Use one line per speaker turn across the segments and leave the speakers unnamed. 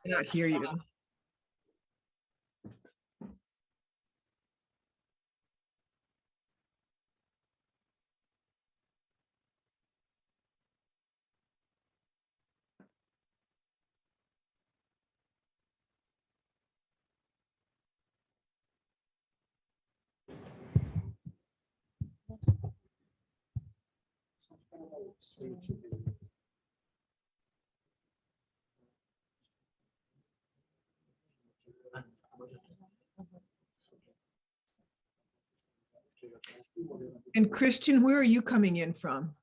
cannot hear you. And Christian, where are you coming in from?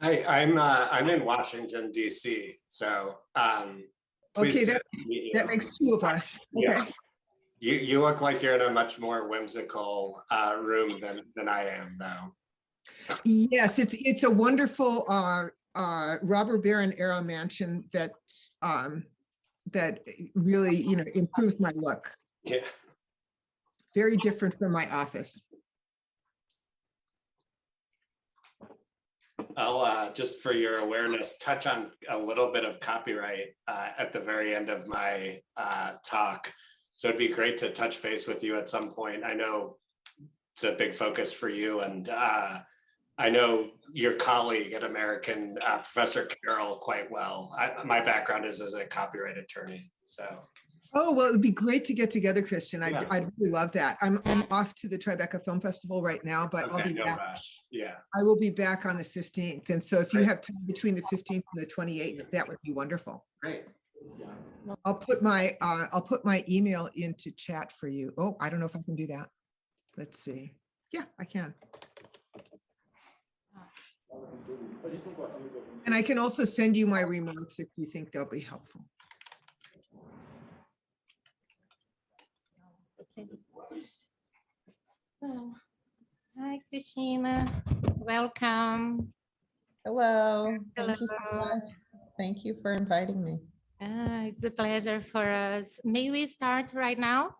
Hi, I'm in Washington, D.C. So
okay, that makes two of us. Okay.
Yes. You look like you're in a much more whimsical room than I am, though.
Yes, it's a wonderful robber baron era mansion that that really, you know, improves my look.
Yeah.
Very different from my office.
I'll just for your awareness, touch on a little bit of copyright at the very end of my talk. So it'd be great to touch base with you at some point. I know it's a big focus for you, and I know your colleague at American, Professor Carroll, quite well. My background is as a copyright attorney, so.
Oh, well, it would be great to get together, Christian.
Yeah.
I'd really love that. I'm off to the Tribeca Film Festival right now, but
Okay,
I'll be
no
back.
rush. Yeah.
I will be back on the 15th. And so if you have time between the 15th and the 28th, that would be wonderful.
Great.
I'll put my email into chat for you. Oh, I don't know if I can do that. Let's see. Yeah, I can. And I can also send you my remarks if you think they'll be helpful.
So, hi, Christina. Welcome.
Hello. Thank you
Hello.
so much. Thank you for inviting me.
It's a pleasure for us. May we start right now?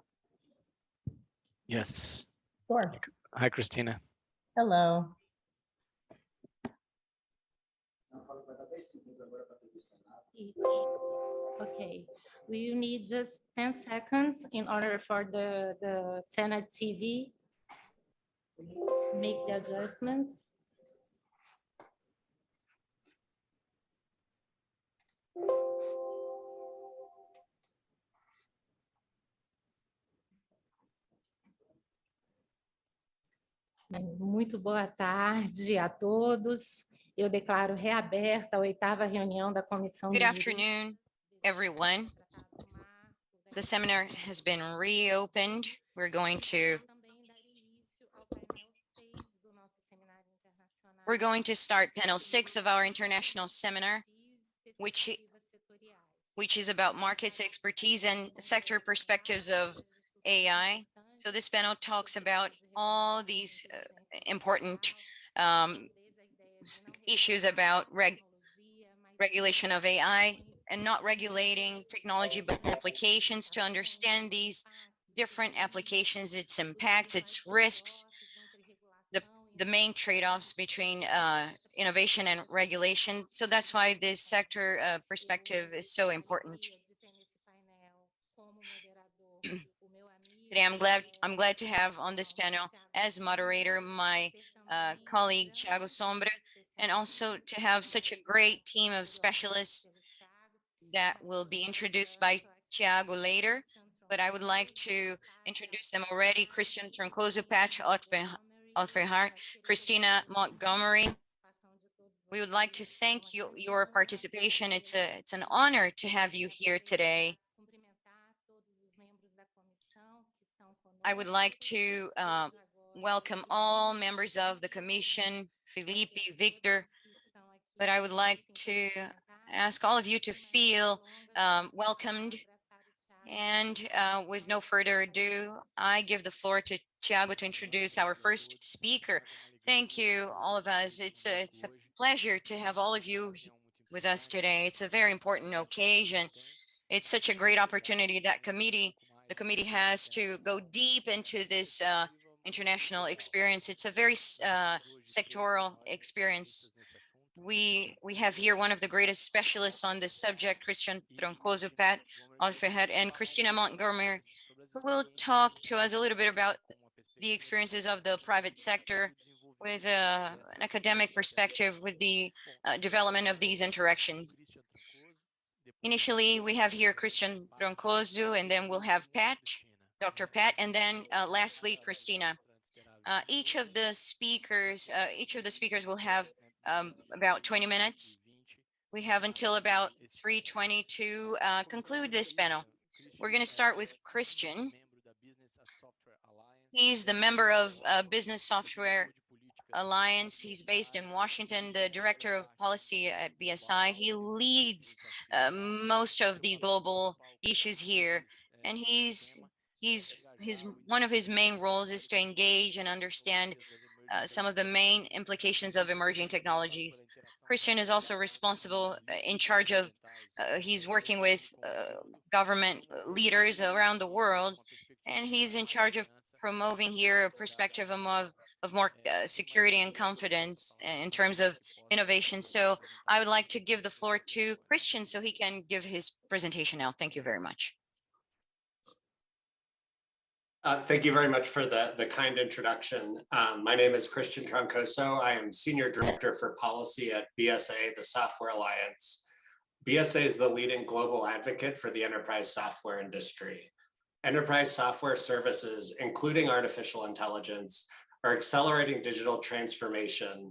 Yes.
Sure.
Hi, Christina.
Hello.
Okay, we need just 10 seconds in order for the Senate TV make the adjustments. Muito boa tarde a todos. Eu declaro reaberta a 8ª reunião da Comissão
Good
de
afternoon, everyone. The seminar has been reopened. We're going to start panel 6 of our international seminar, which is about markets, expertise, and sector perspectives of AI. So this panel talks about all these important issues about regulation of AI and not regulating technology, but applications to understand these different applications, its impacts, its risks, the main trade-offs between innovation and regulation. So that's why this sector perspective is so important. Today, I'm glad to have on this panel as moderator my colleague Thiago Sombra, and also to have such a great team of specialists that will be introduced by Thiago later. But I would like to introduce them already: Christian Troncoso, Patch Otferhart, Christina Montgomery. We would like to thank you your participation. It's an honor to have you here today. I would like to welcome all members of the Commission, Felipe, Victor, but I would like to ask all of you to feel welcomed. And with no further ado, I give the floor to Thiago to introduce our first speaker. Thank you, all of us. It's a pleasure to have all of you with us today. It's a very important occasion. It's such a great opportunity that the committee has to go deep into this international experience. It's a very sectoral experience. we have here one of the greatest specialists on this subject, Christian Troncoso, Pat Alferher, and Christina Montgomery, who will talk to us a little bit about the experiences of the private sector with an academic perspective with the development of these interactions. Initially, we have here Christian Troncoso, and then we'll have Pat, Dr. Pat, and then lastly, Christina. Each of the speakers will have about 20 minutes. We have until about 3:20 to conclude this panel. We're going to start with Christian. He's the member of Business Software Alliance. He's based in Washington, the director of policy at BSI. He leads most of the global issues here, and one of his main roles is to engage and understand some of the main implications of emerging technologies. Christian is also responsible in charge of, he's working with government leaders around the world, and he's in charge of promoting here a perspective of more security and confidence in terms of innovation. So I would like to give the floor to Christian so he can give his presentation now. Thank you very much.
Thank you very much for the kind introduction. My name is Christian Troncoso. I am Senior Director for Policy at BSA, the Software Alliance. BSA is the leading global advocate for the enterprise software industry. Enterprise software services, including artificial intelligence, are accelerating digital transformation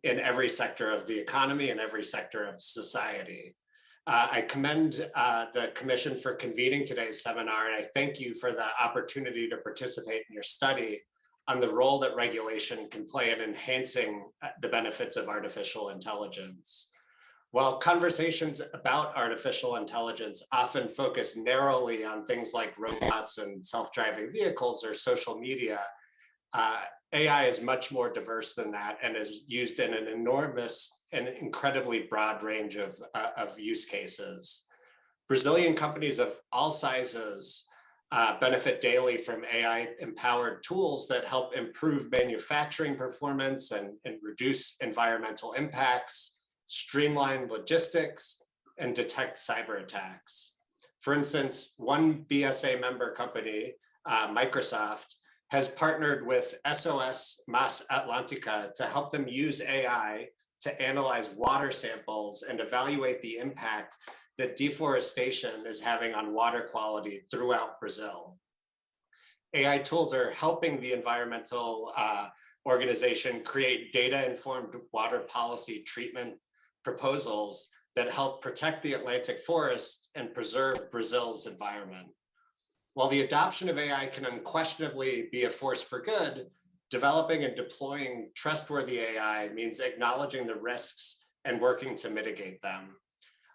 in every sector of the economy and every sector of society. I commend the Commission for convening today's seminar, and I thank you for the opportunity to participate in your study on the role that regulation can play in enhancing the benefits of artificial intelligence. While conversations about artificial intelligence often focus narrowly on things like robots and self-driving vehicles or social media, AI is much more diverse than that and is used in an enormous and incredibly broad range of use cases. Brazilian companies of all sizes benefit daily from AI-empowered tools that help improve manufacturing performance and reduce environmental impacts, streamline logistics, and detect cyber attacks. For instance, one BSA member company, Microsoft, has partnered with SOS Mas Atlantica to help them use AI to analyze water samples and evaluate the impact that deforestation is having on water quality throughout Brazil. AI tools are helping the environmental organization create data-informed water policy treatment proposals that help protect the Atlantic forest and preserve Brazil's environment. While the adoption of AI can unquestionably be a force for good, developing and deploying trustworthy AI means acknowledging the risks and working to mitigate them.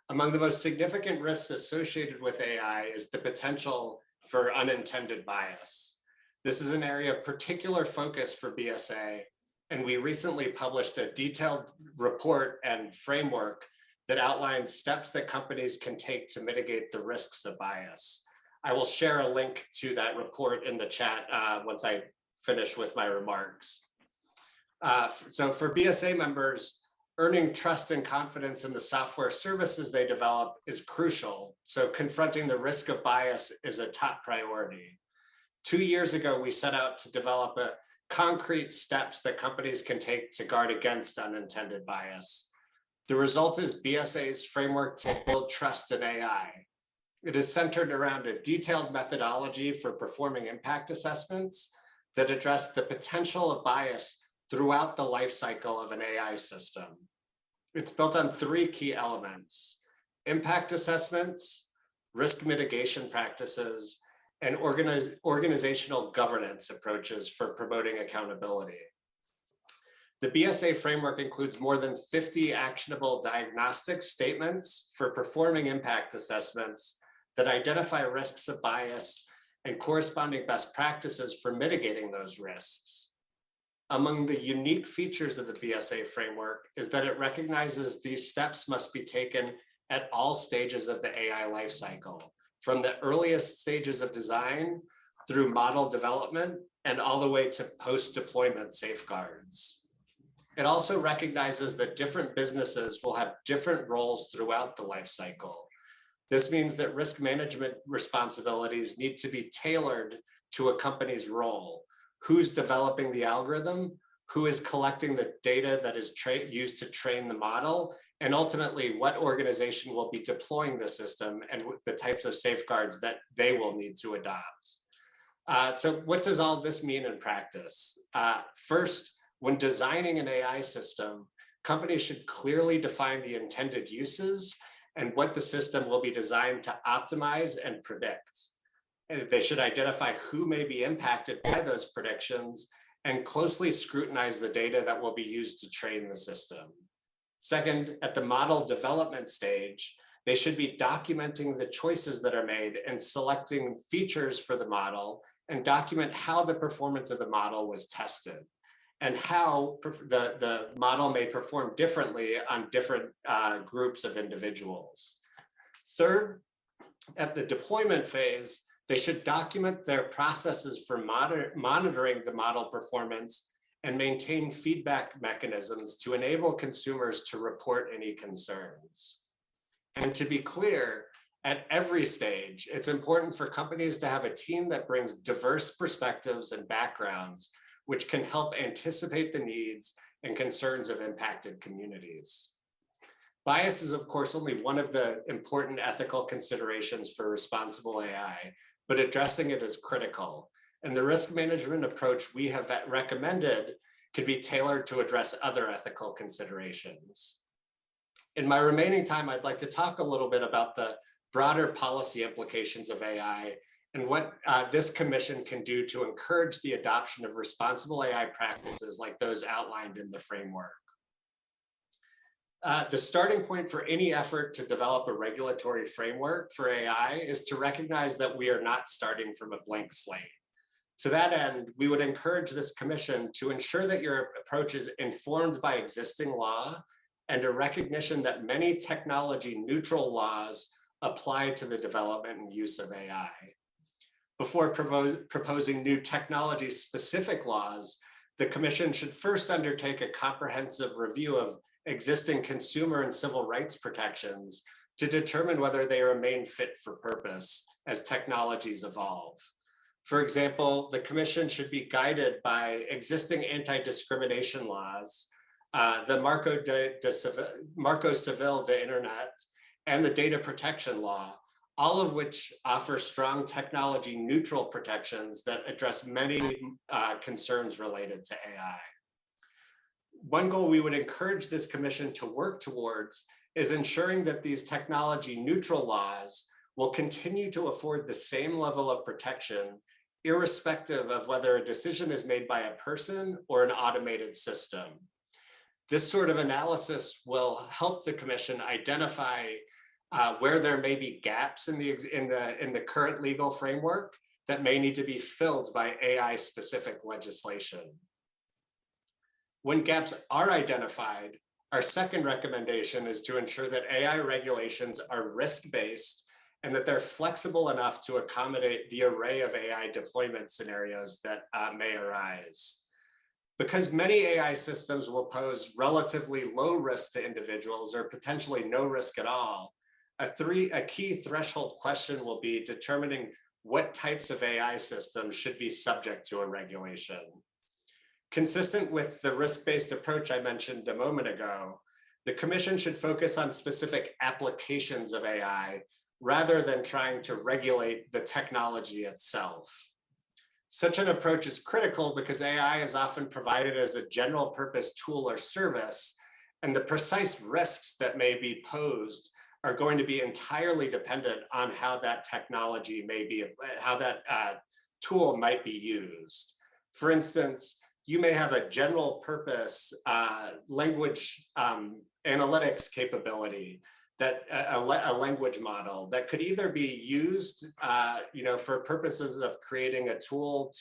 Among the most significant risks associated with AI is the potential for unintended bias. This is an area of particular focus for BSA, and we recently published a detailed report and framework that outlines steps that companies can take to mitigate the risks of bias. I will share a link to that report in the chat once I finish with my remarks. So for BSA members, earning trust and confidence in the software services they develop is crucial. So confronting the risk of bias is a top priority. 2 years ago, we set out to develop concrete steps that companies can take to guard against unintended bias. The result is BSA's framework to build trust in AI. It is centered around a detailed methodology for performing impact assessments that address the potential of bias throughout the life cycle of an AI system. It's built on 3 key elements: impact assessments, risk mitigation practices, and organizational governance approaches for promoting accountability. The BSA framework includes more than 50 actionable diagnostic statements for performing impact assessments that identify risks of bias and corresponding best practices for mitigating those risks. Among the unique features of the BSA framework is that it recognizes these steps must be taken at all stages of the AI lifecycle, from the earliest stages of design through model development and all the way to post-deployment safeguards. It also recognizes that different businesses will have different roles throughout the life cycle. This means that risk management responsibilities need to be tailored to a company's role. Who's developing the algorithm? Who is collecting the data that is used to train the model? And ultimately, what organization will be deploying the system and the types of safeguards that they will need to adopt. So what does all this mean in practice? First, when designing an AI system, companies should clearly define the intended uses and what the system will be designed to optimize and predict. They should identify who may be impacted by those predictions and closely scrutinize the data that will be used to train the system. Second, at the model development stage, they should be documenting the choices that are made and selecting features for the model and document how the performance of the model was tested and how the model may perform differently on different groups of individuals. Third, at the deployment phase, they should document their processes for monitoring the model performance and maintain feedback mechanisms to enable consumers to report any concerns. And to be clear, at every stage, it's important for companies to have a team that brings diverse perspectives and backgrounds, which can help anticipate the needs and concerns of impacted communities. Bias is, of course, only one of the important ethical considerations for responsible AI, but addressing it is critical. And the risk management approach we have recommended can be tailored to address other ethical considerations. In my remaining time, I'd like to talk a little bit about the broader policy implications of AI and what this commission can do to encourage the adoption of responsible AI practices like those outlined in the framework. The starting point for any effort to develop a regulatory framework for AI is to recognize that we are not starting from a blank slate. To that end, we would encourage this commission to ensure that your approach is informed by existing law and a recognition that many technology neutral laws apply to the development and use of AI. Before proposing new technology specific laws, the commission should first undertake a comprehensive review of existing consumer and civil rights protections to determine whether they remain fit for purpose as technologies evolve. For example, the commission should be guided by existing anti-discrimination laws, the Marco Civil de Internet, and the data protection law, all of which offer strong technology neutral protections that address many concerns related to AI. One goal we would encourage this commission to work towards is ensuring that these technology neutral laws will continue to afford the same level of protection, irrespective of whether a decision is made by a person or an automated system. This sort of analysis will help the commission identify where there may be gaps in the current legal framework that may need to be filled by AI-specific legislation. When gaps are identified, our second recommendation is to ensure that AI regulations are risk-based and that they're flexible enough to accommodate the array of AI deployment scenarios that may arise. Because many AI systems will pose relatively low risk to individuals or potentially no risk at all, a key threshold question will be determining what types of AI systems should be subject to a regulation. Consistent with the risk-based approach I mentioned a moment ago, the commission should focus on specific applications of AI rather than trying to regulate the technology itself. Such an approach is critical because AI is often provided as a general purpose tool or service, and the precise risks that may be posed are going to be entirely dependent on how that technology may be, how that tool might be used. For instance, you may have a general purpose language analytics capability, that a language model that could either be used for purposes of creating a tool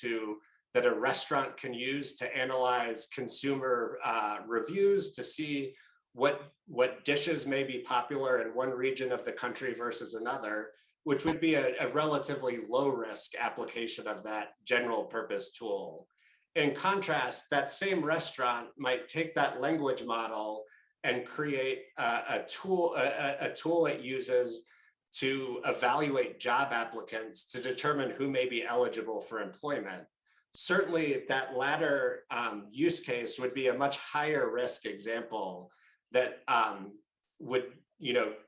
that a restaurant can use to analyze consumer reviews to see what dishes may be popular in one region of the country versus another, which would be a relatively low risk application of that general purpose tool. in contrast, that same restaurant might take that language model and create a tool it uses to evaluate job applicants to determine who may be eligible for employment. Certainly, that latter use case would be a much higher risk example that would,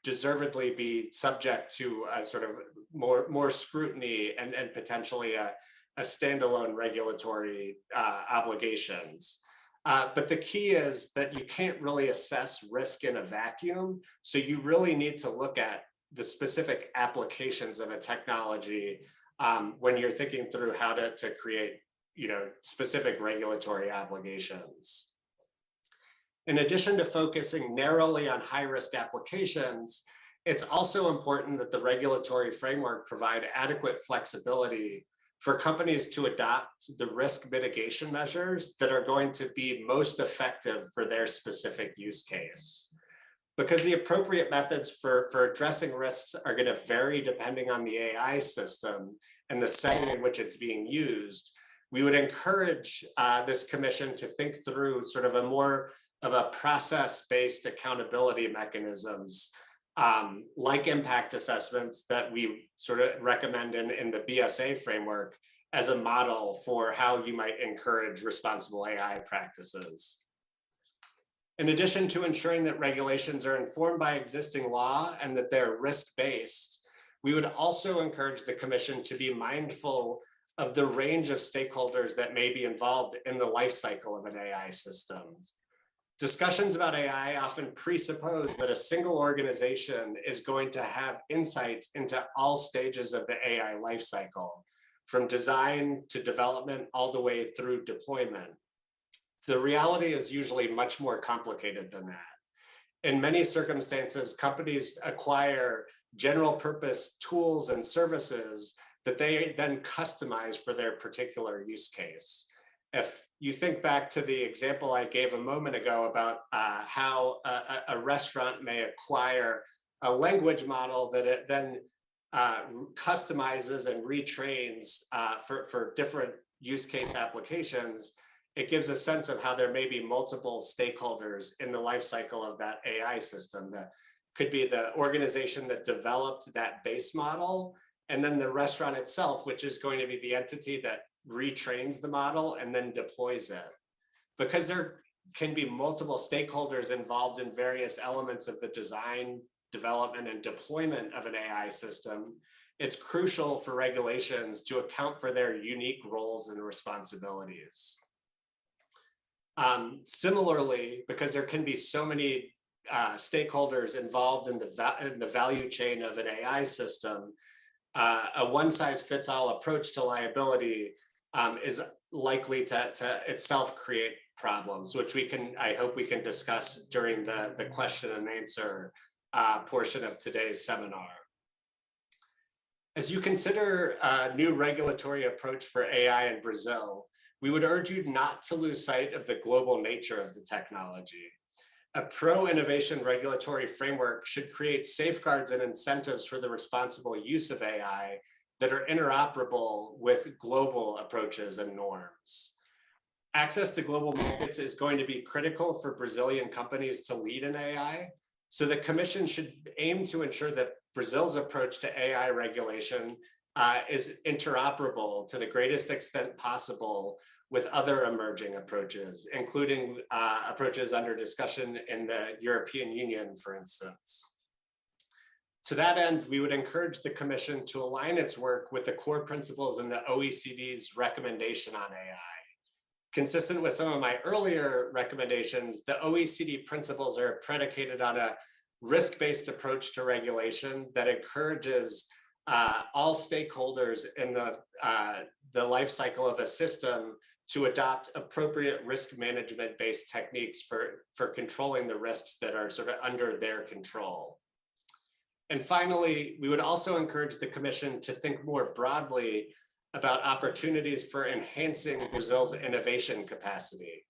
deservedly be subject to a sort of more scrutiny and potentially a standalone regulatory obligations. But the key is that you can't really assess risk in a vacuum. So you really need to look at the specific applications of a technology when you're thinking through how to create, specific regulatory obligations. In addition to focusing narrowly on high-risk applications, it's also important that the regulatory framework provide adequate flexibility for companies to adopt the risk mitigation measures that are going to be most effective for their specific use case. Because the appropriate methods for addressing risks are going to vary depending on the AI system and the setting in which it's being used, we would encourage this commission to think through sort of a more of a process-based accountability mechanisms like impact assessments that we sort of recommend in the BSA framework as a model for how you might encourage responsible AI practices. In addition to ensuring that regulations are informed by existing law and that they're risk-based, we would also encourage the commission to be mindful of the range of stakeholders that may be involved in the life cycle of an AI system. Discussions about AI often presuppose that a single organization is going to have insights into all stages of the AI lifecycle, from design to development all the way through deployment. The reality is usually much more complicated than that. In many circumstances, companies acquire general purpose tools and services that they then customize for their particular use case. If you think back to the example I gave a moment ago about how a restaurant may acquire a language model that it then customizes and retrains for different use case applications, it gives a sense of how there may be multiple stakeholders in the life cycle of that AI system. That could be the organization that developed that base model, and then the restaurant itself, which is going to be the entity that retrains the model and then deploys it. Because there can be multiple stakeholders involved in various elements of the design, development, and deployment of an AI system, it's crucial for regulations to account for their unique roles and responsibilities. Similarly, because there can be so many stakeholders involved in the value chain of an AI system, a one-size-fits-all approach to liability is likely to itself create problems, which I hope we can discuss during the question and answer portion of today's seminar. As you consider a new regulatory approach for AI in Brazil, we would urge you not to lose sight of the global nature of the technology. A pro-innovation regulatory framework should create safeguards and incentives for the responsible use of AI that are interoperable with global approaches and norms. Access to global markets is going to be critical for Brazilian companies to lead in AI, so the Commission should aim to ensure that Brazil's approach to AI regulation is interoperable to the greatest extent possible with other emerging approaches, including approaches under discussion in the European Union, for instance. To that end, we would encourage the Commission to align its work with the core principles in the OECD's recommendation on AI. Consistent with some of my earlier recommendations, the OECD principles are predicated on a risk-based approach to regulation that encourages all stakeholders in the life cycle of a system to adopt appropriate risk management-based techniques for controlling the risks that are sort of under their control. And finally, we would also encourage the Commission to think more broadly about opportunities for enhancing Brazil's innovation capacity.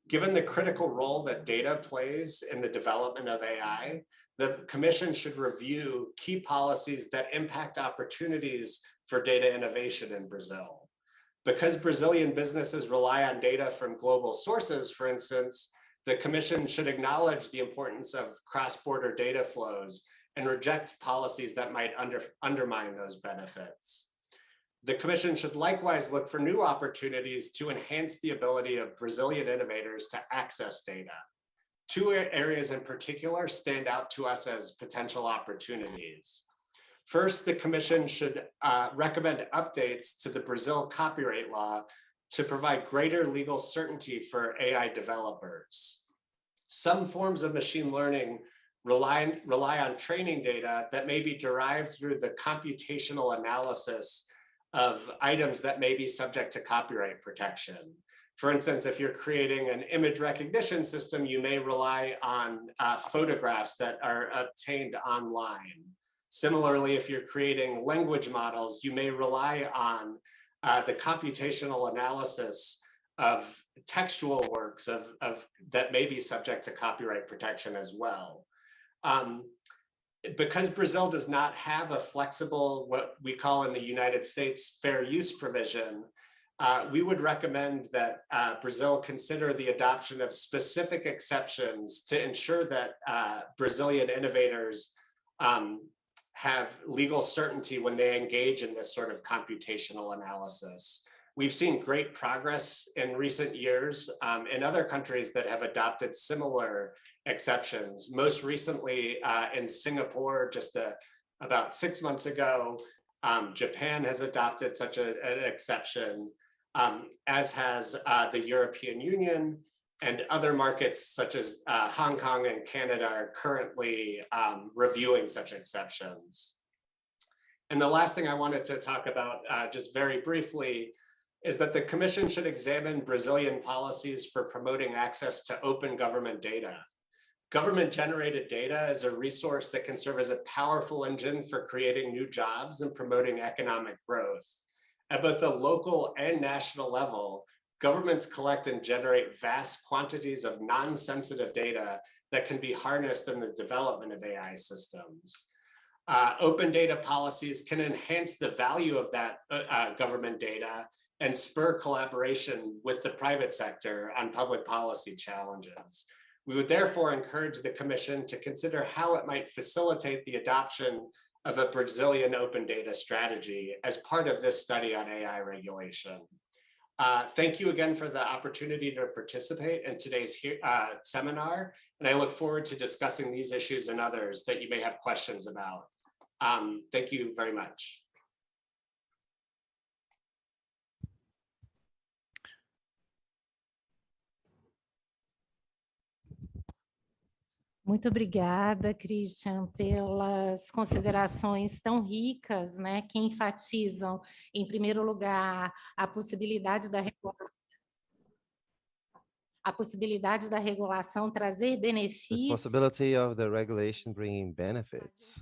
Given the critical role that data plays in the development of AI, the Commission should review key policies that impact opportunities for data innovation in Brazil. Because Brazilian businesses rely on data from global sources, for instance, the Commission should acknowledge the importance of cross-border data flows and reject policies that might undermine those benefits. The Commission should likewise look for new opportunities to enhance the ability of Brazilian innovators to access data. Two areas in particular stand out to us as potential opportunities. First, the Commission should recommend updates to the Brazil copyright law to provide greater legal certainty for AI developers. Some forms of machine learning rely on training data that may be derived through the computational analysis of items that may be subject to copyright protection. For instance, if you're creating an image recognition system, you may rely on photographs that are obtained online. Similarly, if you're creating language models, you may rely on the computational analysis of textual works that may be subject to copyright protection as well. Because Brazil does not have a flexible, what we call in the United States, fair use provision, we would recommend that Brazil consider the adoption of specific exceptions to ensure that Brazilian innovators have legal certainty when they engage in this sort of computational analysis. We've seen great progress in recent years in other countries that have adopted similar exceptions. Most recently in Singapore, just about 6 months ago, Japan has adopted such an exception, as has the European Union, and other markets such as Hong Kong and Canada are currently reviewing such exceptions. And the last thing I wanted to talk about just very briefly is that the Commission should examine Brazilian policies for promoting access to open government data. Government-generated data is a resource that can serve as a powerful engine for creating new jobs and promoting economic growth. At both the local and national level, governments collect and generate vast quantities of non-sensitive data that can be harnessed in the development of AI systems. Open data policies can enhance the value of that government data and spur collaboration with the private sector on public policy challenges. We would therefore encourage the Commission to consider how it might facilitate the adoption of a Brazilian open data strategy as part of this study on AI regulation. Thank you again for the opportunity to participate in today's seminar, and I look forward to discussing these issues and others that you may have questions about. Thank you very much.
Muito obrigada, Christian, pelas considerações tão ricas, né, que enfatizam, em primeiro lugar, a possibilidade da regulação trazer
The
benefícios.
possibility of the regulation bringing benefits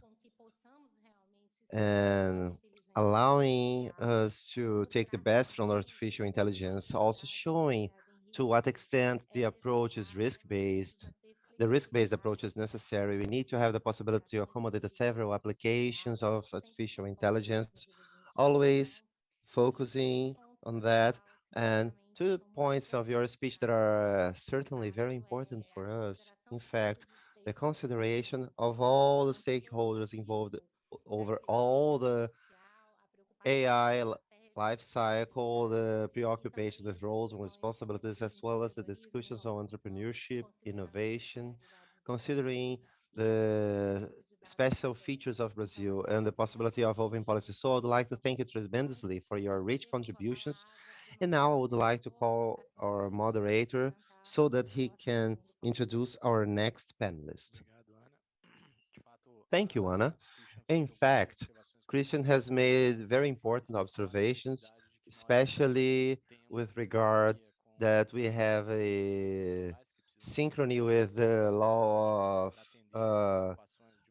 and allowing us to take the best from artificial intelligence, also showing to what extent the approach is risk-based. The risk-based approach is necessary. We need to have the possibility to accommodate the several applications of artificial intelligence, always focusing on that. And 2 points of your speech that are certainly very important for us. In fact, the consideration of all the stakeholders involved over all the AI life cycle, the preoccupation with roles and responsibilities, as well as the discussions on entrepreneurship, innovation, considering the special features of Brazil and the possibility of open policy. So I'd like to thank you tremendously for your rich contributions. And now I would like to call our moderator so that he can introduce our next panelist. Thank you, Anna. In fact, Christian has made very important observations, especially with regard that we have a synchrony with the law of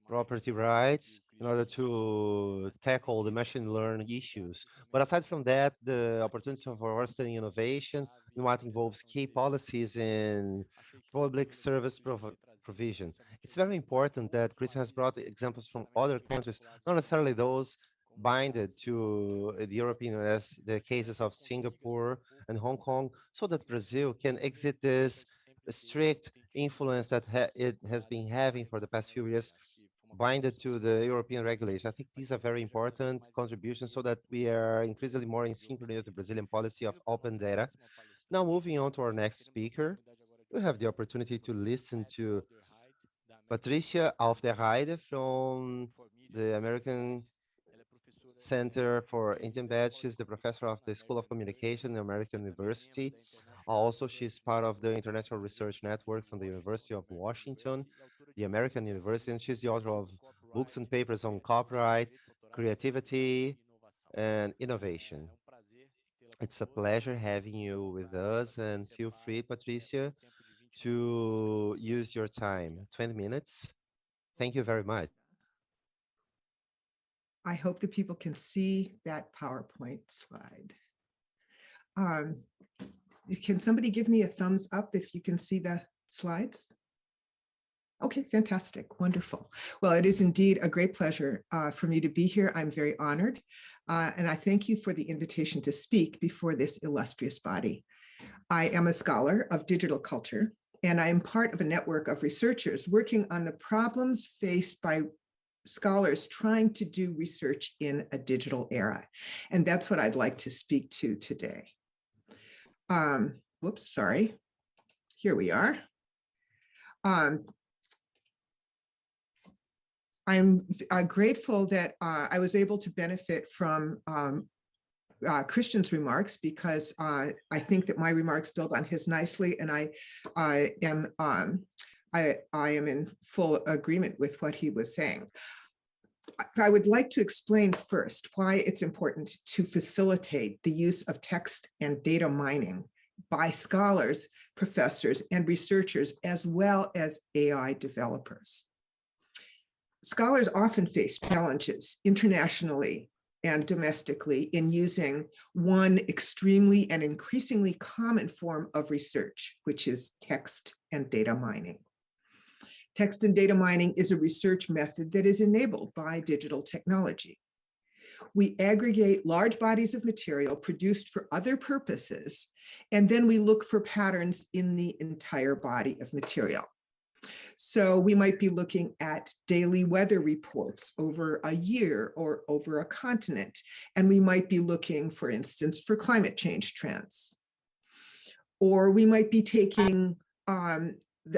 property rights in order to tackle the machine learning issues. But aside from that, the opportunity for fostering innovation in what involves key policies in public service provision. It's very important that Christian has brought examples from other countries, not necessarily those binded to the European as the cases of Singapore and Hong Kong, so that Brazil can exit this strict influence that it has been having for the past few years, binded to the European regulation. I think these are very important contributions so that we are increasingly more in synchrony with the Brazilian policy of open data. Now, moving on to our next speaker, we have the opportunity to listen to Patricia Aufderheide from the American Center for Indian Bed. She's the professor of the School of Communication at American University. Also, she's part of the International Research Network from the University of Washington, the American University, and she's the author of books and papers on copyright, creativity, and innovation. It's a pleasure having you with us, and feel free, Patricia, to use your time, 20 minutes. Thank you very much.
I hope that people can see that PowerPoint slide. Can somebody give me a thumbs up if you can see the slides? Okay, fantastic, wonderful. Well, it is indeed a great pleasure for me to be here. I'm very honored, and I thank you for the invitation to speak before this illustrious body. I am a scholar of digital culture, and I am part of a network of researchers working on the problems faced by scholars trying to do research in a digital era. And that's what I'd like to speak to today. Whoops, sorry. Here we are. I'm grateful that I was able to benefit from Christian's remarks, because I think that my remarks build on his nicely, and I am in full agreement with what he was saying. I would like to explain first why it's important to facilitate the use of text and data mining by scholars, professors, and researchers, as well as AI developers. Scholars often face challenges internationally and domestically in using one extremely and increasingly common form of research, which is text and data mining. Text and data mining is a research method that is enabled by digital technology. We aggregate large bodies of material produced for other purposes, and then we look for patterns in the entire body of material. So we might be looking at daily weather reports over a year or over a continent, and we might be looking, for instance, for climate change trends. Or we might be taking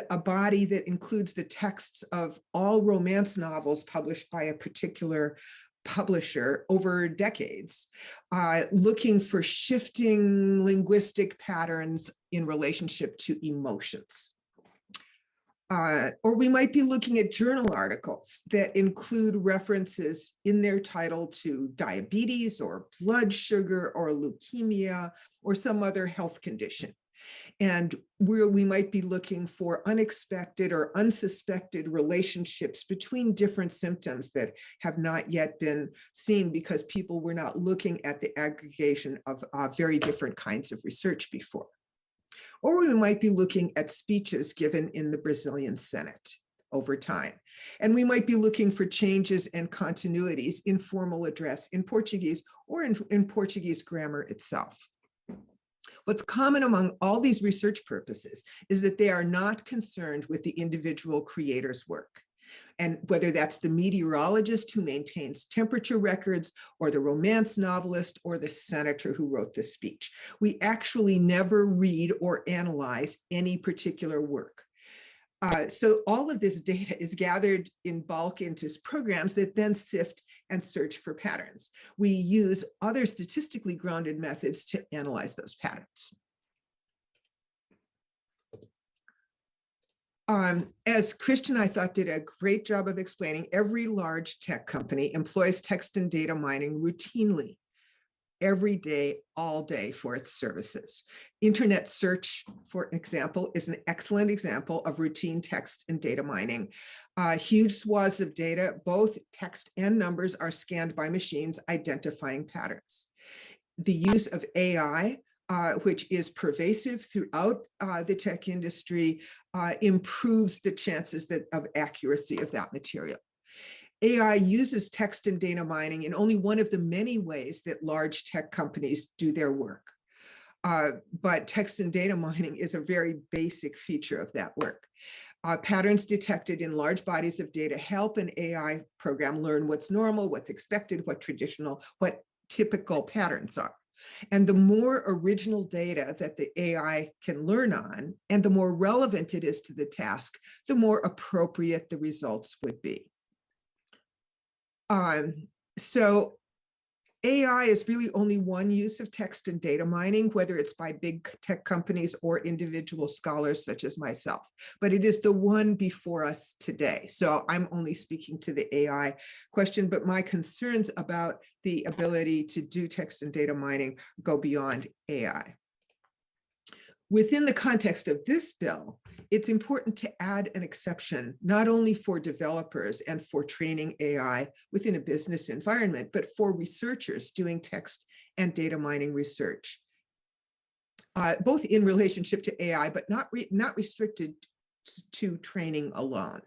a body that includes the texts of all romance novels published by a particular publisher over decades, looking for shifting linguistic patterns in relationship to emotions. Or we might be looking at journal articles that include references in their title to diabetes or blood sugar or leukemia or some other health condition. And where we might be looking for unexpected or unsuspected relationships between different symptoms that have not yet been seen because people were not looking at the aggregation of very different kinds of research before. Or we might be looking at speeches given in the Brazilian Senate over time. And we might be looking for changes and continuities in formal address in Portuguese or in Portuguese grammar itself. What's common among all these research purposes is that they are not concerned with the individual creator's work. And whether that's the meteorologist who maintains temperature records, or the romance novelist, or the senator who wrote the speech. We actually never read or analyze any particular work. So all of this data is gathered in bulk into programs that then sift and search for patterns. We use other statistically grounded methods to analyze those patterns. As Christian, I thought, did a great job of explaining, every large tech company employs text and data mining routinely, every day, all day for its services. Internet search, for example, is an excellent example of routine text and data mining. Huge swaths of data, both text and numbers, are scanned by machines identifying patterns. The use of AI, which is pervasive throughout the tech industry, improves the chances of accuracy of that material. AI uses text and data mining in only one of the many ways that large tech companies do their work. But text and data mining is a very basic feature of that work. Patterns detected in large bodies of data help an AI program learn what's normal, what's expected, what typical patterns are. And the more original data that the AI can learn on, and the more relevant it is to the task, the more appropriate the results would be. So AI is really only one use of text and data mining, whether it's by big tech companies or individual scholars such as myself, but it is the one before us today. So I'm only speaking to the AI question, but my concerns about the ability to do text and data mining go beyond AI. Within the context of this bill, it's important to add an exception, not only for developers and for training AI within a business environment, but for researchers doing text and data mining research, both in relationship to AI, but not restricted to training alone.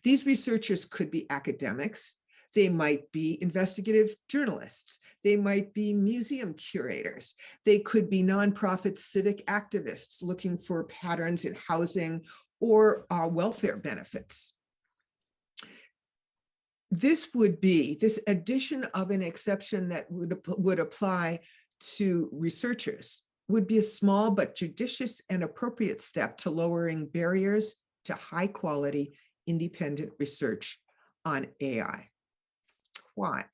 These researchers could be academics. They might be investigative journalists. They might be museum curators. They could be nonprofit civic activists looking for patterns in housing or welfare benefits. This addition of an exception that would apply to researchers would be a small but judicious and appropriate step to lowering barriers to high quality independent research on AI. Why?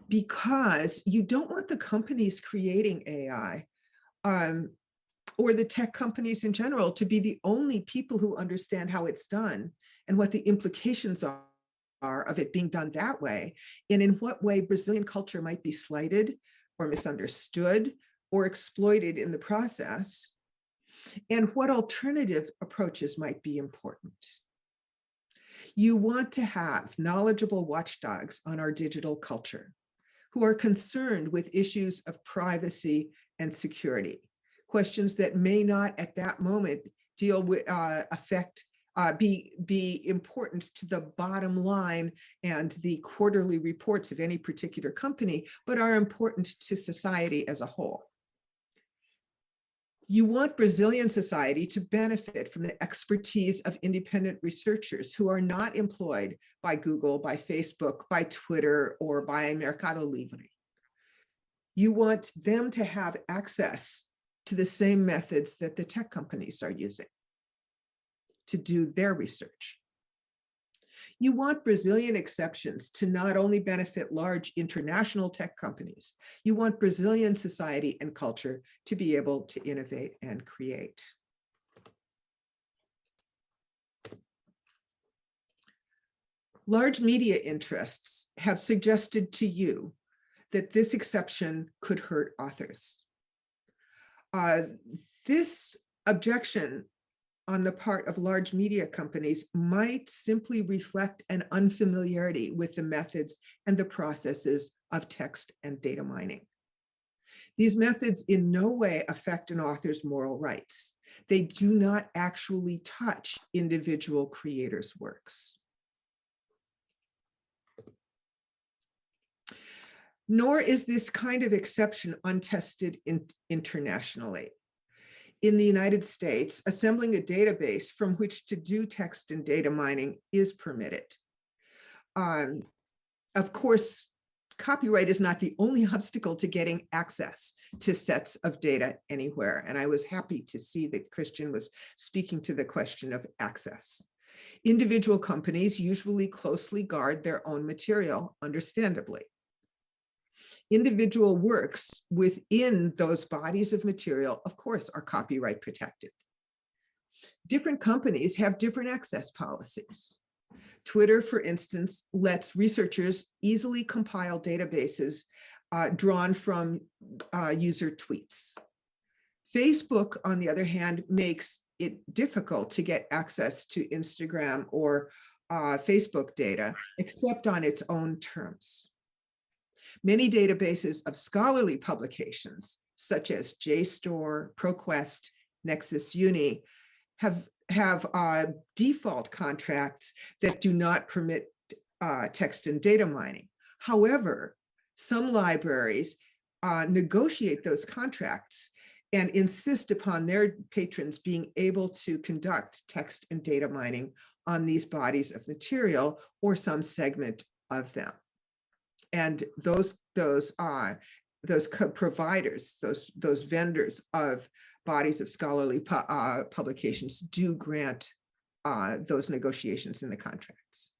Because you don't want the companies creating AI or the tech companies in general to be the only people who understand how it's done and what the implications are of it being done that way, and in what way Brazilian culture might be slighted or misunderstood or exploited in the process, and what alternative approaches might be important. You want to have knowledgeable watchdogs on our digital culture who are concerned with issues of privacy and security, questions that may not at that moment deal with be important to the bottom line and the quarterly reports of any particular company, but are important to society as a whole. You want Brazilian society to benefit from the expertise of independent researchers who are not employed by Google, by Facebook, by Twitter, or by Mercado Libre. You want them to have access to the same methods that the tech companies are using to do their research. You want Brazilian exceptions to not only benefit large international tech companies, you want Brazilian society and culture to be able to innovate and create. Large media interests have suggested to you that this exception could hurt authors. This objection on the part of large media companies might simply reflect an unfamiliarity with the methods and the processes of text and data mining. These methods in no way affect an author's moral rights. They do not actually touch individual creators' works. Nor is this kind of exception untested internationally. In the United States, assembling a database from which to do text and data mining is permitted. Of course, copyright is not the only obstacle to getting access to sets of data anywhere. And I was happy to see that Christian was speaking to the question of access. Individual companies usually closely guard their own material, understandably. Individual works within those bodies of material, of course, are copyright protected. Different companies have different access policies. Twitter, for instance, lets researchers easily compile databases drawn from user tweets. Facebook, on the other hand, makes it difficult to get access to Instagram or Facebook data, except on its own terms. Many databases of scholarly publications, such as JSTOR, ProQuest, Nexus Uni, have default contracts that do not permit text and data mining. However, some libraries negotiate those contracts and insist upon their patrons being able to conduct text and data mining on these bodies of material or some segment of them. And those providers, those vendors of bodies of scholarly publications do grant those negotiations in the contracts.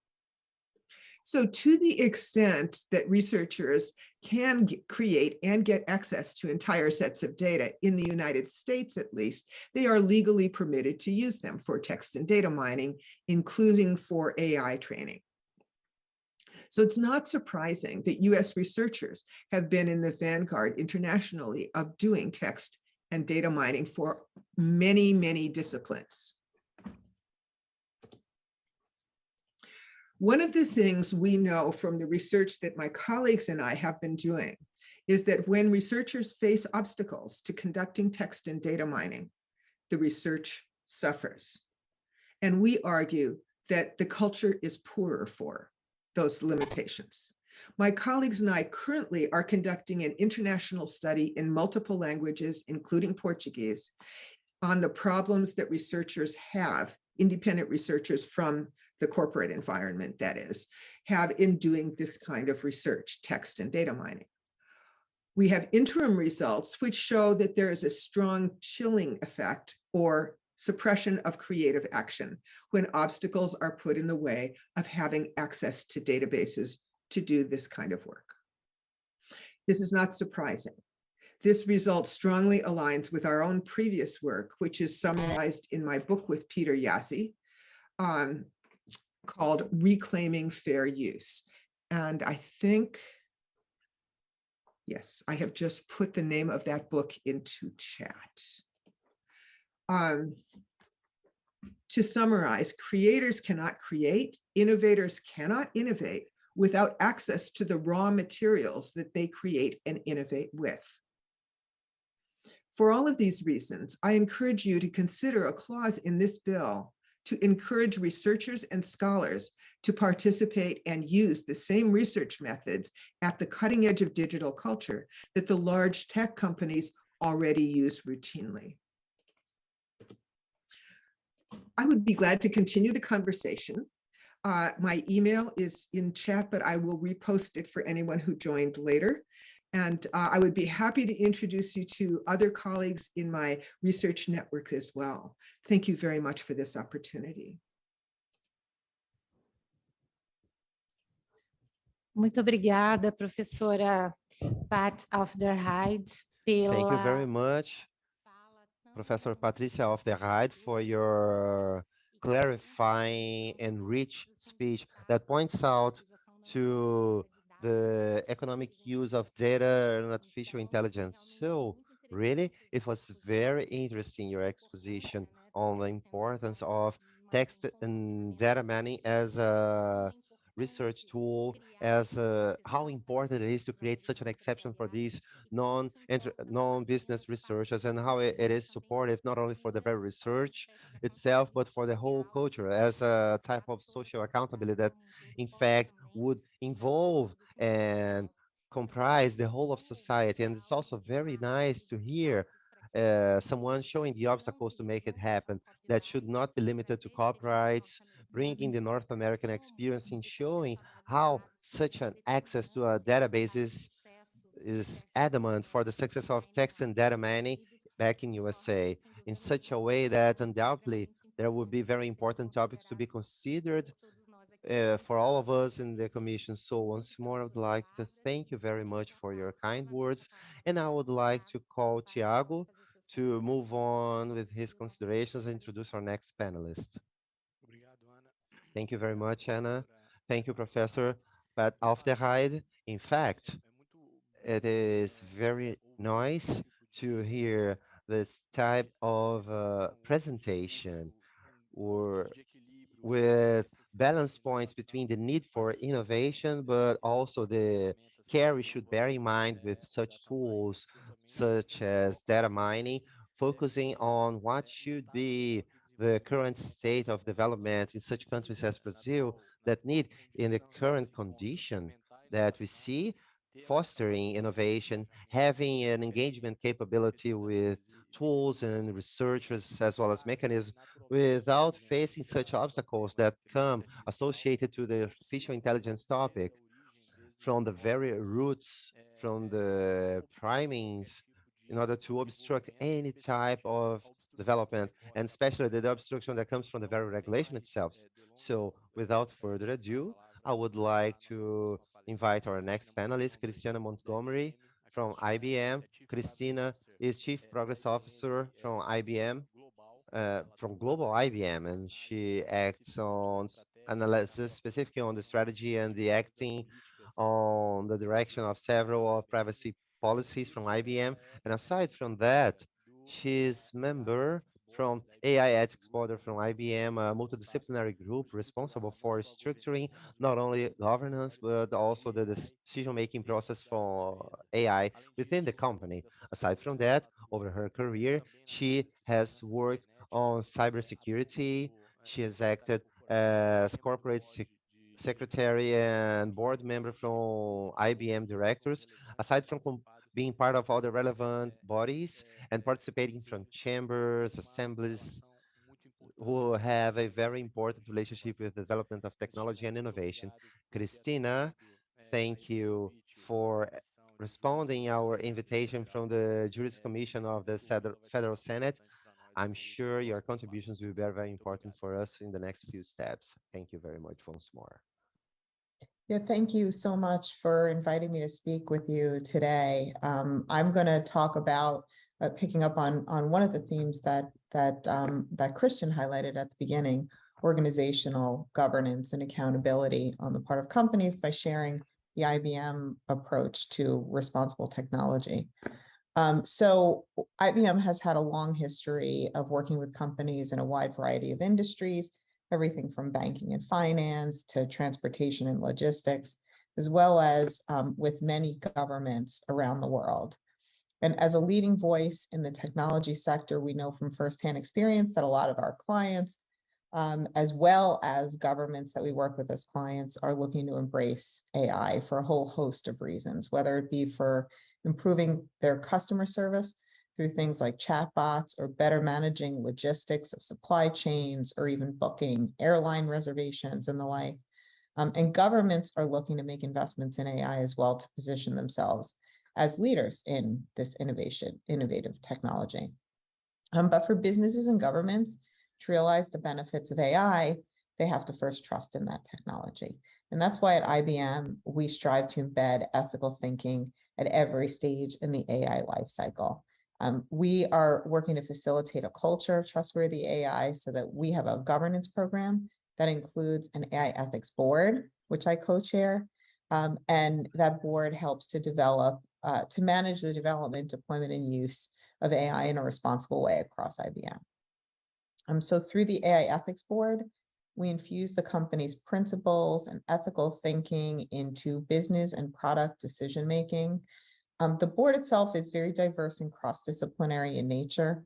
So to the extent that researchers can create and get access to entire sets of data in the United States, at least, they are legally permitted to use them for text and data mining, including for AI training. So it's not surprising that US researchers have been in the vanguard internationally of doing text and data mining for many, many disciplines. One of the things we know from the research that my colleagues and I have been doing is that when researchers face obstacles to conducting text and data mining, the research suffers. And we argue that the culture is poorer for those limitations. My colleagues and I currently are conducting an international study in multiple languages, including Portuguese, on the problems that researchers have, independent researchers from the corporate environment, that is, have in doing this kind of research, text and data mining. We have interim results which show that there is a strong chilling effect or suppression of creative action when obstacles are put in the way of having access to databases to do this kind of work. This is not surprising. This result strongly aligns with our own previous work, which is summarized in my book with Peter Yassi, called Reclaiming Fair Use. And I think, yes, I have just put the name of that book into chat. To summarize, creators cannot create, innovators cannot innovate without access to the raw materials that they create and innovate with. For all of these reasons, I encourage you to consider a clause in this bill to encourage researchers and scholars to participate and use the same research methods at the cutting edge of digital culture that the large tech companies already use routinely. I would be glad to continue the conversation. My email is in chat, but I will repost it for anyone who joined later. And I would be happy to introduce you to other colleagues in my research network as well. Thank you very much for this opportunity.
Muito obrigada, professora Pat of der Heide,
Thank you very
pela
much, Professor Patricia of der Heide, for your clarifying and rich speech that points out to the economic use of data and artificial intelligence. So really, it was very interesting, your exposition on the importance of text and data mining as a research tool, as how important it is to create such an exception for these non-business researchers, and how it is supportive not only for the very research itself, but for the whole culture as a type of social accountability that in fact would involve and comprise the whole of society. And it's also very nice to hear someone showing the obstacles to make it happen that should not be limited to copyrights, bringing the North American experience in showing how such an access to a database is adamant for the success of text and data mining back in USA in such a way that undoubtedly there will be very important topics to be considered for all of us in the commission. So once more, I would like to thank you very much for your kind words. And I would like to call Tiago to move on with his considerations and introduce our next panelist. Thank you very much, Anna. Thank you, Professor. But of the Heide, in fact, it is very nice to hear this type of presentation or with balance points between the need for innovation, but also the care we should bear in mind with such tools such as data mining, focusing on what should be the current state of development in such countries as Brazil, that need in the current condition that we see, fostering innovation, having an engagement capability with tools and researchers as well as mechanisms without facing such obstacles that come associated to the artificial intelligence topic from the very roots, from the primings, in order to obstruct any type of development, and especially the obstruction that comes from the very regulation itself. So without further ado, I would like to invite our next panelist, Christina Montgomery from IBM. Christina is Chief Progress Officer from IBM, from global IBM, and she acts on analysis specifically on the strategy and the acting on the direction of several privacy policies from IBM. And aside from that, she's member from AI Ethics Board from IBM, a multidisciplinary group responsible for structuring not only governance, but also the decision-making process for AI within the company. Aside from that, over her career, she has worked on cybersecurity. She has acted as corporate secretary and board member from IBM directors. Aside from being part of all the relevant bodies and participating from chambers, assemblies, who have a very important relationship with the development of technology and innovation. Christina, thank you for responding our invitation from the Juris Commission of the Federal Senate. I'm sure your contributions will be very important for us in the next few steps. Thank you very much once more.
Yeah, thank you so much for inviting me to speak with you today. I'm going to talk about picking up on one of the themes that Christian highlighted at the beginning, organizational governance and accountability on the part of companies by sharing the IBM approach to responsible technology. So IBM has had a long history of working with companies in a wide variety of industries, everything from banking and finance to transportation and logistics, as well as with many governments around the world. And as a leading voice in the technology sector, we know from firsthand experience that a lot of our clients, as well as governments that we work with as clients, are looking to embrace AI for a whole host of reasons, whether it be for improving their customer service through things like chatbots or better managing logistics of supply chains or even booking airline reservations and the like. And governments are looking to make investments in AI as well to position themselves as leaders in this innovative technology. But for businesses and governments to realize the benefits of AI, they have to first trust in that technology. And that's why at IBM, we strive to embed ethical thinking at every stage in the AI lifecycle. We are working to facilitate a culture of trustworthy AI so that we have a governance program that includes an AI ethics board, which I co-chair, and that board helps to develop, to manage the development, deployment, and use of AI in a responsible way across IBM. So through the AI ethics board, we infuse the company's principles and ethical thinking into business and product decision-making. The board itself is very diverse and cross-disciplinary in nature.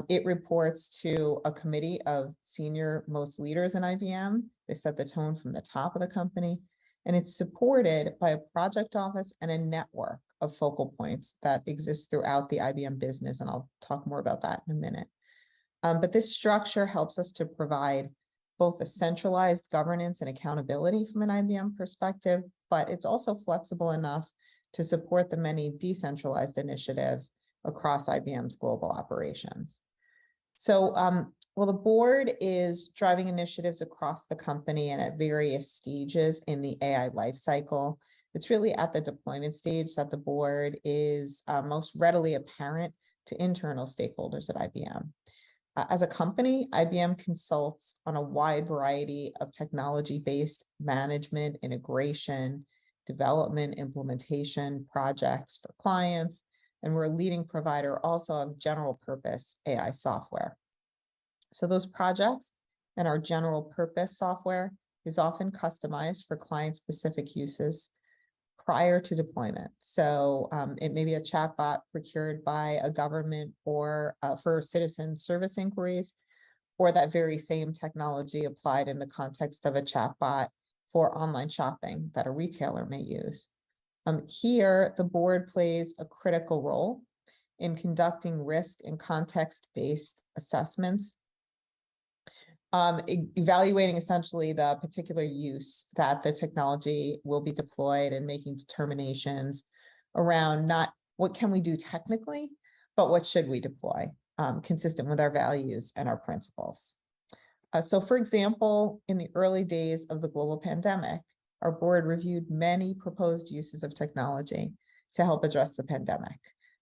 It reports to a committee of senior most leaders in IBM. They set the tone from the top of the company, and it's supported by a project office and a network of focal points that exists throughout the IBM business, and I'll talk more about that in a minute. But this structure helps us to provide both a centralized governance and accountability from an IBM perspective, but it's also flexible enough to support the many decentralized initiatives across IBM's global operations. So, well, the board is driving initiatives across the company and at various stages in the AI lifecycle. It's really at the deployment stage that the board is most readily apparent to internal stakeholders at IBM. As a company, IBM consults on a wide variety of technology-based management, integration, development, implementation projects for clients, and we're a leading provider also of general purpose AI software. So those projects and our general purpose software is often customized for client-specific uses prior to deployment. So it may be a chatbot procured by a government or for citizen service inquiries, or that very same technology applied in the context of a chatbot for online shopping that a retailer may use. Here, the board plays a critical role in conducting risk and context-based assessments, evaluating essentially the particular use that the technology will be deployed and making determinations around not what can we do technically, but what should we deploy consistent with our values and our principles. So for example, in the early days of the global pandemic, our board reviewed many proposed uses of technology to help address the pandemic,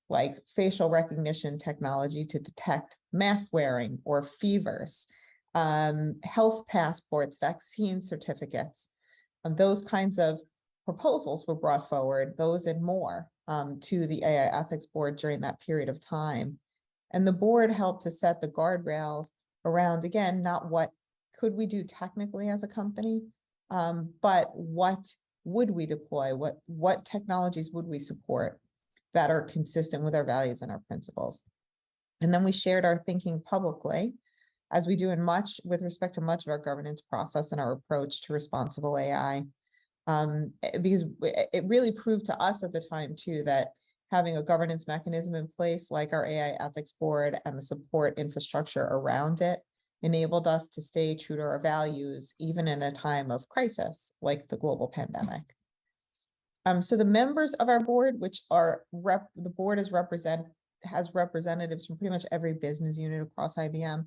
like facial recognition technology to detect mask wearing or fevers, health passports, vaccine certificates. Those kinds of proposals were brought forward, those and more, to the AI Ethics Board during that period of time. And the board helped to set the guardrails around, again, not what could we do technically as a company, but what would we deploy? What technologies would we support that are consistent with our values and our principles? And then we shared our thinking publicly, as we do in much with respect to much of our governance process and our approach to responsible AI, because it really proved to us at the time too that having a governance mechanism in place like our AI Ethics Board and the support infrastructure around it enabled us to stay true to our values, even in a time of crisis like the global pandemic. So the members of our board, which are the board has representatives from pretty much every business unit across IBM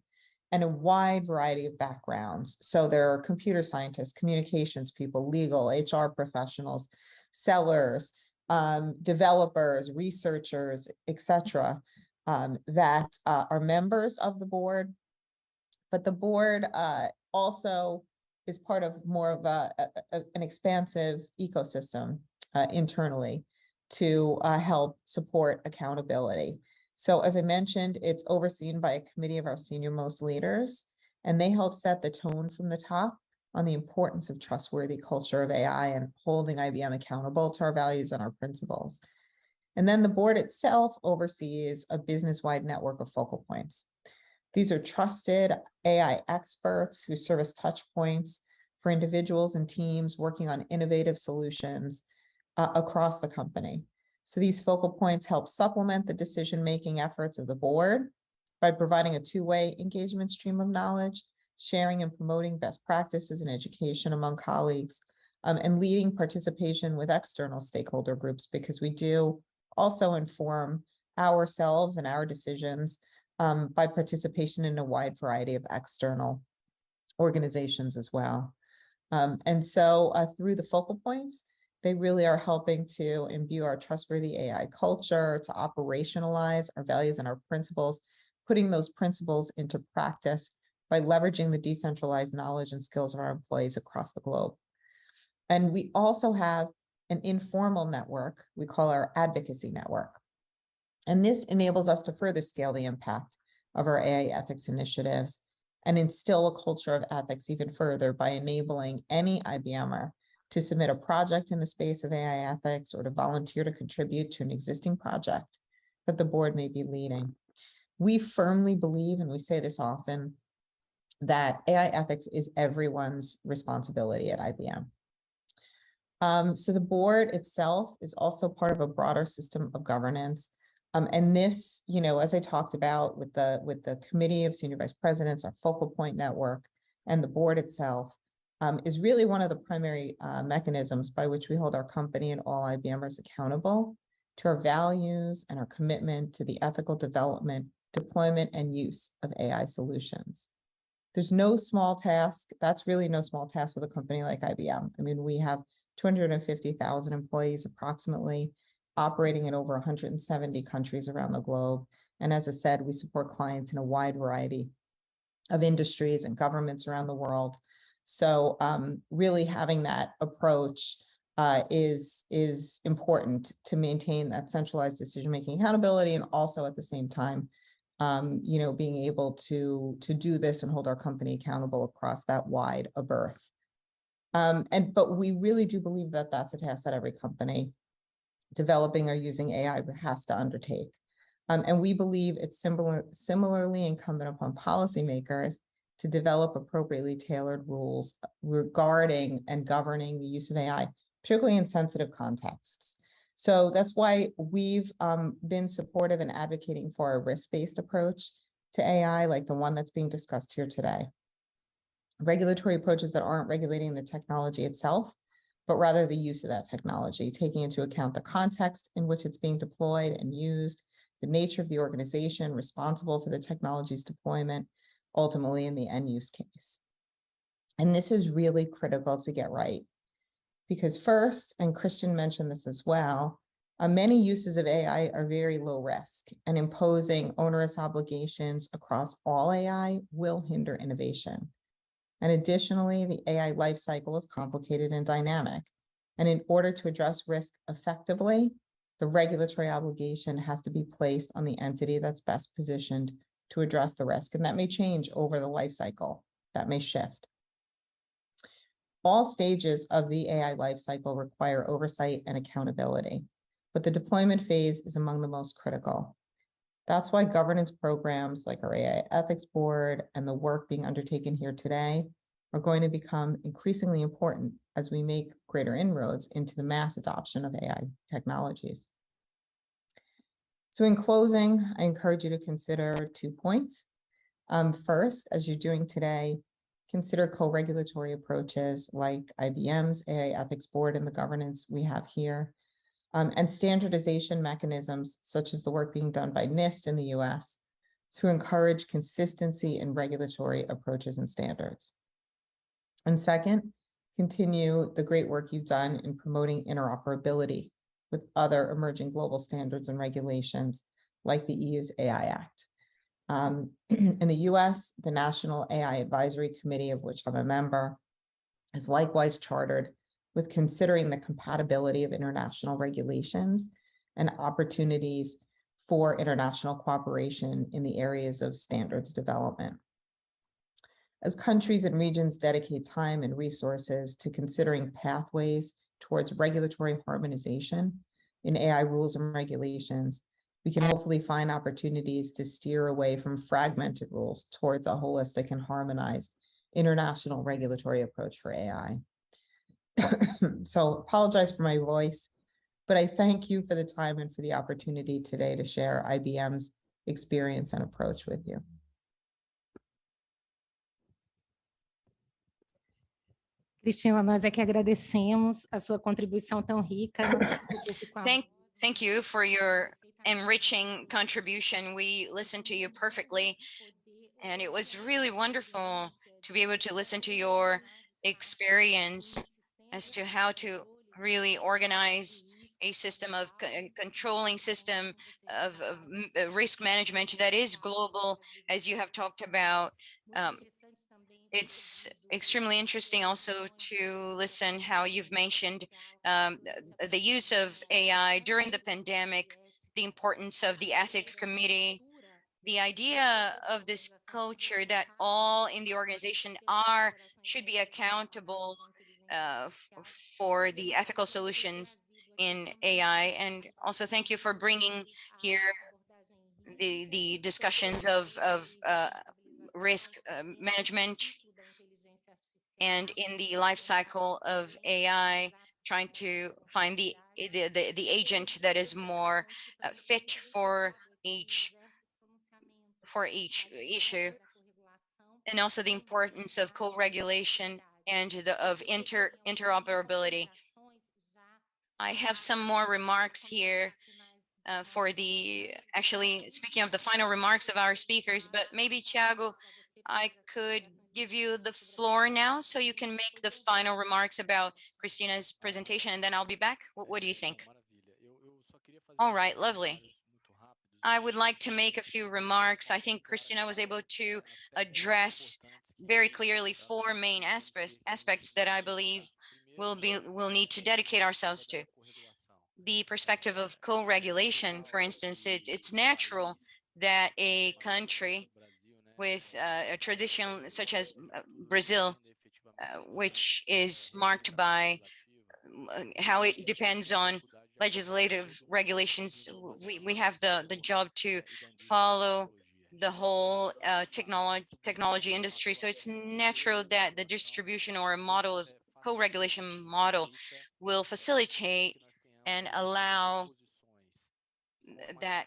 and a wide variety of backgrounds. So there are computer scientists, communications people, legal, HR professionals, sellers, developers, researchers, etc., that are members of the board. But the board also is part of more of an expansive ecosystem internally to help support accountability. So as I mentioned, it's overseen by a committee of our senior most leaders, and they help set the tone from the top on the importance of trustworthy culture of AI and holding IBM accountable to our values and our principles. And then the board itself oversees a business-wide network of focal points. These are trusted AI experts who serve as touch points for individuals and teams working on innovative solutions across the company. So these focal points help supplement the decision-making efforts of the board by providing a two-way engagement stream of knowledge, sharing and promoting best practices and education among colleagues, and leading participation with external stakeholder groups, because we do also inform ourselves and our decisions by participation in a wide variety of external organizations as well. And so through the focal points, they really are helping to imbue our trustworthy AI culture, to operationalize our values and our principles, putting those principles into practice by leveraging the decentralized knowledge and skills of our employees across the globe. And we also have an informal network we call our advocacy network. And this enables us to further scale the impact of our AI ethics initiatives and instill a culture of ethics even further by enabling any IBMer to submit a project in the space of AI ethics or to volunteer to contribute to an existing project that the board may be leading. We firmly believe, and we say this often, that AI ethics is everyone's responsibility at IBM. So the board itself is also part of a broader system of governance. And this, as I talked about with the committee of senior vice presidents, our focal point network, and the board itself, is really one of the primary mechanisms by which we hold our company and all IBMers accountable to our values and our commitment to the ethical development, deployment, and use of AI solutions. There's no small task. That's really no small task with a company like IBM. I mean, we have 250,000 employees approximately, operating in over 170 countries around the globe. And as I said, we support clients in a wide variety of industries and governments around the world. So really having that approach is important to maintain that centralized decision-making accountability, and also at the same time, being able to do this and hold our company accountable across that wide a berth. But we really do believe that that's a task that every company developing or using AI has to undertake. And we believe it's similarly incumbent upon policymakers to develop appropriately tailored rules regarding and governing the use of AI, particularly in sensitive contexts. So that's why we've been supportive and advocating for a risk-based approach to AI, like the one that's being discussed here today. Regulatory approaches that aren't regulating the technology itself, but rather the use of that technology, taking into account the context in which it's being deployed and used, the nature of the organization responsible for the technology's deployment, ultimately in the end use case. And this is really critical to get right. Because first, and Christian mentioned this as well, many uses of AI are very low risk, and imposing onerous obligations across all AI will hinder innovation. And additionally, the AI lifecycle is complicated and dynamic. And in order to address risk effectively, the regulatory obligation has to be placed on the entity that's best positioned to address the risk. And that may change over the lifecycle, that may shift. All stages of the AI lifecycle require oversight and accountability, but the deployment phase is among the most critical. That's why governance programs like our AI Ethics Board and the work being undertaken here today are going to become increasingly important as we make greater inroads into the mass adoption of AI technologies. So in closing, I encourage you to consider 2 points. First, as you're doing today, consider co-regulatory approaches like IBM's AI Ethics Board and the governance we have here, and standardization mechanisms such as the work being done by NIST in the US to encourage consistency in regulatory approaches and standards. And second, continue the great work you've done in promoting interoperability with other emerging global standards and regulations like the EU's AI Act. In the US, the National AI Advisory Committee, of which I'm a member, is likewise chartered with considering the compatibility of international regulations and opportunities for international cooperation in the areas of standards development. As countries and regions dedicate time and resources to considering pathways towards regulatory harmonization in AI rules and regulations, we can hopefully find opportunities to steer away from fragmented rules towards a holistic and harmonized international regulatory approach for AI. So apologize for my voice, but I thank you for the time and for the opportunity today to share IBM's experience and approach with you.
Cristina, nós é que agradecemos a sua contribuição tão rica.
Thank you for your enriching contribution. We listened to you perfectly, and it was really wonderful to be able to listen to your experience as to how to really organize a system of controlling system of risk management that is global, as you have talked about. It's extremely interesting also to listen how you've mentioned the use of AI during the pandemic, the importance of the ethics committee, the idea of this culture that all in the organization should be accountable for the ethical solutions in AI. And also thank you for bringing here the discussions of risk management and in the life cycle of AI, trying to find the agent that is more fit for each issue, and also the importance of co-regulation and of interoperability. I have some more remarks here actually speaking of the final remarks of our speakers, but maybe Thiago, I could give you the floor now so you can make the final remarks about Christina's presentation, and then I'll be back. What do you think? All right, lovely. I would like to make a few remarks. I think Christina was able to address very clearly 4 main aspects that I believe we'll need to dedicate ourselves to. The perspective of co-regulation, for instance, it's natural that a country with a tradition such as Brazil, which is marked by how it depends on legislative regulations, we have the job to follow the whole technology industry. So it's natural that the distribution or a model of co-regulation model will facilitate and allow that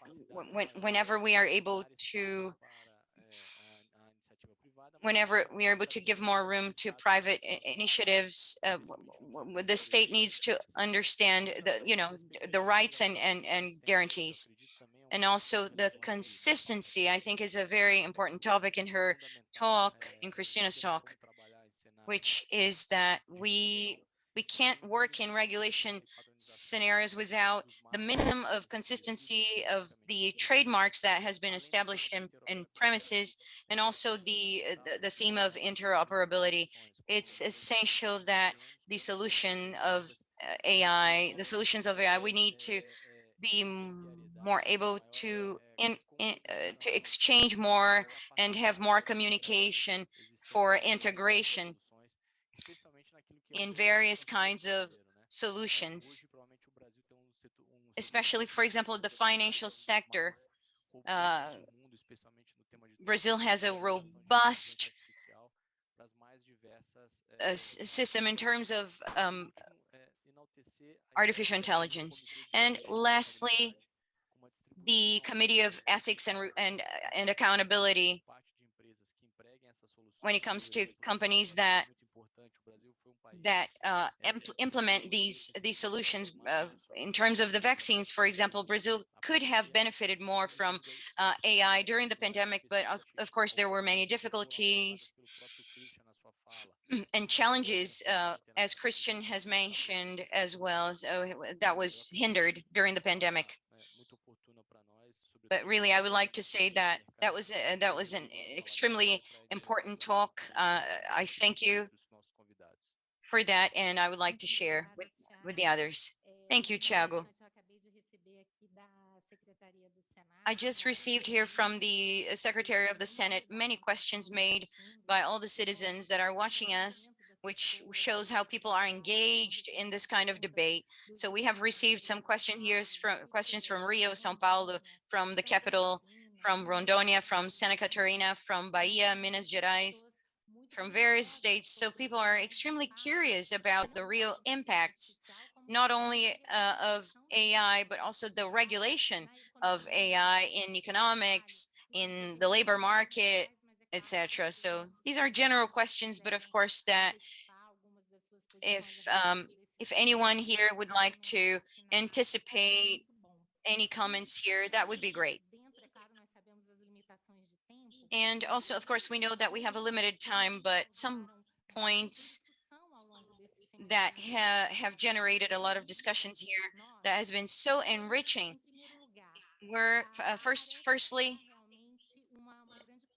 whenever we are able to give more room to private initiatives, the state needs to understand the rights and guarantees. And also the consistency, I think, is a very important topic in her talk, in Christina's talk, which is that we can't work in regulation scenarios without the minimum of consistency of the trademarks that has been established in premises, and also the theme of interoperability. It's essential that the solutions of AI, we need to be more able to exchange more and have more communication for integration in various kinds of solutions, especially, for example, the financial sector. Brazil has a robust system in terms of artificial intelligence. And lastly, the Committee of Ethics and Accountability, when it comes to companies that implement these solutions. In terms of the vaccines, for example, Brazil could have benefited more from AI during the pandemic, but of course there were many difficulties and challenges, as Christian has mentioned as well. So that was hindered during the pandemic. But really, I would like to say that that was an extremely important talk. I thank you for that, and I would like to share with the others. Thank you, Thiago. I just received here from the Secretary of the Senate many questions made by all the citizens that are watching us, which shows how people are engaged in this kind of debate. So we have received some questions from Rio, São Paulo, from the capital, from Rondônia, from Santa Catarina, from Bahia, Minas Gerais, from various states. So people are extremely curious about the real impacts, not only of AI, but also the regulation of AI in economics, in the labor market, etc. So these are general questions, but of course that if anyone here would like to anticipate any comments here, that would be great. And also, of course, we know that we have a limited time, but some points that have generated a lot of discussions here that has been so enriching were firstly,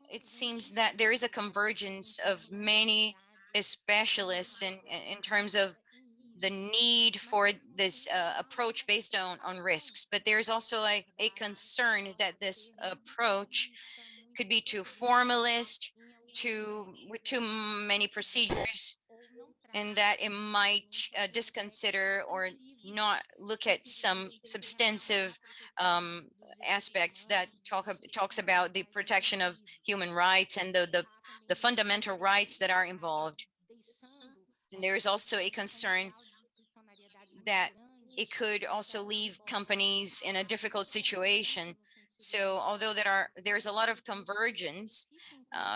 it seems that there is a convergence of many specialists in terms of the need for this approach based on risks, but there's also a concern that this approach could be too formalist, with too many procedures, and that it might disconsider or not look at some substantive aspects that talks about the protection of human rights and the fundamental rights that are involved. And there is also a concern that it could also leave companies in a difficult situation. So although there's a lot of convergence,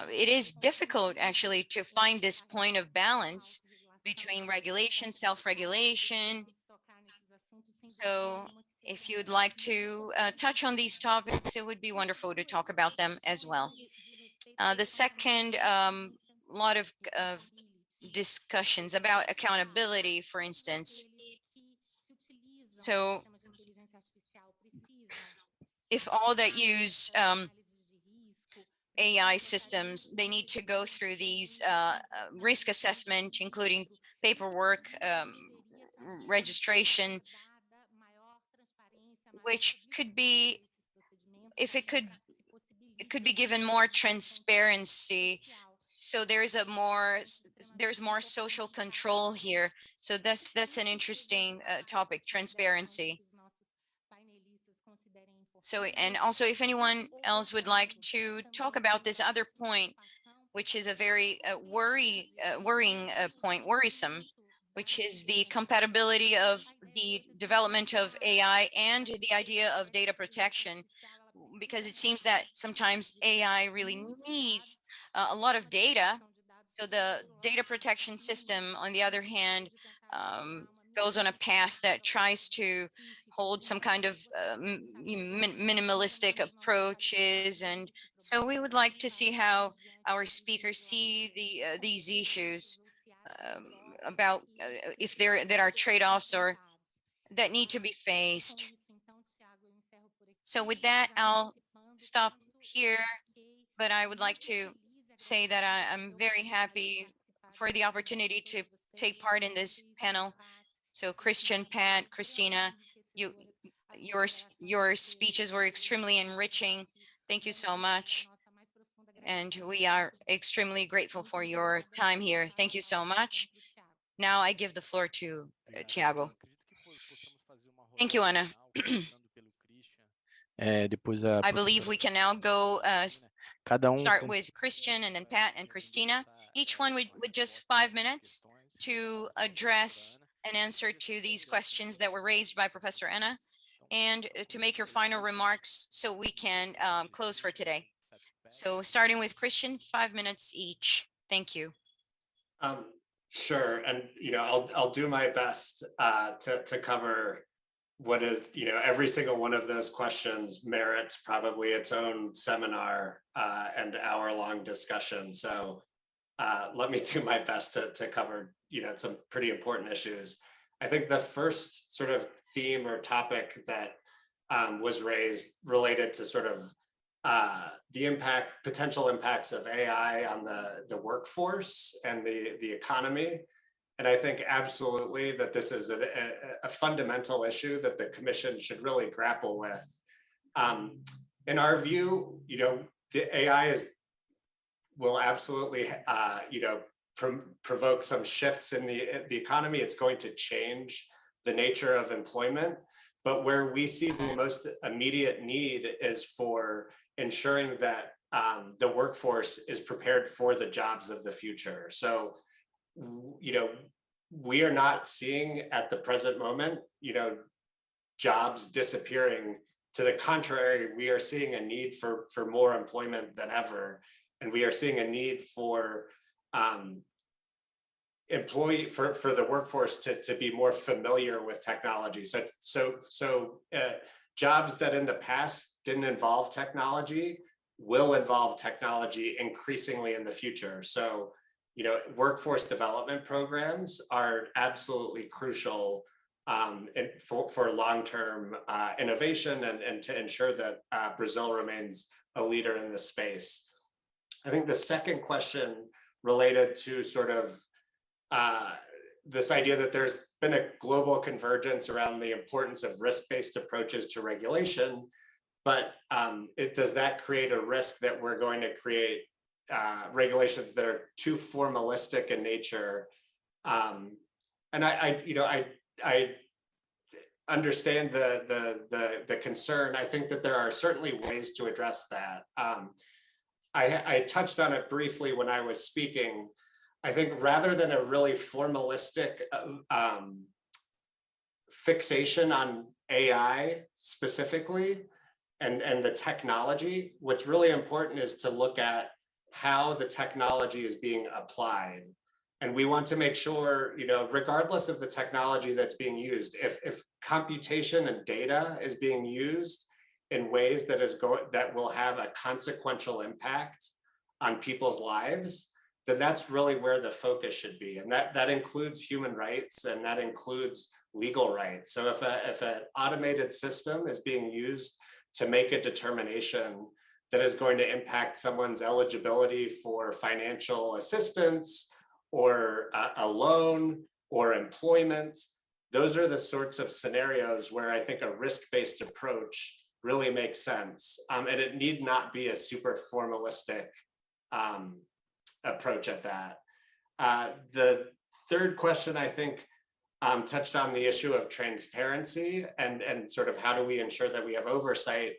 it is difficult actually to find this point of balance between regulation, self-regulation. So if you'd like to touch on these topics, it would be wonderful to talk about them as well. The second lot of discussions about accountability, for instance. So if all that use AI systems, they need to go through these risk assessment, including paperwork, registration, which could be, if it could be given more transparency. So there's more social control here. So that's an interesting topic, transparency. So, and also if anyone else would like to talk about this other point, which is a very worrying point, worrisome, which is the compatibility of the development of AI and the idea of data protection, because it seems that sometimes AI really needs a lot of data. So the data protection system, on the other hand, goes on a path that tries to hold some kind of minimalistic approaches. And so we would like to see how our speakers see these issues, about if there are trade-offs or that need to be faced. So with that, I'll stop here, but I would like to say that I'm very happy for the opportunity to take part in this panel. So Christian, Pat, Christina, your speeches were extremely enriching. Thank you so much. And we are extremely grateful for your time here. Thank you so much. Now I give the floor to Thiago. Thank you, Ana. I believe we can now go start with Christian and then Pat and Christina, each one with just 5 minutes to address and answer to these questions that were raised by Professor Anna, and to make your final remarks so we can close for today. So starting with Christian, 5 minutes each. Thank you.
Sure, and I'll do my best to cover what is, every single one of those questions merits probably its own seminar and hour-long discussion. So let me do my best to cover, some pretty important issues. I think the first sort of theme or topic that was raised related to sort of the potential impacts of AI on the workforce and the economy. And I think absolutely that this is a fundamental issue that the Commission should really grapple with. In our view, the AI will absolutely, provoke some shifts in the economy. It's going to change the nature of employment. But where we see the most immediate need is for ensuring that the workforce is prepared for the jobs of the future. So, we are not seeing at the present moment, jobs disappearing. To the contrary, we are seeing a need for more employment than ever. And we are seeing a need for for the workforce to be more familiar with technology. So jobs that in the past didn't involve technology will involve technology increasingly in the future. So, workforce development programs are absolutely crucial for long-term innovation and to ensure that Brazil remains a leader in the space. I think the second question related to sort of this idea that there's been a global convergence around the importance of risk-based approaches to regulation, but does that create a risk that we're going to create regulations that are too formalistic in nature? And I understand the concern. I think that there are certainly ways to address that. I touched on it briefly when I was speaking. I think rather than a really formalistic fixation on AI specifically and the technology, what's really important is to look at how the technology is being applied. And we want to make sure, regardless of the technology that's being used, if computation and data is being used in ways that will have a consequential impact on people's lives, then that's really where the focus should be. And that includes human rights and that includes legal rights. So if an automated system is being used to make a determination that is going to impact someone's eligibility for financial assistance or a loan or employment, those are the sorts of scenarios where I think a risk-based approach really makes sense. And it need not be a super formalistic approach at that. The third question, I think, touched on the issue of transparency and sort of how do we ensure that we have oversight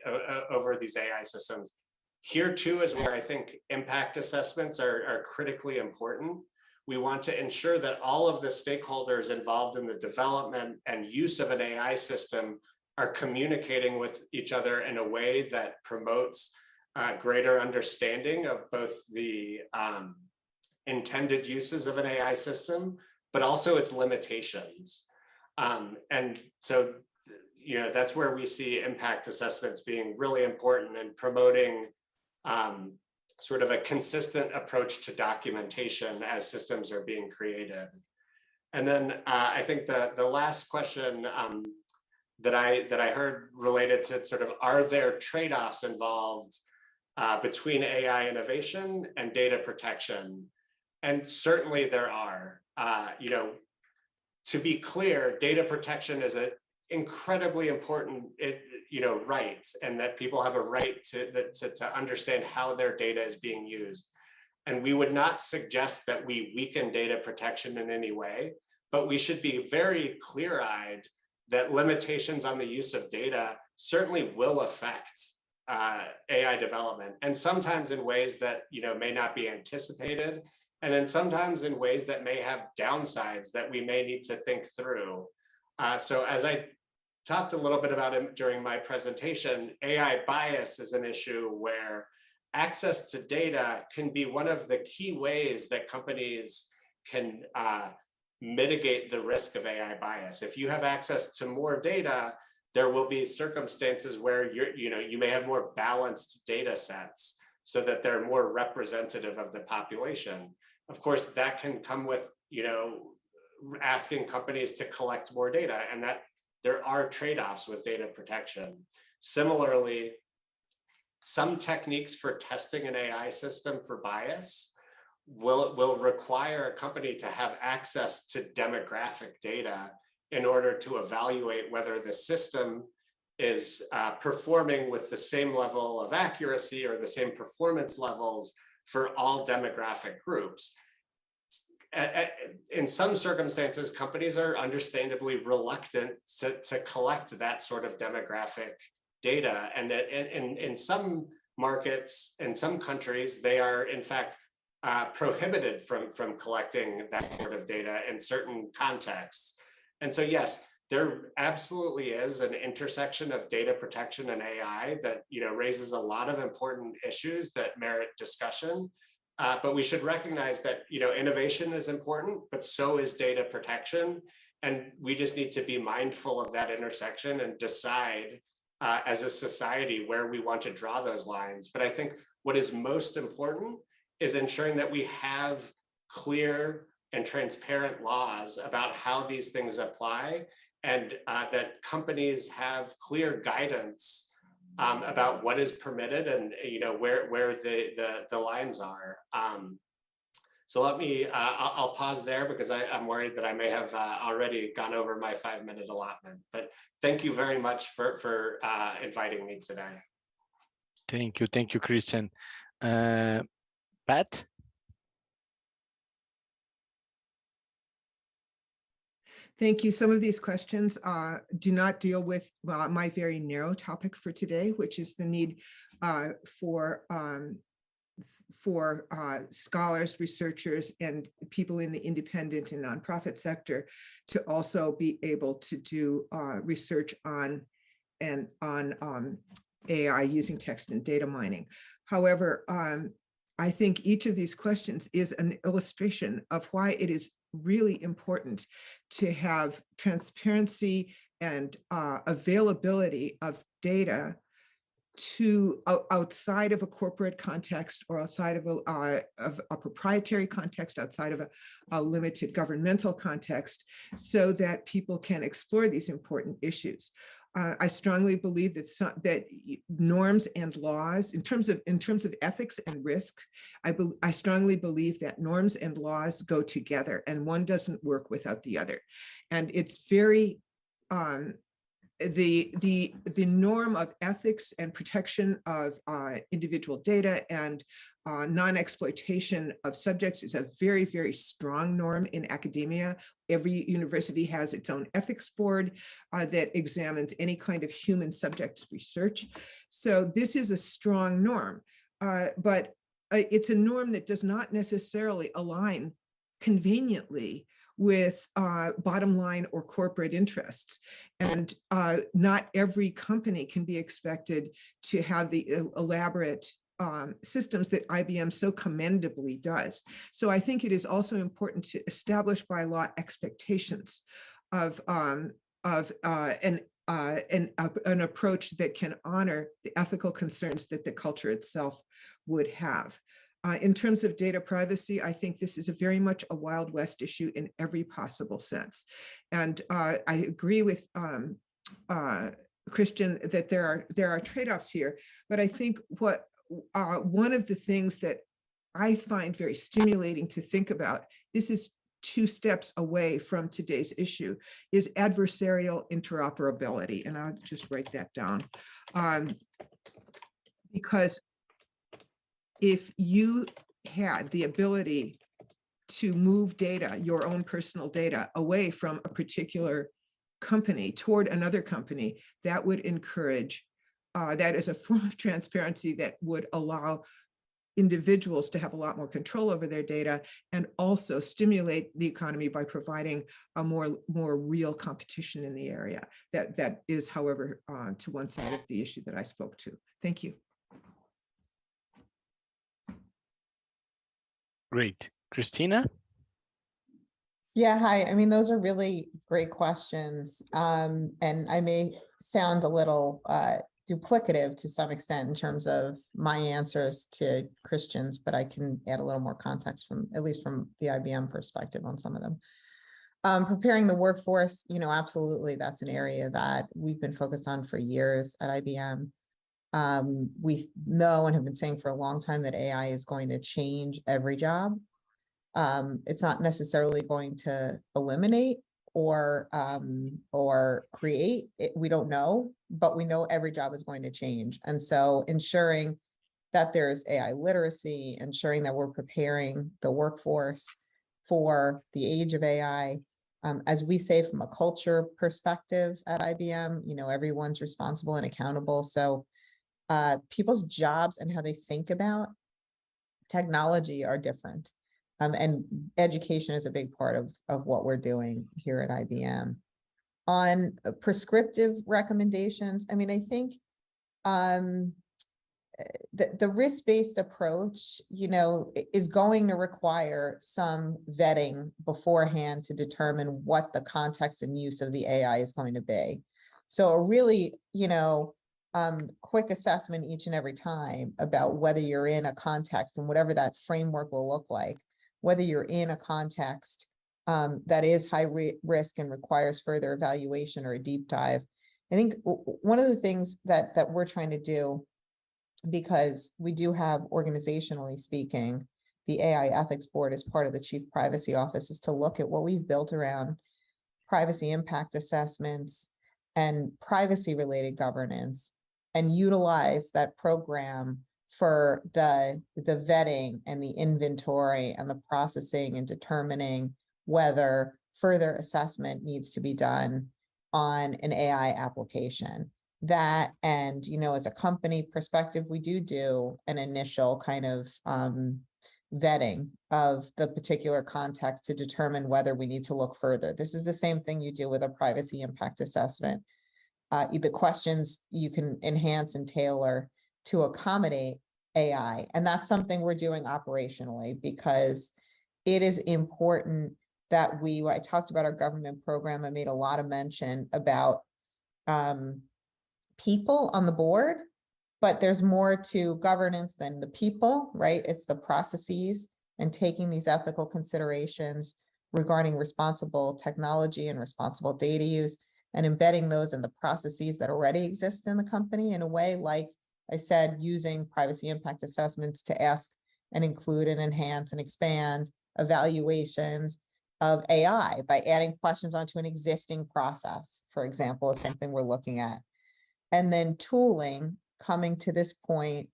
over these AI systems. Here too is where I think impact assessments are critically important. We want to ensure that all of the stakeholders involved in the development and use of an AI system are communicating with each other in a way that promotes greater understanding of both the intended uses of an AI system, but also its limitations. And so, that's where we see impact assessments being really important in promoting sort of a consistent approach to documentation as systems are being created. And then I think the last question that I heard related to sort of, are there trade-offs involved between AI innovation and data protection? And certainly there are. To be clear, data protection is an incredibly important right, and that people have a right to understand how their data is being used. And we would not suggest that we weaken data protection in any way, but we should be very clear-eyed that limitations on the use of data certainly will affect AI development, and sometimes in ways that may not be anticipated, and then sometimes in ways that may have downsides that we may need to think through. So as I talked a little bit about it during my presentation, AI bias is an issue where access to data can be one of the key ways that companies can mitigate the risk of AI bias. If you have access to more data, there will be circumstances where you may have more balanced data sets so that they're more representative of the population. Of course, that can come with asking companies to collect more data, and that there are trade-offs with data protection. Similarly, some techniques for testing an AI system for bias will require a company to have access to demographic data in order to evaluate whether the system is performing with the same level of accuracy or the same performance levels for all demographic groups. In some circumstances, companies are understandably reluctant to collect that sort of demographic data. And in some markets, in some countries, they are in fact prohibited from collecting that sort of data in certain contexts. And so, yes, there absolutely is an intersection of data protection and AI that raises a lot of important issues that merit discussion. But we should recognize that innovation is important, but so is data protection. And we just need to be mindful of that intersection and decide as a society where we want to draw those lines. But I think what is most important is ensuring that we have clear and transparent laws about how these things apply, and that companies have clear guidance about what is permitted and where the lines are. So let me, I'll pause there because I'm worried that I may have already gone over my 5-minute allotment. But thank you very much for inviting me today.
Thank you, Christian. Pat?
Thank you. Some of these questions do not deal with my very narrow topic for today, which is the need for scholars, researchers, and people in the independent and nonprofit sector to also be able to do research on AI using text and data mining. However, I think each of these questions is an illustration of why it is really important to have transparency and availability of data to outside of a corporate context or outside of a proprietary context, outside of a limited governmental context, so that people can explore these important issues. I strongly believe that norms and laws, in terms of ethics and risk, I strongly believe that norms and laws go together, and one doesn't work without the other. And it's very the norm of ethics and protection of individual data and non-exploitation of subjects is a very, very strong norm in academia. Every university has its own ethics board that examines any kind of human subjects research. So this is a strong norm, but it's a norm that does not necessarily align conveniently with bottom line or corporate interests. And not every company can be expected to have the elaborate systems that IBM so commendably does. So I think it is also important to establish by law expectations of an approach that can honor the ethical concerns that the culture itself would have. In terms of data privacy, I think this is very much a Wild West issue in every possible sense. And I agree with Christian that there are trade-offs here, but I think one of the things that I find very stimulating to think about, this is 2 steps away from today's issue, is adversarial interoperability. And I'll just write that down. Because if you had the ability to move data, your own personal data, away from a particular company toward another company, that would encourage, that is a form of transparency that would allow individuals to have a lot more control over their data and also stimulate the economy by providing a more real competition in the area. That is, however, to one side of the issue that I spoke to. Thank you.
Great. Christina?
Yeah, hi. I mean, those are really great questions. And I may sound a little duplicative to some extent in terms of my answers to Christians, but I can add a little more context from, at least from the IBM perspective on some of them. Preparing the workforce, absolutely, that's an area that we've been focused on for years at IBM. We know and have been saying for a long time that AI is going to change every job. It's not necessarily going to eliminate or create it. We don't know, but we know every job is going to change. And so ensuring that there's AI literacy, ensuring that we're preparing the workforce for the age of AI. As we say, from a culture perspective at IBM, everyone's responsible and accountable. So people's jobs and how they think about technology are different. And education is a big part of what we're doing here at IBM. On prescriptive recommendations, I mean, I think the risk-based approach, is going to require some vetting beforehand to determine what the context and use of the AI is going to be. So a really, quick assessment each and every time about whether you're in a context and whatever that framework will look like, whether you're in a context that is high risk and requires further evaluation or a deep dive. I think one of the things that we're trying to do, because we do have, organizationally speaking, the AI Ethics Board as part of the Chief Privacy Office, is to look at what we've built around privacy impact assessments and privacy related governance, and utilize that program for the vetting and the inventory and the processing and determining whether further assessment needs to be done on an AI application. That, and as a company perspective, we do an initial kind of vetting of the particular context to determine whether we need to look further. This is the same thing you do with a privacy impact assessment. The questions you can enhance and tailor to accommodate AI. And that's something we're doing operationally, because it is important that I talked about our government program. I made a lot of mention about people on the board, but there's more to governance than the people, right? It's the processes and taking these ethical considerations regarding responsible technology and responsible data use and embedding those in the processes that already exist in the company in a way, like I said, using privacy impact assessments to ask and include and enhance and expand evaluations of AI by adding questions onto an existing process, for example, is something we're looking at. And then tooling, coming to this point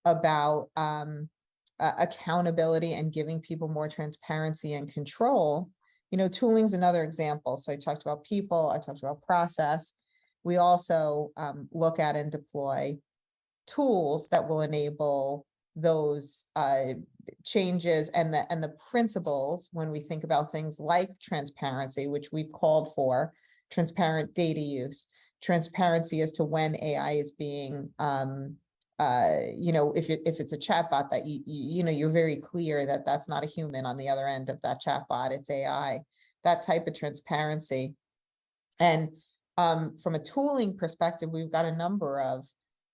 about accountability and giving people more transparency and control, tooling is another example. So I talked about people, I talked about process. We also look at and deploy tools that will enable those changes and the principles when we think about things like transparency, which we've called for, transparent data use, transparency as to when AI is being, if it's a chatbot that you're very clear that that's not a human on the other end of that chatbot, it's AI, that type of transparency. And from a tooling perspective, we've got a number of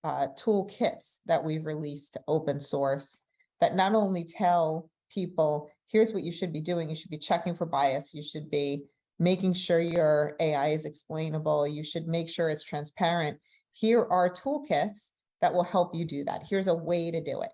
toolkits that we've released open source that not only tell people, here's what you should be doing. You should be checking for bias. You should be making sure your AI is explainable. You should make sure it's transparent. Here are toolkits that will help you do that. Here's a way to do it.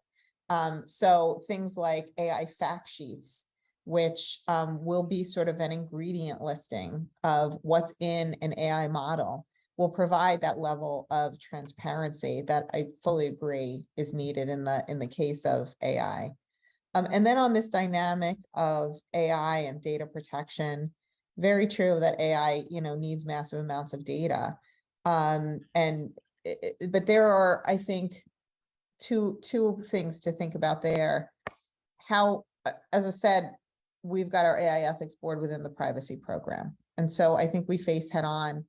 So things like AI fact sheets, which will be sort of an ingredient listing of what's in an AI model, will provide that level of transparency that I fully agree is needed in the case of AI. And then on this dynamic of AI and data protection, very true that AI, needs massive amounts of data. But there are, I think, two things to think about there. How, as I said, we've got our AI ethics board within the privacy program. And so I think we face head on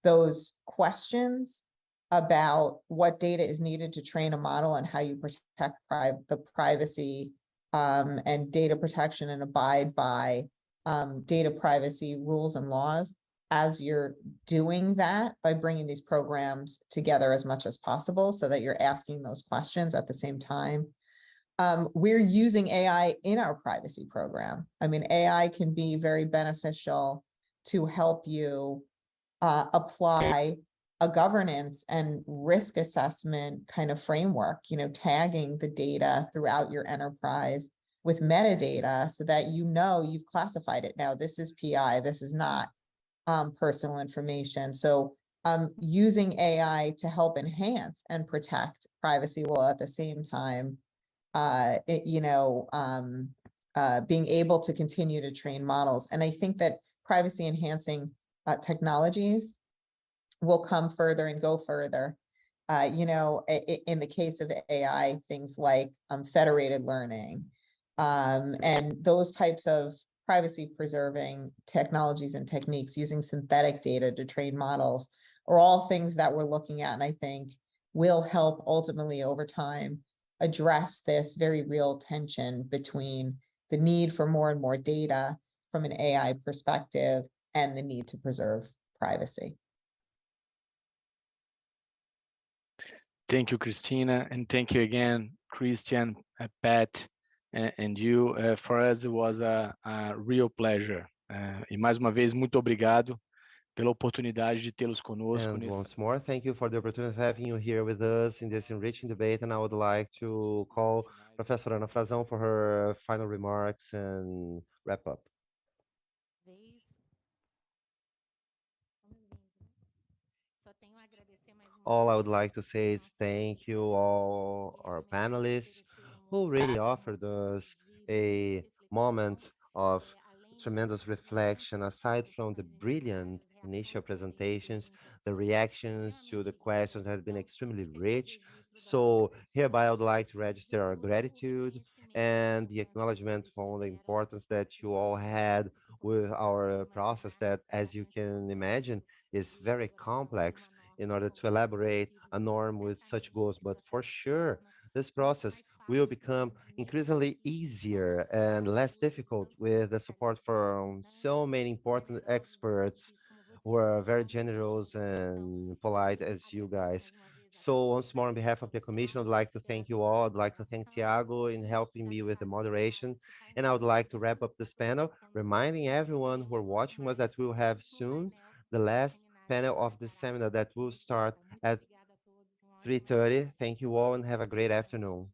those questions about what data is needed to train a model and how you protect the privacy and data protection and abide by data privacy rules and laws as you're doing that by bringing these programs together as much as possible so that you're asking those questions at the same time. We're using AI in our privacy program. I mean, AI can be very beneficial to help you apply a governance and risk assessment kind of framework, tagging the data throughout your enterprise with metadata so that you've classified it. Now, this is PI, this is not personal information. So using AI to help enhance and protect privacy while at the same time, being able to continue to train models. And I think that privacy enhancing technologies will come further and go further. In the case of AI, things like federated learning and those types of privacy preserving technologies and techniques using synthetic data to train models are all things that we're looking at and I think will help ultimately over time address this very real tension between the need for more and more data from an AI perspective and the need to preserve privacy.
Thank you, Christina, and thank you again, Christian, Pat, and you. For us, it was a real pleasure. E mais uma vez, muito obrigado pela oportunidade de tê-los conosco.
And once more, thank you for the opportunity of having you here with us in this enriching debate. And I would like to call Professor Ana Frazão for her final remarks and wrap up. All I would like to say is thank you all our panelists who really offered us a moment of tremendous reflection aside from the brilliant initial presentations. The reactions to the questions have been extremely rich. So hereby I would like to register our gratitude and the acknowledgement for the importance that you all had with our process that, as you can imagine, is very complex in order to elaborate a norm with such goals. But for sure, this process will become increasingly easier and less difficult with the support from so many important experts who are very generous and polite as you guys. So once more, on behalf of the commission, I'd like to thank you all. I'd like to thank Tiago in helping me with the moderation. And I would like to wrap up this panel, reminding everyone who are watching us that we'll have soon the last panel of this seminar that will start at 3:30. Thank you all and have a great afternoon.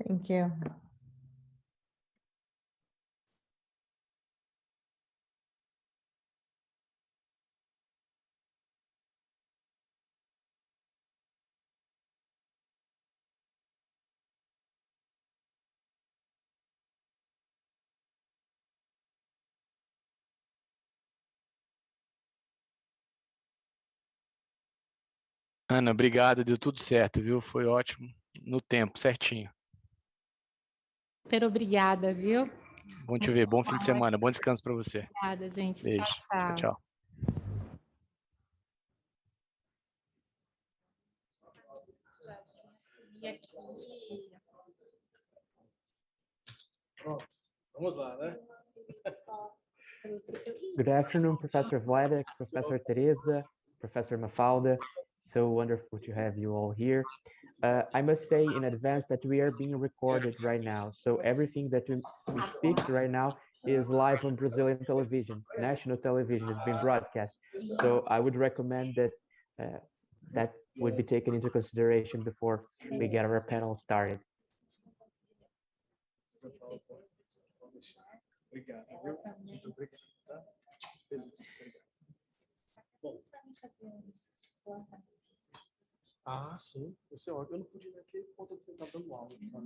Thank you.
Ana, obrigado, deu tudo certo, viu? Foi ótimo, no tempo, certinho.
Super obrigada, viu?
Bom te ver, bom fim de semana, bom descanso para você.
Obrigada, gente.
Beijo.
Tchau, tchau.
Tchau.
Vamos lá, né?
Good afternoon, Professor Vladek, Professor Teresa, Professor Mafalda. So wonderful to have you all here. I must say in advance that we are being recorded right now. So everything that we speak right now is live on Brazilian television. National television is being broadcast. So I would recommend that that would be taken into consideration before we get our panel started.
Obrigado, viu? Muito obrigado, tá? Beleza, obrigado. Bom. Ah, sim. Você, ó, eu não pude ir naquele ponto de estar dando aula. Tá?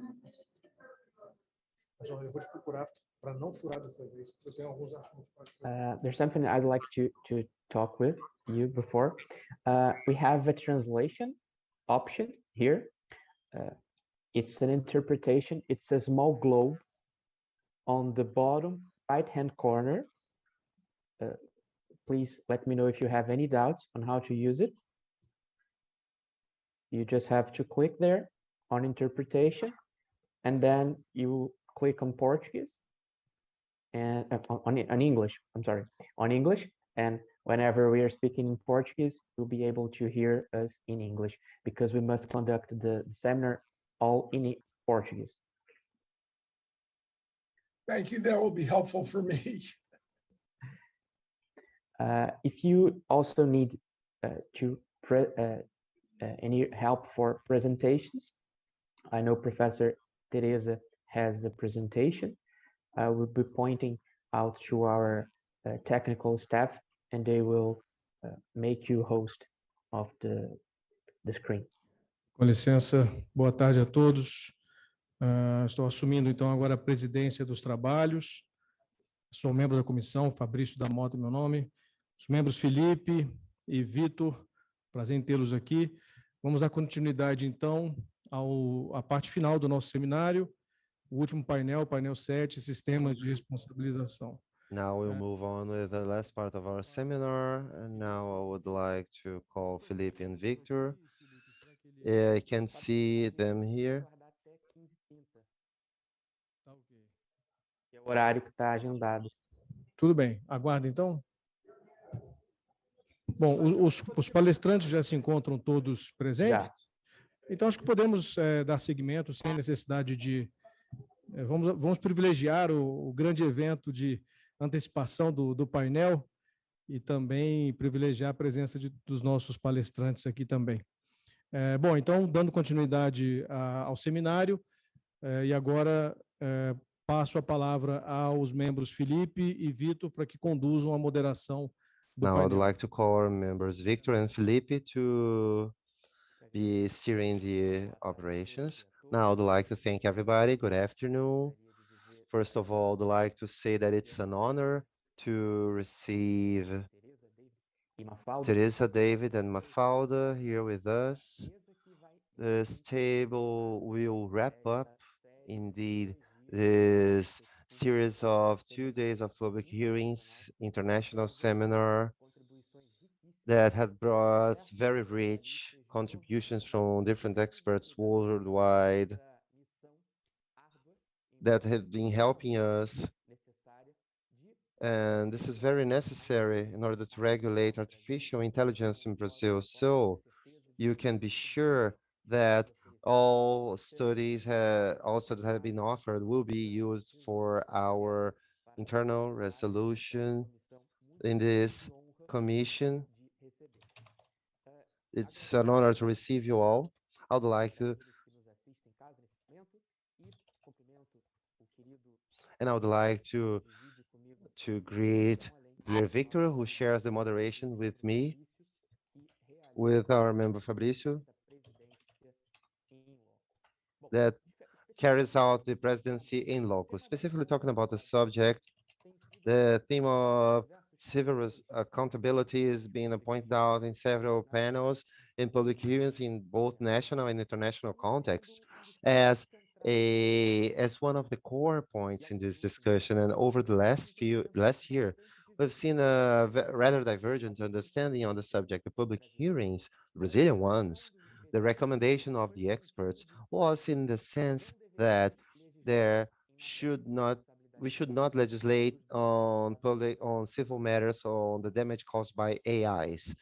Mas ó, eu vou te procurar para não furar dessa vez, porque eu tenho alguns assuntos para
There's something I'd like to talk with you before. We have a translation option here. It's an interpretation. It's a small globe on the bottom right-hand corner. Please let me know if you have any doubts on how to use it. You just have to click there on interpretation, and then you click on Portuguese and on English, I'm sorry, on English. And whenever we are speaking in Portuguese, you'll be able to hear us in English, because we must conduct the seminar all in Portuguese.
Thank you. That will be helpful for me.
If you also need any help for presentations, I know Professor Teresa has a presentation. I will be pointing out to our technical staff, and they will make you host of the screen.
Com licença, boa tarde a todos. Estou assumindo então agora a presidência dos trabalhos. Sou membro da comissão, Fabrício da Mota, meu nome. Os membros Felipe e Vitor, prazer em tê-los aqui. Vamos dar continuidade então à parte final do nosso seminário, o último painel, painel 7, sistemas de responsabilização.
Now we'll move on with the last part of our seminar. And now I would like to call Felipe and Victor. I can see them here.
É o horário que está agendado.
Tudo bem, aguarda então. Bom, os palestrantes já se encontram todos presentes?
Já.
Então, acho que podemos dar seguimento sem necessidade de... vamos privilegiar o grande evento de antecipação do painel e também privilegiar a presença dos nossos palestrantes aqui também. Bom, então, dando continuidade ao seminário, e agora passo a palavra aos membros Felipe e Vitor para que conduzam a moderação do
Now I'd
painel.
like to call our members Victor and Felipe to be steering the operations. Now I'd like to thank everybody. Good afternoon. First of all, I'd like to say that it's an honor to receive Teresa, David, and Mafalda here with us. This table will wrap up, indeed, this series of 2 days of public hearings, international seminar that had brought very rich contributions from different experts worldwide that have been helping us. And this is very necessary in order to regulate artificial intelligence in Brazil. So you can be sure that all studies have been offered will be used for our internal resolution in this commission. It's an honor to receive you all. I would like to, and I would like to greet dear Victor, who shares the moderation with me, with our member Fabrício, that carries out the presidency in loco, specifically talking about the subject, the theme of accountability is being pointed out in several panels in public hearings in both national and international contexts as one of the core points in this discussion. And over the last year, we've seen a rather divergent understanding on the subject. The public hearings, Brazilian ones, the recommendation of the experts was in the sense that there should not we should not legislate on civil matters on the damage caused by AIs.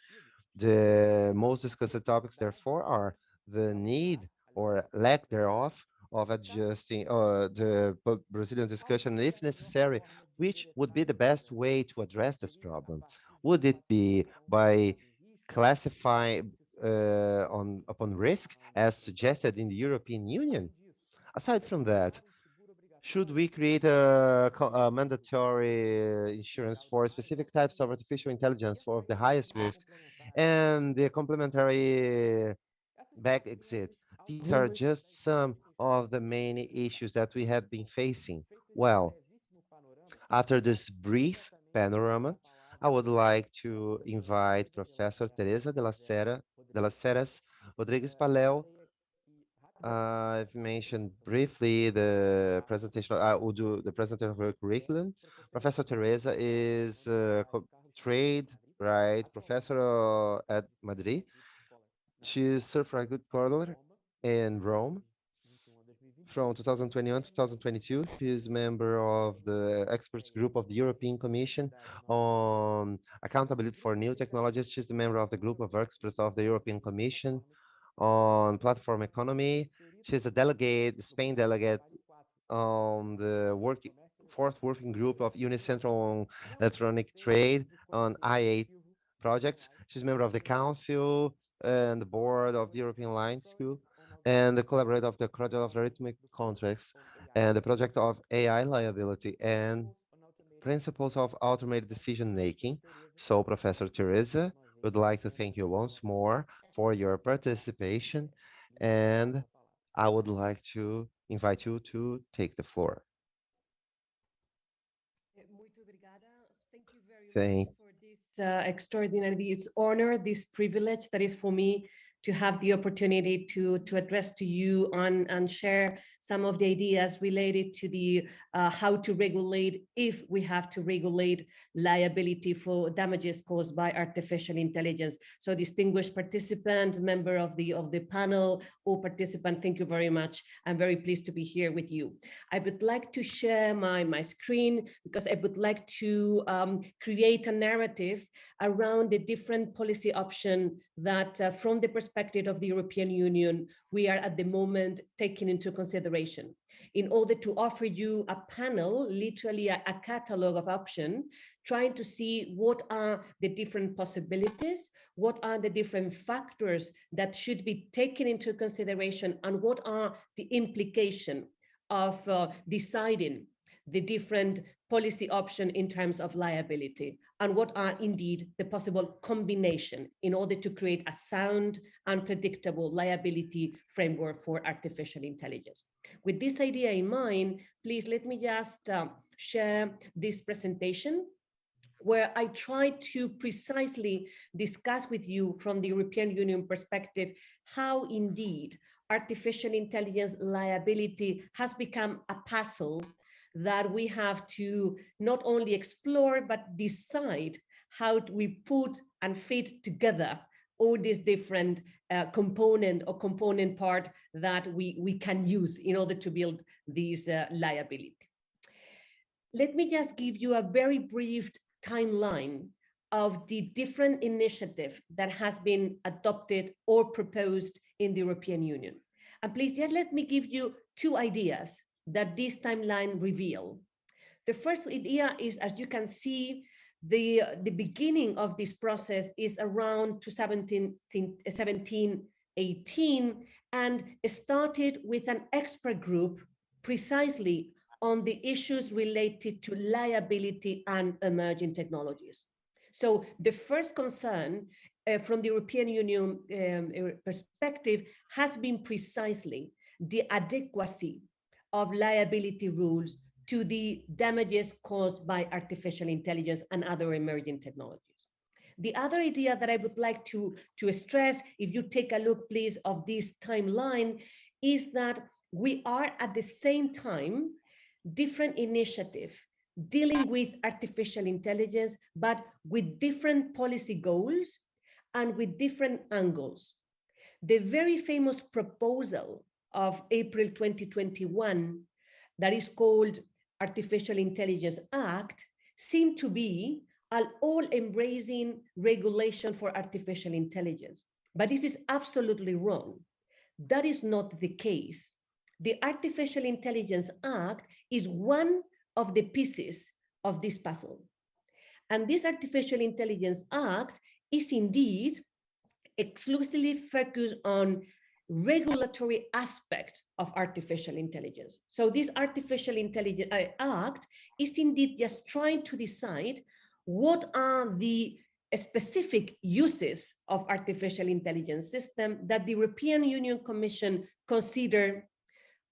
The most discussed topics, therefore, are the need or lack thereof of adjusting the Brazilian discussion, if necessary, which would be the best way to address this problem? Would it be by classifying upon risk as suggested in the European Union? Aside from that, should we create a mandatory insurance for specific types of artificial intelligence for the highest risk and the complementary back exit? These are just some of the main issues that we have been facing. Well, after this brief panorama, I would like to invite Professor Teresa de las Heras Rodrigues Palel. I've mentioned briefly the presentation. I will do the presentation of her curriculum. Professor Teresa is a trade right professor at Madrid. She's certified good scholar in Rome. From 2021 to 2022, she is member of the experts group of the European Commission on accountability for new technologies. She's the member of the group of experts of the European Commission on platform economy. She's a delegate, Spain delegate on the fourth working group of Unicentral on electronic trade on I8 projects. She's a member of the council and the board of the European Line School and the collaborator of the project of arithmetic contracts and the project of AI liability and principles of automated decision making. So, Professor Teresa, would like to thank you once more for your participation, and I would like to invite you to take the floor.
Thank you for this extraordinary, this honor, this privilege that is for me to have the opportunity to address to you and share some of the ideas related to the how to regulate, if we have to regulate liability for damages caused by artificial intelligence. So distinguished participant, member of the panel or participant, thank you very much. I'm very pleased to be here with you. I would like to share my screen because I would like to create a narrative around the different policy option that from the perspective of the European Union, we are at the moment taking into consideration in order to offer you a panel, literally a catalog of options, trying to see what are the different possibilities, what are the different factors that should be taken into consideration, and what are the implications of deciding the different policy option in terms of liability, and what are indeed the possible combination in order to create a sound and predictable liability framework for artificial intelligence. With this idea in mind, please let me just share this presentation where I try to precisely discuss with you from the European Union perspective how indeed artificial intelligence liability has become a puzzle that we have to not only explore, but decide how we put and fit together all these different component part that we can use in order to build this liability. Let me just give you a very brief timeline of the different initiative that has been adopted or proposed in the European Union. And please just let me give you two ideas that this timeline reveal. The first idea is, as you can see, the beginning of this process is around 2017, 18, and started with an expert group precisely on the issues related to liability and emerging technologies. So the first concern from the European Union perspective has been precisely the adequacy of liability rules to the damages caused by artificial intelligence and other emerging technologies. The other idea that I would like to stress, if you take a look, please, of this timeline, is that we are at the same time different initiatives dealing with artificial intelligence, but with different policy goals and with different angles. The very famous proposal of April 2021 that is called Artificial Intelligence Act seemed to be an all-embracing regulation for artificial intelligence. But this is absolutely wrong. That is not the case. The Artificial Intelligence Act is one of the pieces of this puzzle. And this Artificial Intelligence Act is indeed exclusively focused on regulatory aspect of artificial intelligence. So this Artificial Intelligence Act is indeed just trying to decide what are the specific uses of artificial intelligence system that the European Union Commission consider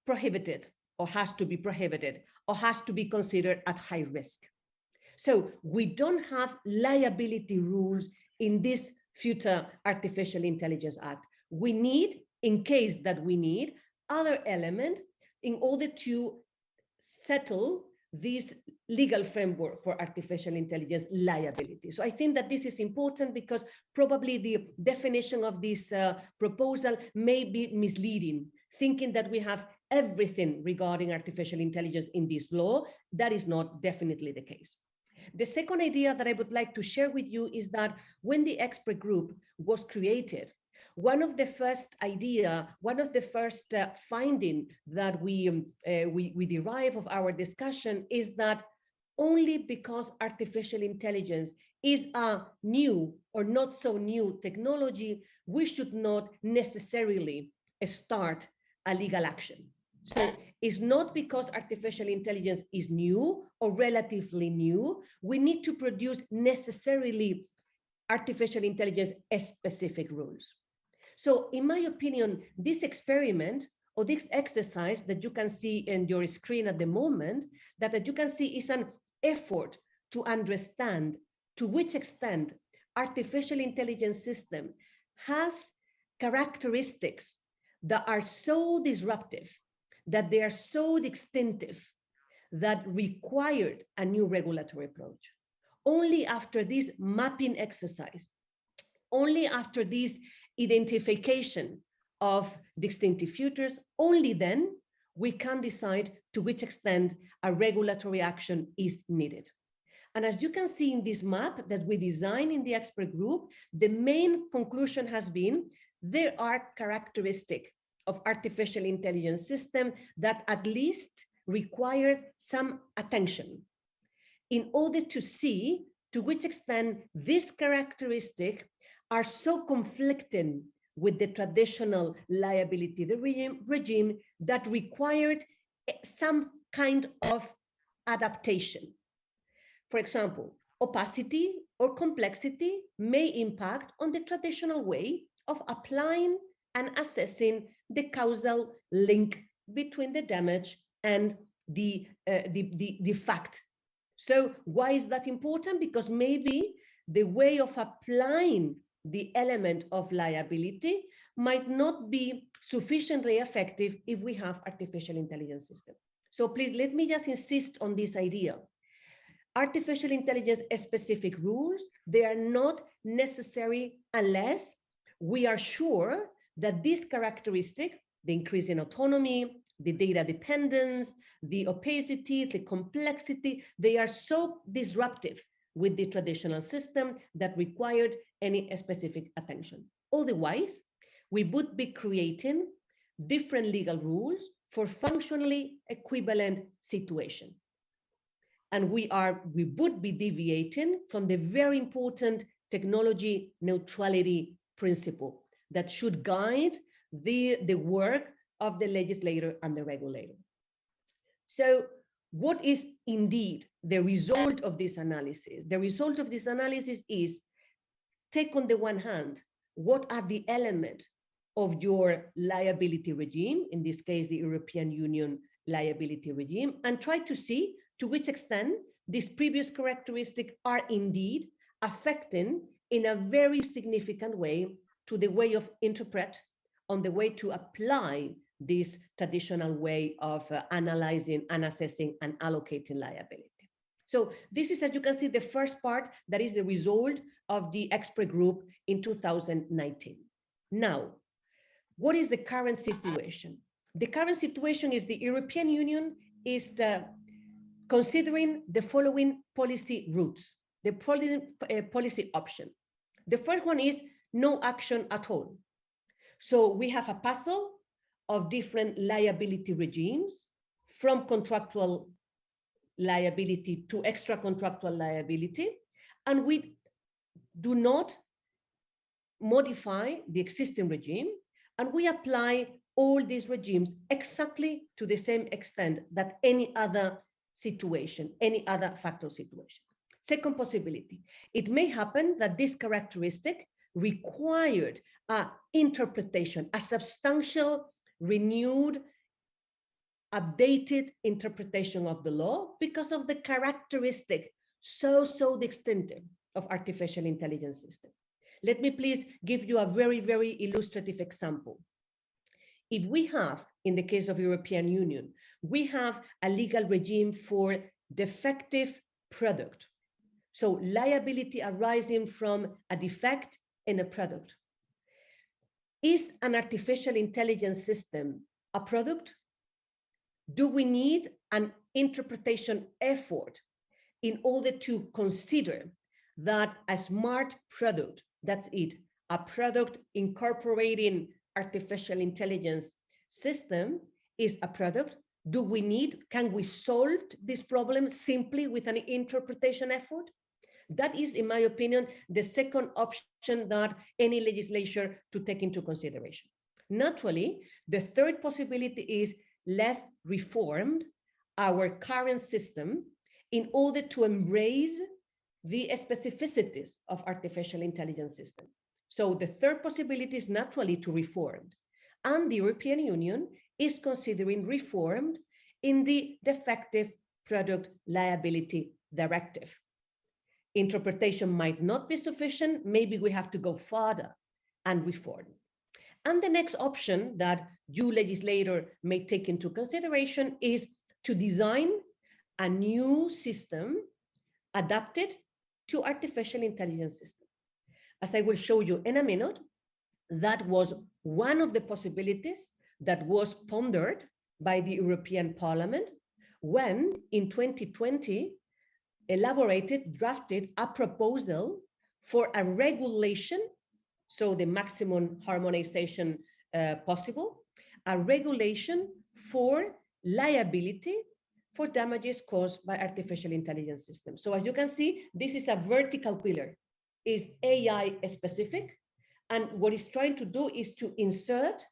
prohibited or has to be prohibited or has to be considered at high risk. So we don't have liability rules in this future Artificial Intelligence Act. We need, in case that we need, other element in order to settle this legal framework for artificial intelligence liability. So I think that this is important because probably the definition of this proposal may be misleading, thinking that we have everything regarding artificial intelligence in this law. That is not definitely the case. The second idea that I would like to share with you is that when the expert group was created, one of the first finding that we derive of our discussion is that only because artificial intelligence is a new or not so new technology, we should not necessarily start a legal action. So it's not because artificial intelligence is new or relatively new, we need to produce necessarily artificial intelligence specific rules. So in my opinion, this experiment or this exercise that you can see in your screen at the moment, that you can see is an effort to understand to which extent artificial intelligence system has characteristics that are so disruptive, that they are so distinctive, that required a new regulatory approach. Only after this mapping exercise, only after this identification of distinctive features, only then we can decide to which extent a regulatory action is needed. And as you can see in this map that we designed in the expert group, the main conclusion has been there are characteristics of artificial intelligence system that at least require some attention in order to see to which extent these characteristics are so conflicting with the traditional liability regime that required some kind of adaptation. For example, opacity or complexity may impact on the traditional way of applying and assessing the causal link between the damage and the fact. So why is that important? Because maybe the way of applying the element of liability might not be sufficiently effective if we have artificial intelligence system. So please let me just insist on this idea. Artificial intelligence specific rules, they are not necessary unless we are sure that this characteristic, the increase in autonomy, the data dependence, the opacity, the complexity, they are so disruptive with the traditional system that required any specific attention. Otherwise, we would be creating different legal rules for functionally equivalent situation. And we would be deviating from the very important technology neutrality principle that should guide the work of the legislator and the regulator. So what is indeed the result of this analysis? The result of this analysis is, take on the one hand, what are the elements of your liability regime, in this case, the European Union liability regime and try to see to which extent these previous characteristics are indeed affecting in a very significant way to the way of interpret, on the way to apply this traditional way of analyzing and assessing and allocating liability. So this is, as you can see, the first part that is the result of the expert group in 2019. Now, what is the current situation? The current situation is the European Union is considering the following policy routes, the policy option. The first one is no action at all. So we have a puzzle of different liability regimes, from contractual liability to extra contractual liability, and we do not modify the existing regime, and we apply all these regimes exactly to the same extent that any other situation, any other factor situation. Second possibility, it may happen that this characteristic required an interpretation, a substantial, renewed, updated interpretation of the law because of the characteristic so distinctive of artificial intelligence system. Let me please give you a very, very illustrative example. If we have, in the case of European Union, we have a legal regime for defective product. So liability arising from a defect in a product. Is an artificial intelligence system a product? Do we need an interpretation effort in order to consider that a smart product, that's it, a product incorporating artificial intelligence system is a product? Do we need, can we solve this problem simply with an interpretation effort? That is, in my opinion, the second option that any legislature to take into consideration. Naturally, the third possibility is let's reform our current system in order to embrace the specificities of artificial intelligence system. So the third possibility is naturally to reform. And the European Union is considering reform in the defective product liability directive. Interpretation might not be sufficient. Maybe we have to go further and reform. And the next option that you legislator may take into consideration is to design a new system adapted to artificial intelligence system. As I will show you in a minute, that was one of the possibilities that was pondered by the European Parliament when in 2020 drafted a proposal for a regulation, so the maximum harmonization possible, a regulation for liability for damages caused by artificial intelligence systems. So as you can see, this is a vertical pillar, is AI specific, and what it's trying to do is to insert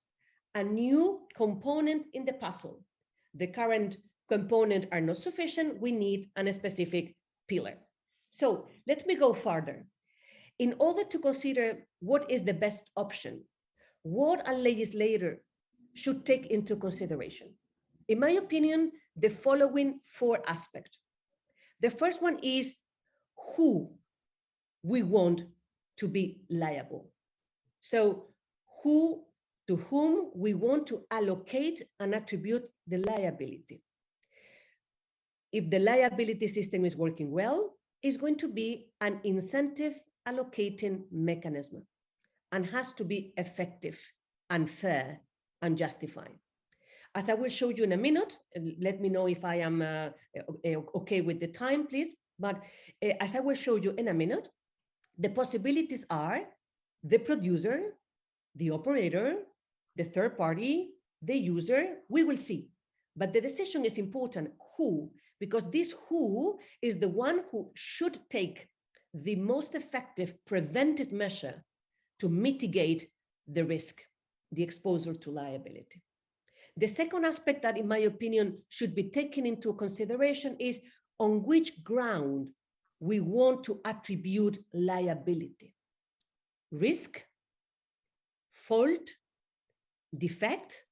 a new component in the puzzle. The current components are not sufficient, we need a specific pillar. So let me go further. In order to consider what is the best option, what a legislator should take into consideration, in my opinion, the following four aspects. The first one is who we want to be liable. So to whom we want to allocate and attribute the liability. If the liability system is working well, it's going to be an incentive allocating mechanism and has to be effective and fair and justified. As I will show you in a minute, let me know if I am okay with the time, please. But as I will show you in a minute, the possibilities are the producer, the operator, the third party, the user, we will see. But the decision is important, who, because this who is the one who should take the most effective preventive measure to mitigate the risk, the exposure to liability. The second aspect that, in my opinion, should be taken into consideration is on which ground we want to attribute liability. Risk, fault, defect,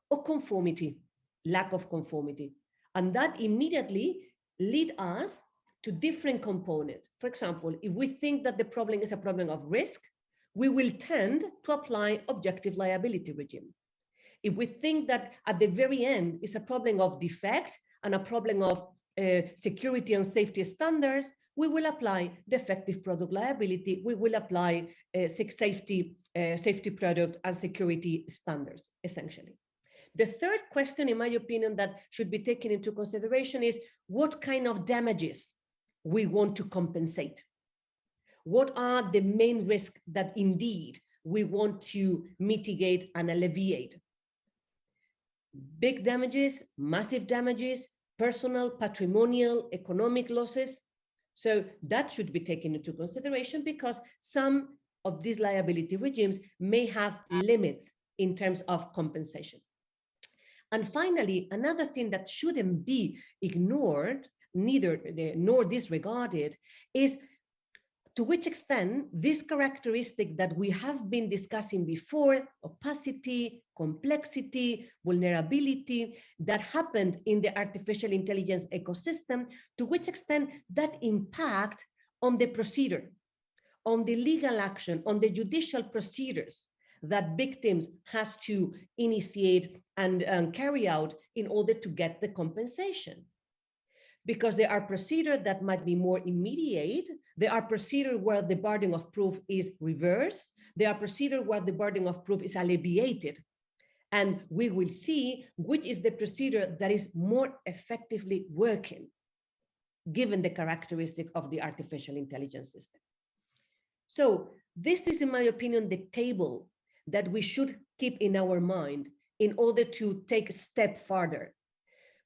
or conformity. lack of conformity. And that immediately lead us to different components. For example, if we think that the problem is a problem of risk, we will tend to apply objective liability regime. If we think that at the very end is a problem of defect and a problem of security and safety standards, we will apply defective product liability. We will apply safety product and security standards, essentially. The third question, in my opinion, that should be taken into consideration is what kind of damages we want to compensate. What are the main risks that indeed we want to mitigate and alleviate? Big damages, massive damages, personal, patrimonial, economic losses. So that should be taken into consideration because some of these liability regimes may have limits in terms of compensation. And finally, another thing that shouldn't be ignored, nor disregarded, is to which extent this characteristic that we have been discussing before, opacity, complexity, vulnerability, that happened in the artificial intelligence ecosystem, to which extent that impact on the procedure, on the legal action, on the judicial procedures that victims has to initiate and carry out in order to get the compensation. Because there are procedures that might be more immediate. There are procedures where the burden of proof is reversed. There are procedures where the burden of proof is alleviated. And we will see which is the procedure that is more effectively working, given the characteristic of the artificial intelligence system. So this is, in my opinion, the table that we should keep in our mind in order to take a step further.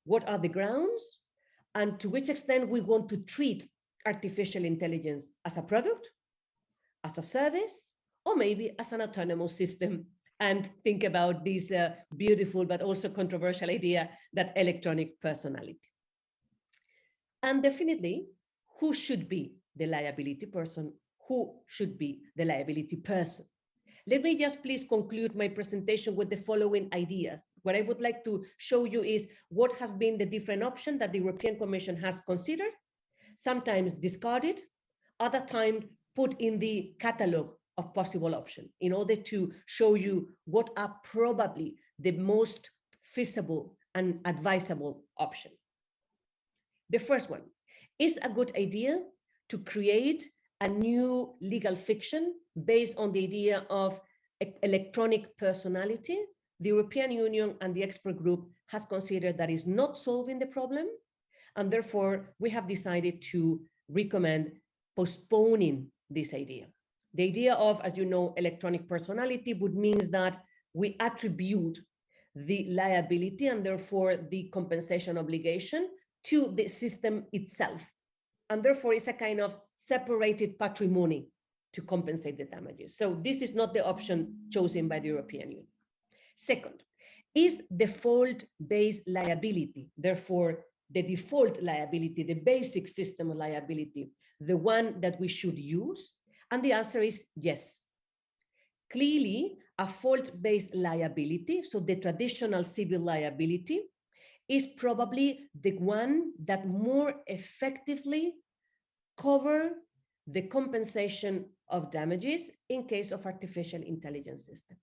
What are the grounds? And to which extent we want to treat artificial intelligence as a product, as a service, or maybe as an autonomous system, and think about this beautiful but also controversial idea that electronic personality. And definitely, who should be the liability person? Who should be the liability person? Let me just please conclude my presentation with the following ideas. What I would like to show you is what has been the different options that the European Commission has considered, sometimes discarded, other times put in the catalog of possible options in order to show you what are probably the most feasible and advisable option. The first one, is a good idea to create a new legal fiction based on the idea of electronic personality. The European Union and the expert group has considered that is not solving the problem, and therefore we have decided to recommend postponing this idea. The idea of, as you know, electronic personality would mean that we attribute the liability and therefore the compensation obligation to the system itself. And therefore it's a kind of separated patrimony to compensate the damages. So this is not the option chosen by the European Union. Second, is default-based liability, therefore the default liability, the basic system of liability, the one that we should use? And the answer is yes. Clearly, a fault-based liability, so the traditional civil liability, is probably the one that more effectively cover the compensation of damages in case of artificial intelligence system.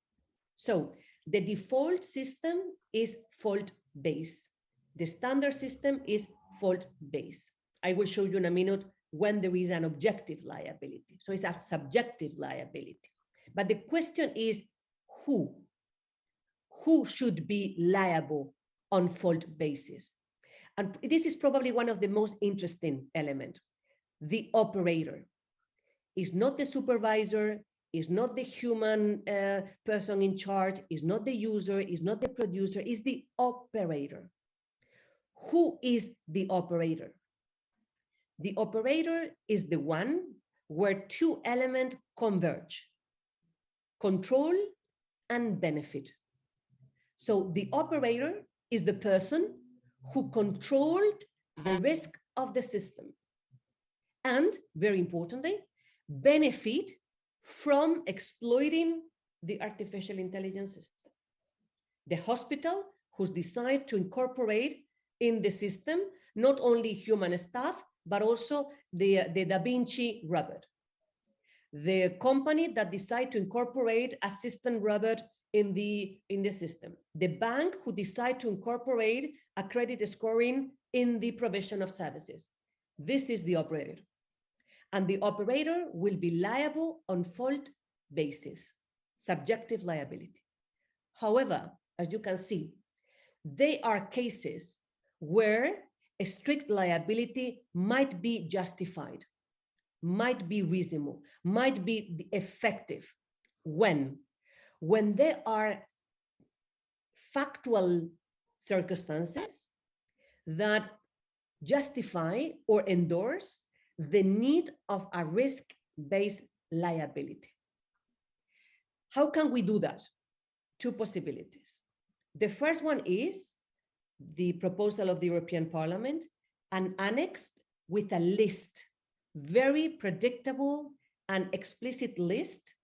So the default system is fault-based. The standard system is fault-based. I will show you in a minute when there is an objective liability. So it's a subjective liability. But the question is who? Who should be liable on fault basis? And this is probably one of the most interesting elements. The operator is not the supervisor, is not the human person in charge, is not the user, is not the producer, is the operator. Who is the operator? The operator is the one where two elements converge: control and benefit. So the operator is the person who controlled the risk of the system and, very importantly, benefit from exploiting the artificial intelligence system. The hospital who decide to incorporate in the system not only human staff, but also the Da Vinci robot. The company that decide to incorporate assistant robot in the system. The bank who decide to incorporate a credit scoring in the provision of services. This is the operator. And the operator will be liable on fault basis, subjective liability. However, as you can see, there are cases where a strict liability might be justified, might be reasonable, might be effective. When there are factual circumstances that justify or endorse the need of a risk-based liability. How can we do that? Two possibilities. The first one is the proposal of the European Parliament and annexed with a list, very predictable and explicit list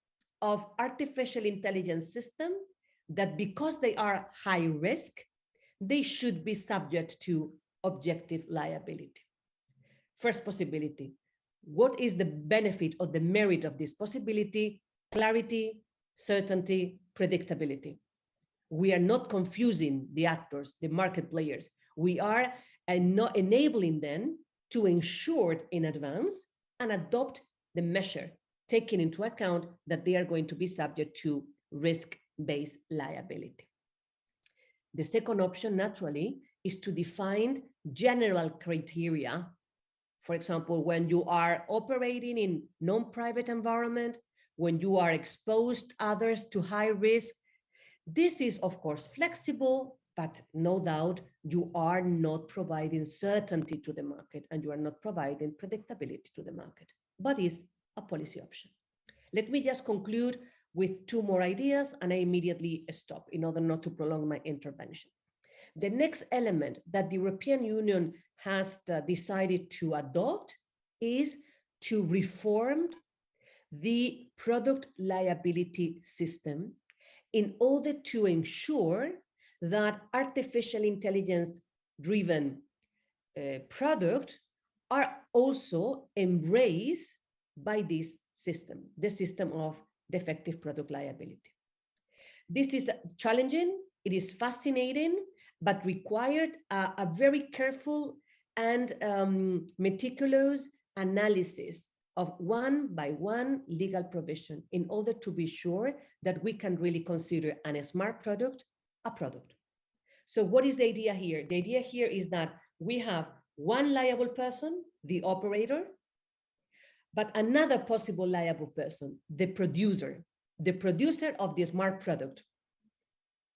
of artificial intelligence systems that, because they are high risk, they should be subject to objective liability. First possibility. What is the benefit or the merit of this possibility? Clarity, certainty, predictability. We are not confusing the actors, the market players. We are not enabling them to ensure in advance and adopt the measure, taking into account that they are going to be subject to risk-based liability. The second option, naturally, is to define general criteria. For example, when you are operating in non-private environment, when you are exposed others to high risk, this is of course flexible, but no doubt you are not providing certainty to the market and you are not providing predictability to the market, but it's a policy option. Let me just conclude with two more ideas and I immediately stop in order not to prolong my intervention. The next element that the European Union has decided to adopt is to reform the product liability system in order to ensure that artificial intelligence driven products are also embraced by this system, the system of defective product liability. This is challenging, it is fascinating, but required a very careful and meticulous analysis of one by one legal provision in order to be sure that we can really consider a smart product a product. So what is the idea here? The idea here is that we have one liable person, the operator, but another possible liable person, the producer of the smart product.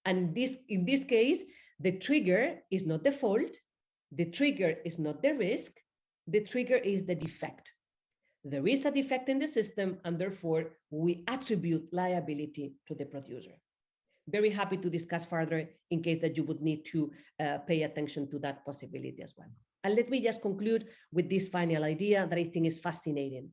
And in this case, the trigger is not the fault, the trigger is not the risk, the trigger is the defect. There is a defect in the system, and therefore we attribute liability to the producer. Very happy to discuss further in case that you would need to pay attention to that possibility as well. And let me just conclude with this final idea that I think is fascinating.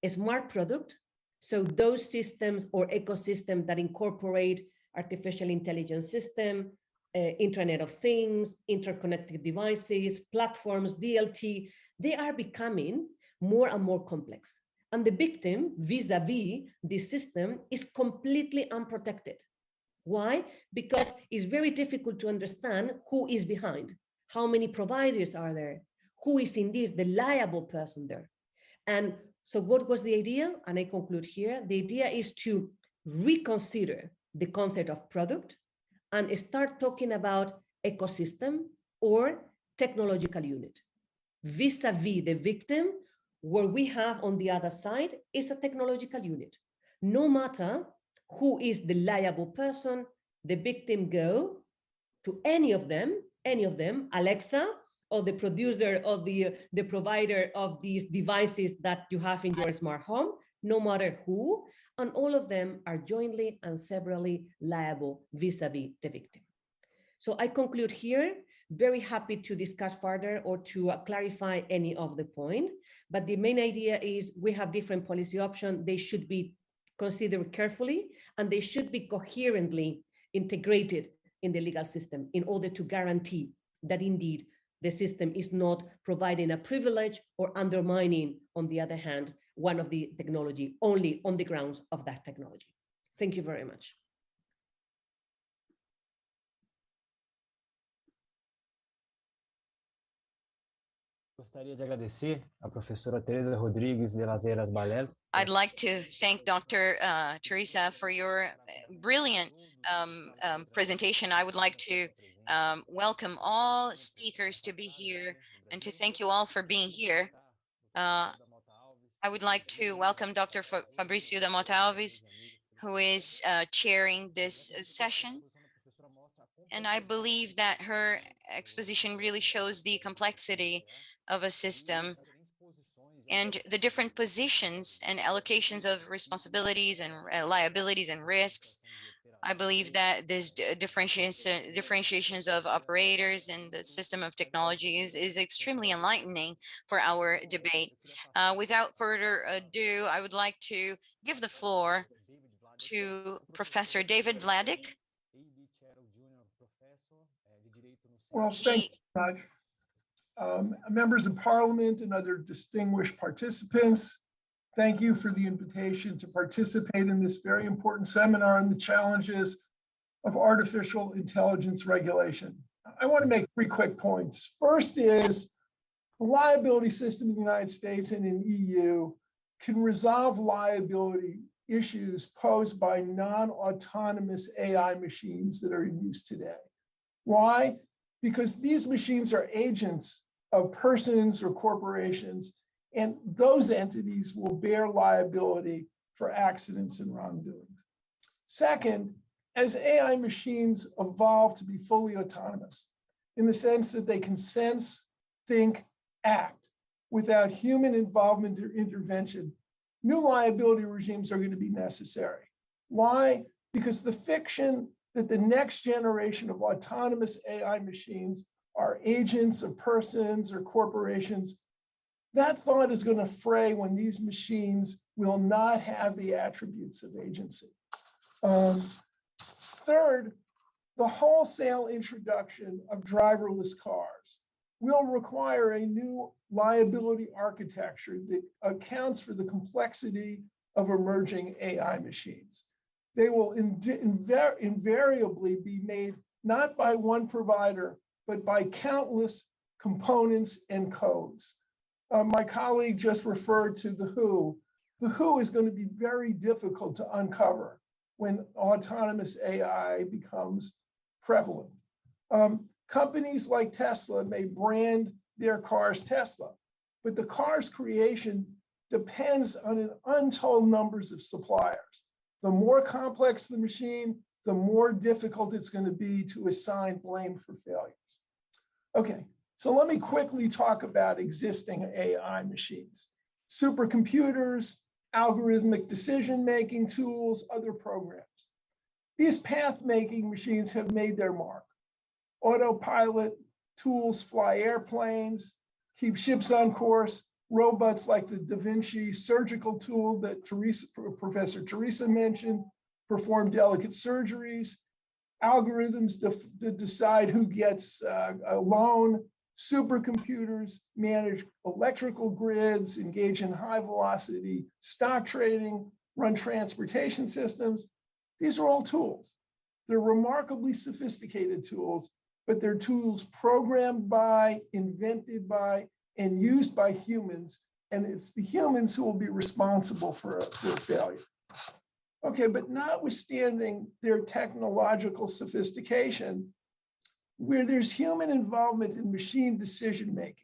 A smart product, so those systems or ecosystems that incorporate artificial intelligence system, Internet of Things, interconnected devices, platforms, DLT, they are becoming more and more complex. And the victim, vis-a-vis this system, is completely unprotected. Why? Because it's very difficult to understand who is behind, how many providers are there, who is indeed the liable person there. And so what was the idea? And I conclude here, the idea is to reconsider the concept of product and start talking about ecosystem or technological unit. Vis-a-vis the victim, where we have on the other side is a technological unit. No matter who is the liable person, the victim go to any of them, Alexa, or the producer or the provider of these devices that you have in your smart home, no matter who, and all of them are jointly and severally liable vis-a-vis the victim. So I conclude here, very happy to discuss further or to clarify any of the point, but the main idea is we have different policy options. They should be considered carefully and they should be coherently integrated in the legal system in order to guarantee that indeed the system is not providing a privilege or undermining, on the other hand, one of the technology only on the grounds of that technology. Thank you very much.
Gostaria de agradecer a professora Teresa Rodrigues de las Heras Balel.
I'd like to thank Dr. Teresa for your brilliant presentation. I would like to welcome all speakers to be here and to thank you all for being here. I would like to welcome Dr. Fabrício da Mota Alves, who is chairing this session. And I believe that her exposition really shows the complexity of a system and the different positions and allocations of responsibilities and liabilities and risks. I believe that this differentiations of operators in the system of technology is extremely enlightening for our debate. Without further ado, I would like to give the floor to Professor David Vladeck.
Well, thank you very much. Members of Parliament and other distinguished participants, thank you for the invitation to participate in this very important seminar on the challenges of artificial intelligence regulation. I want to make 3 quick points. First is the liability system in the United States and in EU can resolve liability issues posed by non-autonomous AI machines that are in use today. Why? Because these machines are agents of persons or corporations, and those entities will bear liability for accidents and wrongdoings. Second, as AI machines evolve to be fully autonomous, in the sense that they can sense, think, act without human involvement or intervention, new liability regimes are going to be necessary. Why? Because the fiction that the next generation of autonomous AI machines are agents of persons or corporations, that thought is going to fray when these machines will not have the attributes of agency. Third, the wholesale introduction of driverless cars will require a new liability architecture that accounts for the complexity of emerging AI machines. They will invariably be made not by one provider, but by countless components and codes. My colleague just referred to the who. The who is going to be very difficult to uncover when autonomous AI becomes prevalent. Companies like Tesla may brand their cars Tesla, but the car's creation depends on an untold numbers of suppliers. The more complex the machine, the more difficult it's going to be to assign blame for failures. Okay, so let me quickly talk about existing AI machines, supercomputers, algorithmic decision-making tools, other programs. These path-making machines have made their mark. Autopilot tools fly airplanes, keep ships on course, robots like the Da Vinci surgical tool that Professor Teresa mentioned perform delicate surgeries, algorithms that decide who gets a loan, supercomputers manage electrical grids, engage in high velocity stock trading, run transportation systems. These are all tools. They're remarkably sophisticated tools, but they're tools programmed by, invented by, and used by humans, and it's the humans who will be responsible for failure. Okay, but notwithstanding their technological sophistication, where there's human involvement in machine decision-making,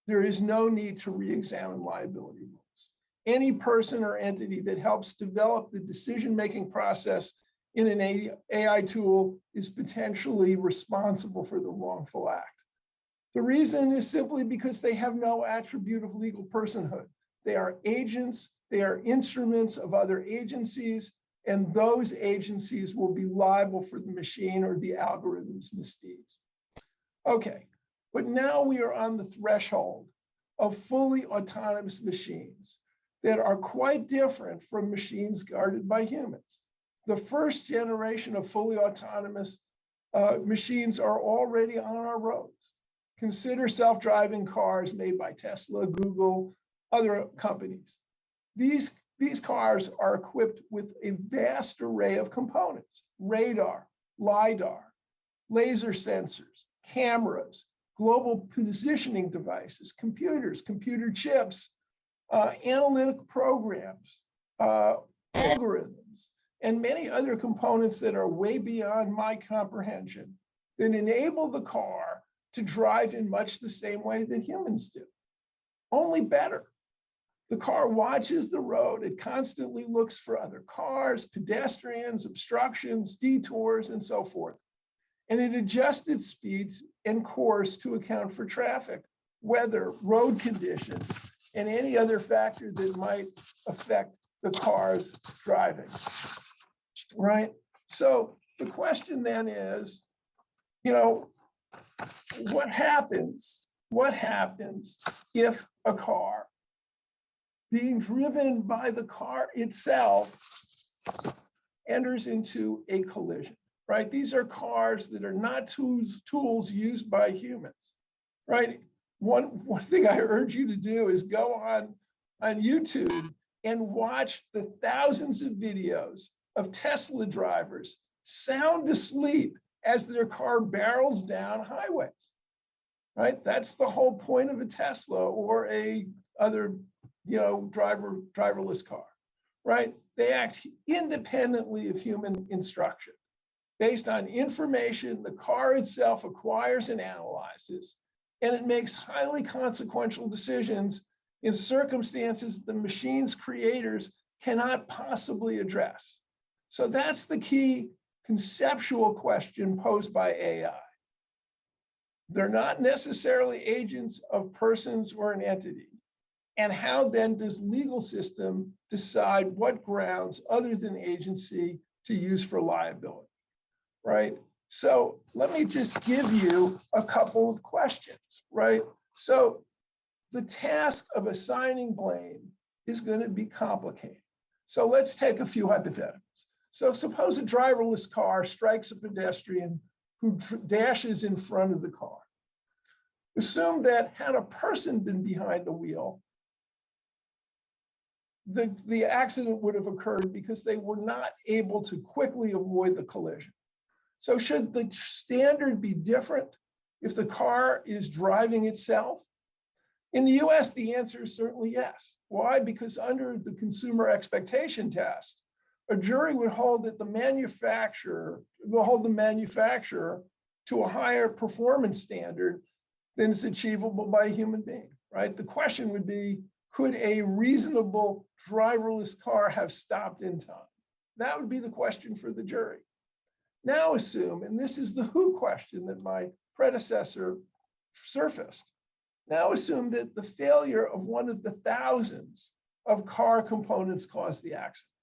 there is no need to re-examine liability rules. Any person or entity that helps develop the decision-making process in an AI tool is potentially responsible for the wrongful act. The reason is simply because they have no attribute of legal personhood. They are agents, they are instruments of other agencies, and those agencies will be liable for the machine or the algorithm's misdeeds. Okay, but now we are on the threshold of fully autonomous machines that are quite different from machines guarded by humans. The first generation of fully autonomous machines are already on our roads. Consider self-driving cars made by Tesla, Google, other companies. These cars are equipped with a vast array of components: radar, LiDAR, laser sensors, cameras, global positioning devices, computers, computer chips, analytic programs, algorithms, and many other components that are way beyond my comprehension that enable the car to drive in much the same way that humans do, only better. The car watches the road. It constantly looks for other cars, pedestrians, obstructions, detours, and so forth. And it adjusts its speed and course to account for traffic, weather, road conditions, and any other factor that might affect the car's driving, right? So the question then is, what happens if a car being driven by the car itself enters into a collision, right? These are cars that are not tools used by humans, right? One thing I urge you to do is go on YouTube and watch the thousands of videos of Tesla drivers sound asleep as their car barrels down highways, right? That's the whole point of a Tesla or a other, driverless car, right? They act independently of human instruction based on information the car itself acquires and analyzes, and it makes highly consequential decisions in circumstances the machine's creators cannot possibly address. So that's the key conceptual question posed by AI. They're not necessarily agents of persons or an entity. And how then does legal system decide what grounds other than agency to use for liability, right? So let me just give you a couple of questions, right? So the task of assigning blame is going to be complicated. So let's take a few hypotheticals. So suppose a driverless car strikes a pedestrian who dashes in front of the car. Assume that had a person been behind the wheel, the accident would have occurred because they were not able to quickly avoid the collision. So should the standard be different if the car is driving itself? In the US, the answer is certainly yes. Why? Because under the consumer expectation test, a jury would hold that the manufacturer to a higher performance standard than is achievable by a human being, right? The question would be, could a reasonable driverless car have stopped in time? That would be the question for the jury. Now assume, and this is the who question that my predecessor surfaced, now assume that the failure of one of the thousands of car components caused the accident.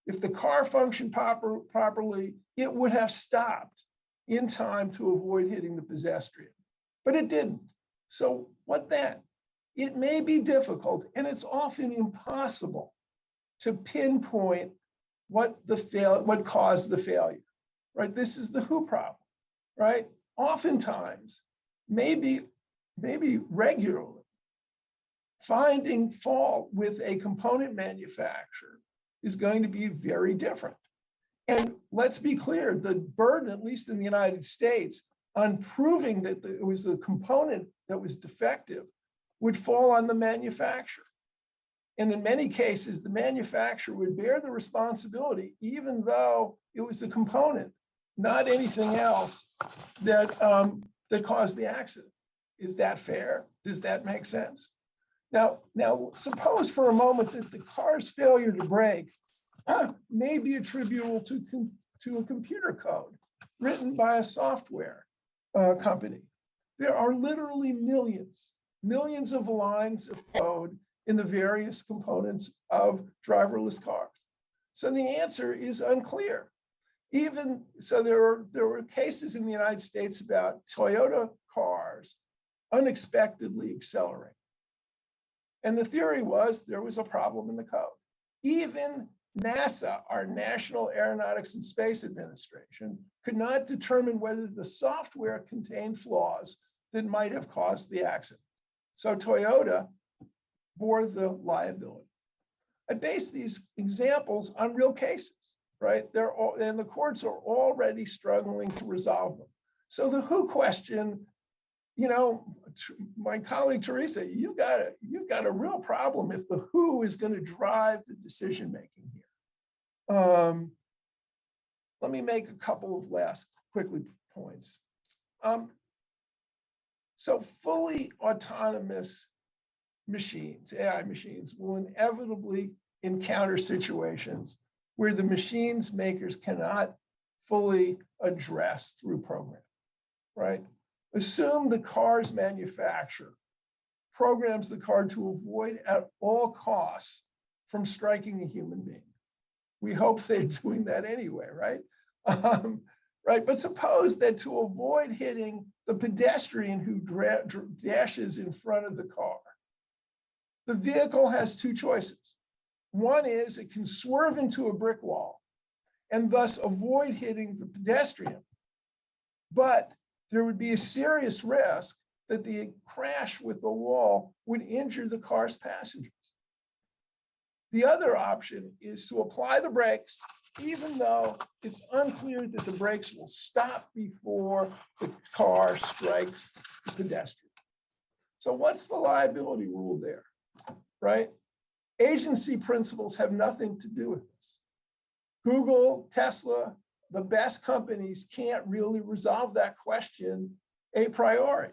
If the car functioned properly, it would have stopped in time to avoid hitting the pedestrian, but it didn't. So what then? It may be difficult, and it's often impossible to pinpoint what caused the failure, right? This is the who problem, right? Oftentimes, maybe regularly, finding fault with a component manufacturer is going to be very different. And let's be clear, the burden, at least in the United States, on proving that it was the component that was defective would fall on the manufacturer. And in many cases, the manufacturer would bear the responsibility, even though it was the component, not anything else that caused the accident. Is that fair? Does that make sense? Now, suppose for a moment that the car's failure to brake may be attributable to a computer code written by a software company. There are literally millions of lines of code in the various components of driverless cars. So the answer is unclear. Even so, there were cases in the United States about Toyota cars unexpectedly accelerating. And the theory was there was a problem in the code. Even NASA, our National Aeronautics and Space Administration, could not determine whether the software contained flaws that might have caused the accident. So Toyota bore the liability. I base these examples on real cases, right? And the courts are already struggling to resolve them. So the who question, you know, my colleague Teresa, you've got a real problem if the who is going to drive the decision making here. Let me make a couple of last quickly points. So fully autonomous machines, AI machines, will inevitably encounter situations where the machines makers cannot fully address through programming, right? Assume the car's manufacturer programs the car to avoid at all costs from striking a human being. We hope they're doing that anyway, right? Right, but suppose that to avoid hitting the pedestrian who dashes in front of the car, the vehicle has two choices. One is it can swerve into a brick wall and thus avoid hitting the pedestrian, but there would be a serious risk that the crash with the wall would injure the car's passengers. The other option is to apply the brakes, even though it's unclear that the brakes will stop before the car strikes the pedestrian. So what's the liability rule there, right? Agency principles have nothing to do with this. Google, Tesla, the best companies can't really resolve that question a priori,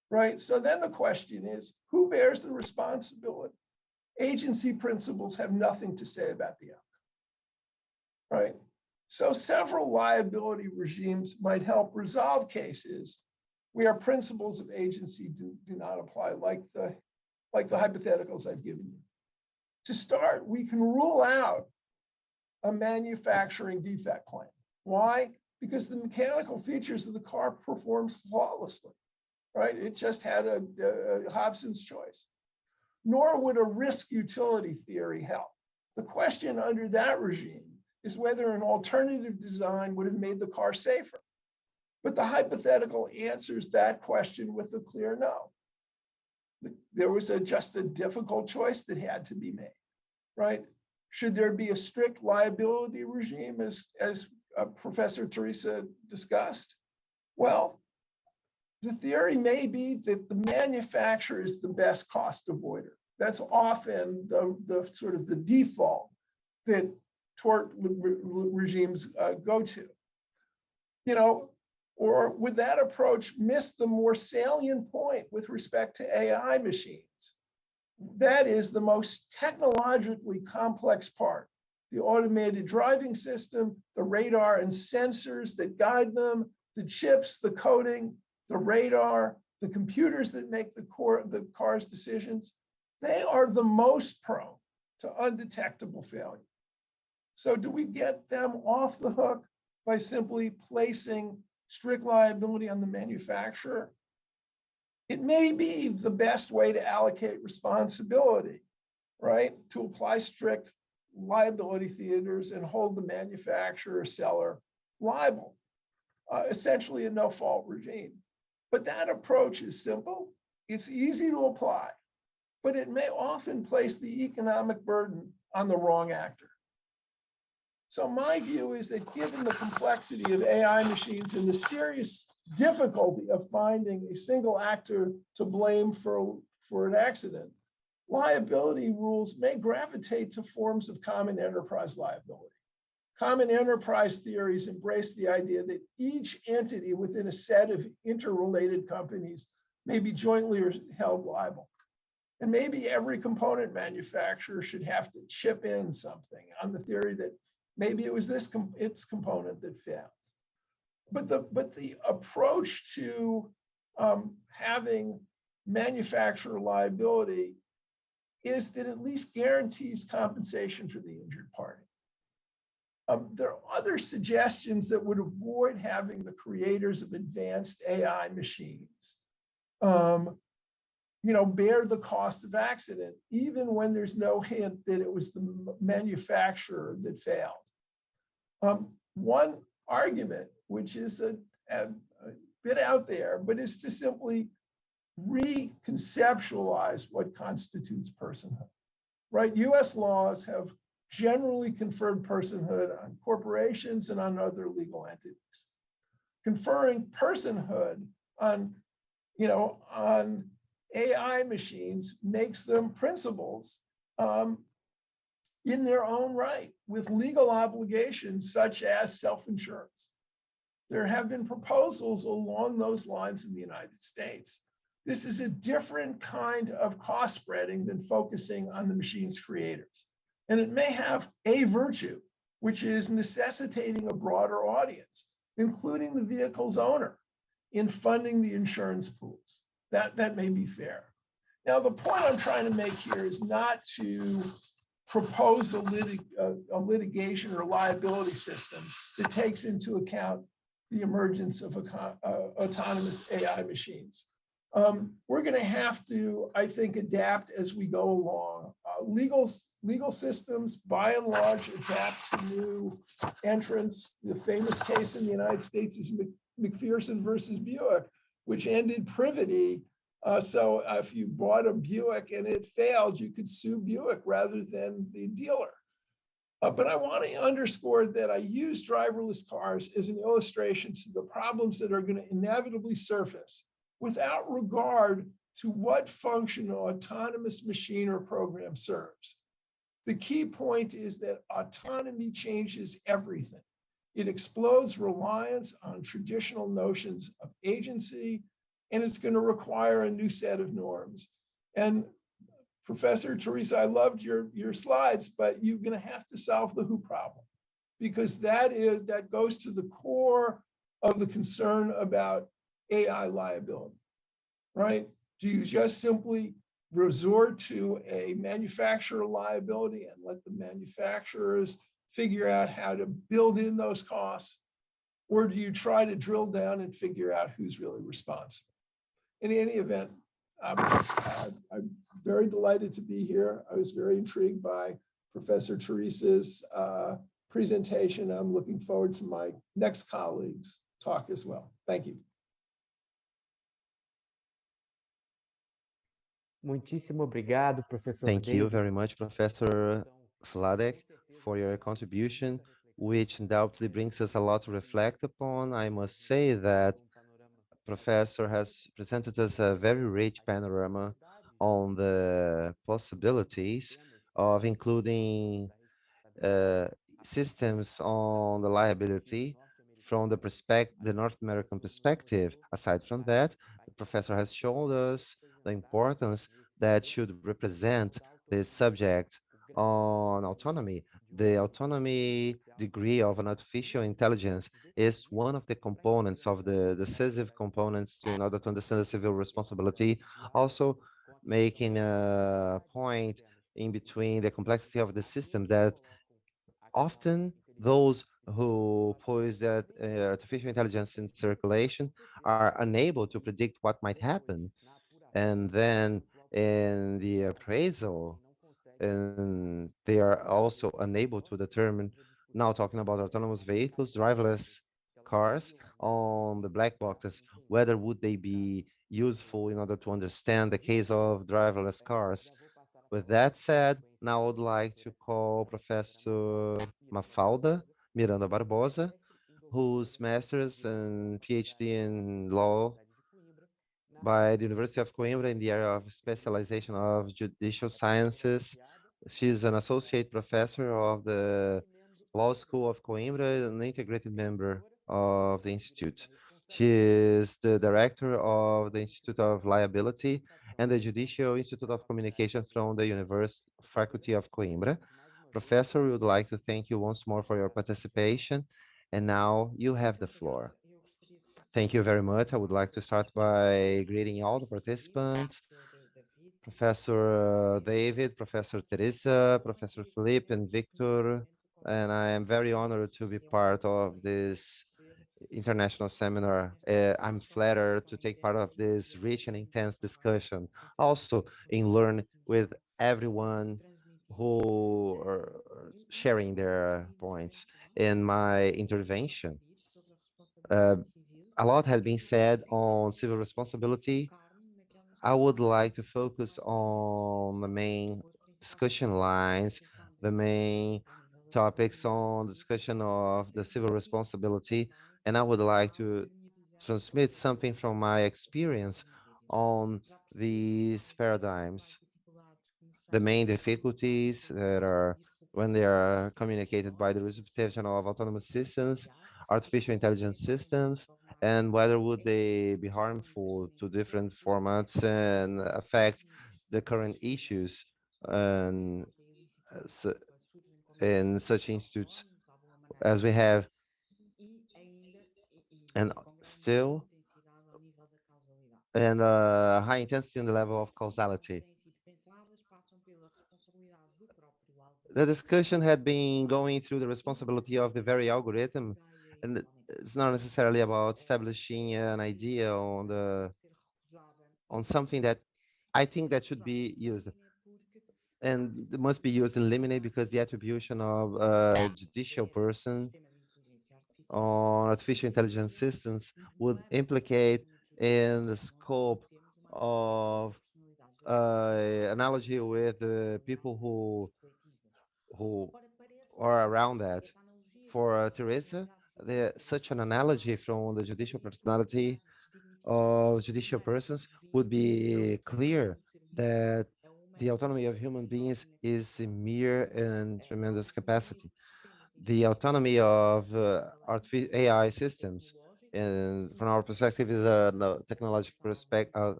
right? So then the question is, who bears the responsibility? Agency principles have nothing to say about the outcome, right? So several liability regimes might help resolve cases where principles of agency do not apply, like the hypotheticals I've given you. To start, we can rule out a manufacturing defect claim. Why? Because the mechanical features of the car performs flawlessly, right? It just had a Hobson's choice. Nor would a risk utility theory help. The question under that regime is whether an alternative design would have made the car safer. But the hypothetical answers that question with a clear no. There was just a difficult choice that had to be made, right? Should there be a strict liability regime as Professor Teresa discussed? Well, the theory may be that the manufacturer is the best cost avoider. That's often the sort of the default that tort regimes go to. You know, or would that approach miss the more salient point with respect to AI machines? That is the most technologically complex part. The automated driving system, the radar and sensors that guide them, the chips, the coding, the radar, the computers that make the car's decisions, they are the most prone to undetectable failure. So do we get them off the hook by simply placing strict liability on the manufacturer? It may be the best way to allocate responsibility, right? To apply strict liability theaters and hold the manufacturer or seller liable, essentially a no-fault regime. But that approach is simple, it's easy to apply, but it may often place the economic burden on the wrong actor. So my view is that given the complexity of AI machines and the serious difficulty of finding a single actor to blame for an accident, liability rules may gravitate to forms of common enterprise liability. Common enterprise theories embrace the idea that each entity within a set of interrelated companies may be jointly held liable. And maybe every component manufacturer should have to chip in something on the theory that maybe it was its component that failed. But the approach to having manufacturer liability is that at least guarantees compensation for the injured party. There are other suggestions that would avoid having the creators of advanced AI machines bear the cost of accident, even when there's no hint that it was the manufacturer that failed. One argument, which is a bit out there, but is to simply reconceptualize what constitutes personhood, right? US laws have generally conferred personhood on corporations and on other legal entities. Conferring personhood on, on AI machines makes them principals in their own right, with legal obligations such as self-insurance. There have been proposals along those lines in the United States. This is a different kind of cost spreading than focusing on the machine's creators. And it may have a virtue, which is necessitating a broader audience, including the vehicle's owner, in funding the insurance pools. That may be fair. Now, the point I'm trying to make here is not to propose a litigation or liability system that takes into account the emergence of autonomous AI machines. We're going to have to, I think, adapt as we go along. Legal systems, by and large, adapt to new entrants. The famous case in the United States is McPherson versus Buick, which ended privity. So if you bought a Buick and it failed, you could sue Buick rather than the dealer. But I want to underscore that I use driverless cars as an illustration to the problems that are going to inevitably surface without regard to what function an autonomous machine or program serves. The key point is that autonomy changes everything. It explodes reliance on traditional notions of agency, and it's going to require a new set of norms. And Professor Teresa, I loved your slides, but you're going to have to solve the who problem, because that goes to the core of the concern about AI liability, right? Do you just simply resort to a manufacturer liability and let the manufacturers figure out how to build in those costs? Or do you try to drill down and figure out who's really responsible? In any event, I'm very delighted to be here. I was very intrigued by Professor Teresa's presentation. I'm looking forward to my next colleague's talk as well. Thank you.
Muitíssimo obrigado, Professor
Thank you
David.
very much, Professor Vladek, for your contribution, which undoubtedly brings us a lot to reflect upon. I must say that Professor has presented us a very rich panorama on the possibilities of including systems on the liability from the North American perspective. Aside from that, the professor has shown us the importance that should represent the subject on autonomy. The autonomy degree of an artificial intelligence is one of the components of the decisive components in order to understand the civil responsibility. Also making a point in between the complexity of the system that often those who pose that artificial intelligence in circulation are unable to predict what might happen. And then in the appraisal, and they are also unable to determine, now talking about autonomous vehicles, driverless cars on the black boxes, whether would they be useful in order to understand the case of driverless cars. With that said, now I would like to call Professor Mafalda Miranda Barbosa, whose master's and PhD in law by the University of Coimbra in the area of specialization of judicial sciences. She's an associate professor of the Law School of Coimbra, an integrated member of the Institute. She is the director of the Institute of Liability and the Judicial Institute of Communication from the University Faculty of Coimbra. Professor, we would like to thank you once more for your participation. And now you have the floor. Thank you very much. I would like to start by greeting all the participants, Professor David, Professor Teresa, Professor Philippe, and Victor. And I am very honored to be part of this international seminar. I'm flattered to take part of this rich and intense discussion. Also, in learn with everyone who are sharing their points. In my intervention, a lot has been said on civil responsibility. I would like to focus on the main discussion lines, the main topics on discussion of the civil responsibility, and I would like to transmit something from my experience on these paradigms. The main difficulties that are when they are communicated by the representation of autonomous systems, artificial intelligence systems, and whether would they be harmful to different formats and affect the current issues and in such institutes as we have, and still and high intensity in the level of causality. The discussion had been going through the responsibility of the very algorithm, and it's not necessarily about establishing an idea on something that I think that should be used and it must be used in limine because the attribution of a judicial person on artificial intelligence systems would implicate in the scope of analogy with the people who are around that. For Teresa, such an analogy from the judicial personality of judicial persons would be clear that the autonomy of human beings is a mere and tremendous capacity. The autonomy of AI systems, and from our perspective, is a technological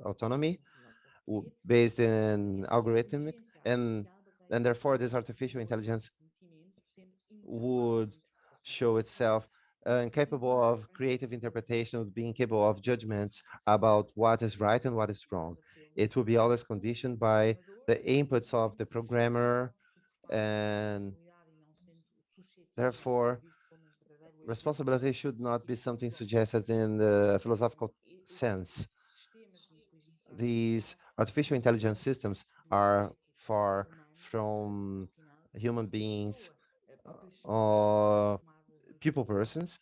autonomy based in algorithmic, and therefore this artificial intelligence would show itself incapable of creative interpretation, of being capable of judgments about what is right and what is wrong. It will be always conditioned by the inputs of the programmer, and therefore responsibility should not be something suggested in the philosophical sense. These artificial intelligence systems are far from human beings or people persons,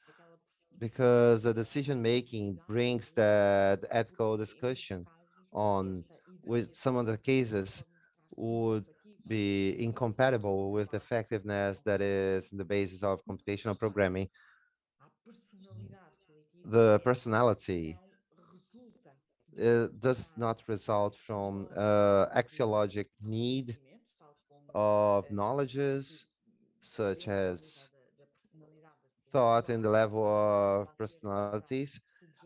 because the decision making brings that ethical discussion on with some of the cases would be incompatible with the effectiveness that is the basis of computational programming. The personality does not result from axiologic need of knowledges such as thought in the level of personalities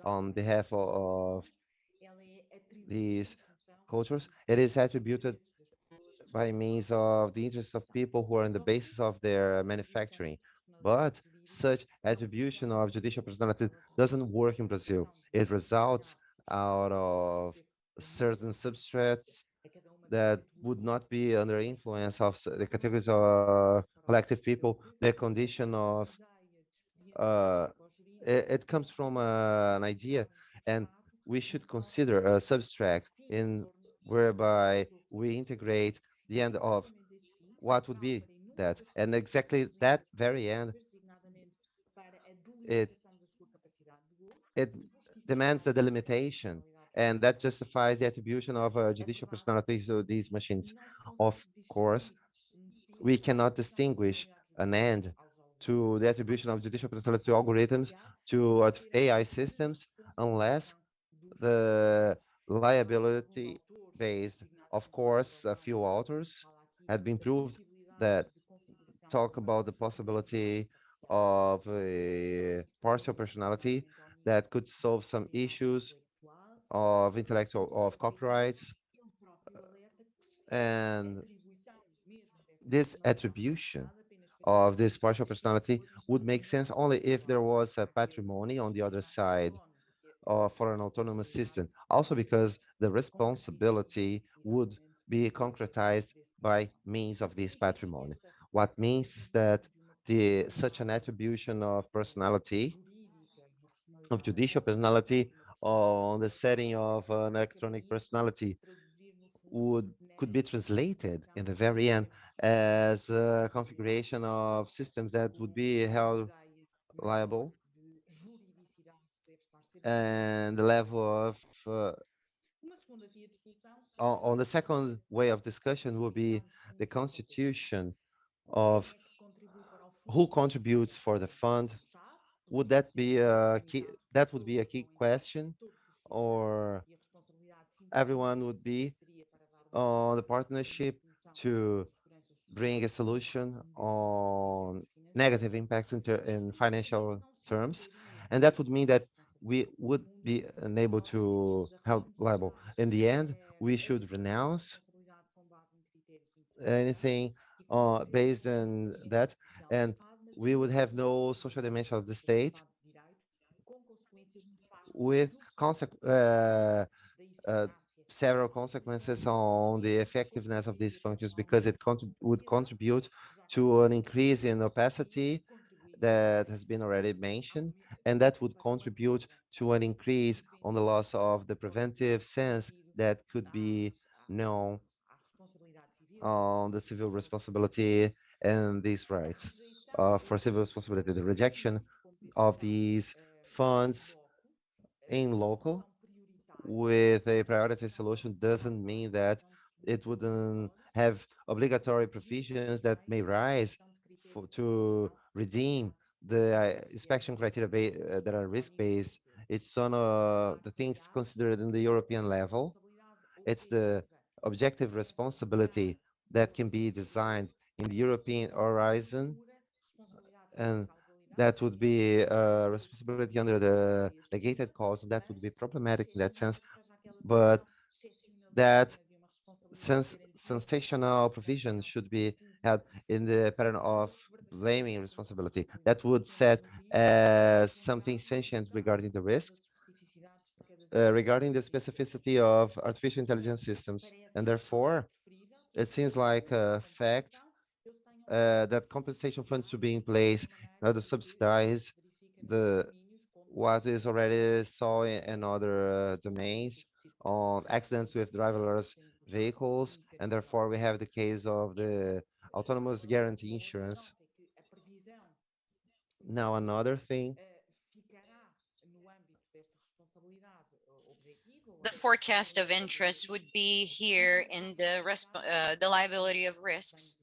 on behalf of these cultures. It is attributed by means of the interests of people who are in the basis of their manufacturing. But such attribution of judicial personality doesn't work in Brazil. It results out of certain substrates that would not be under influence of the categories of collective people, the condition of it comes from an idea, and we should consider a substract in whereby we integrate the end of what would be that, and exactly that very end, it it demands the delimitation, and that justifies the attribution of a judicial personality to these machines. Of course, we cannot distinguish an end to the attribution of judicial personality to algorithms, to AI systems, unless the liability based. Of course, a few authors have been proved that talk about the possibility of a partial personality that could solve some issues of intellectual of copyrights, and this attribution of this partial personality would make sense only if there was a patrimony on the other side for an autonomous system. Also because the responsibility would be concretized by means of this patrimony. What means is that such an attribution of personality of judicial personality on the setting of an electronic personality could be translated in the very end as a configuration of systems that would be held liable, and the level of on the second way of discussion will be the constitution of who contributes for the fund. Would that be a key? That would be a key question, or everyone would be on the partnership to bring a solution on negative impacts in financial terms, and that would mean that we would be unable to help liable. In the end, we should renounce anything based on that, and we would have no social dimension of the state with several consequences on the effectiveness of these functions, because it would contribute to an increase in opacity that has been already mentioned, and that would contribute to an increase on the loss of the preventive sense that could be known on the civil responsibility and these rights. For civil responsibility, the rejection of these funds in local with a priority solution doesn't mean that it wouldn't have obligatory provisions that may rise to redeem the inspection criteria that are risk-based. It's one of the things considered in the European level. It's the objective responsibility that can be designed in the European horizon, and that would be a responsibility under the negated cause, and that would be problematic in that sense. But that sensational provision should be had in the pattern of blaming responsibility. That would set something sentient regarding the risk, regarding the specificity of artificial intelligence systems. And therefore, it seems like a fact that compensation funds should be in place in order to subsidize what is already saw in other domains on accidents with driverless vehicles, and therefore we have the case of the autonomous guarantee insurance. Now another thing,
The forecast of interest would be here in the liability of risks.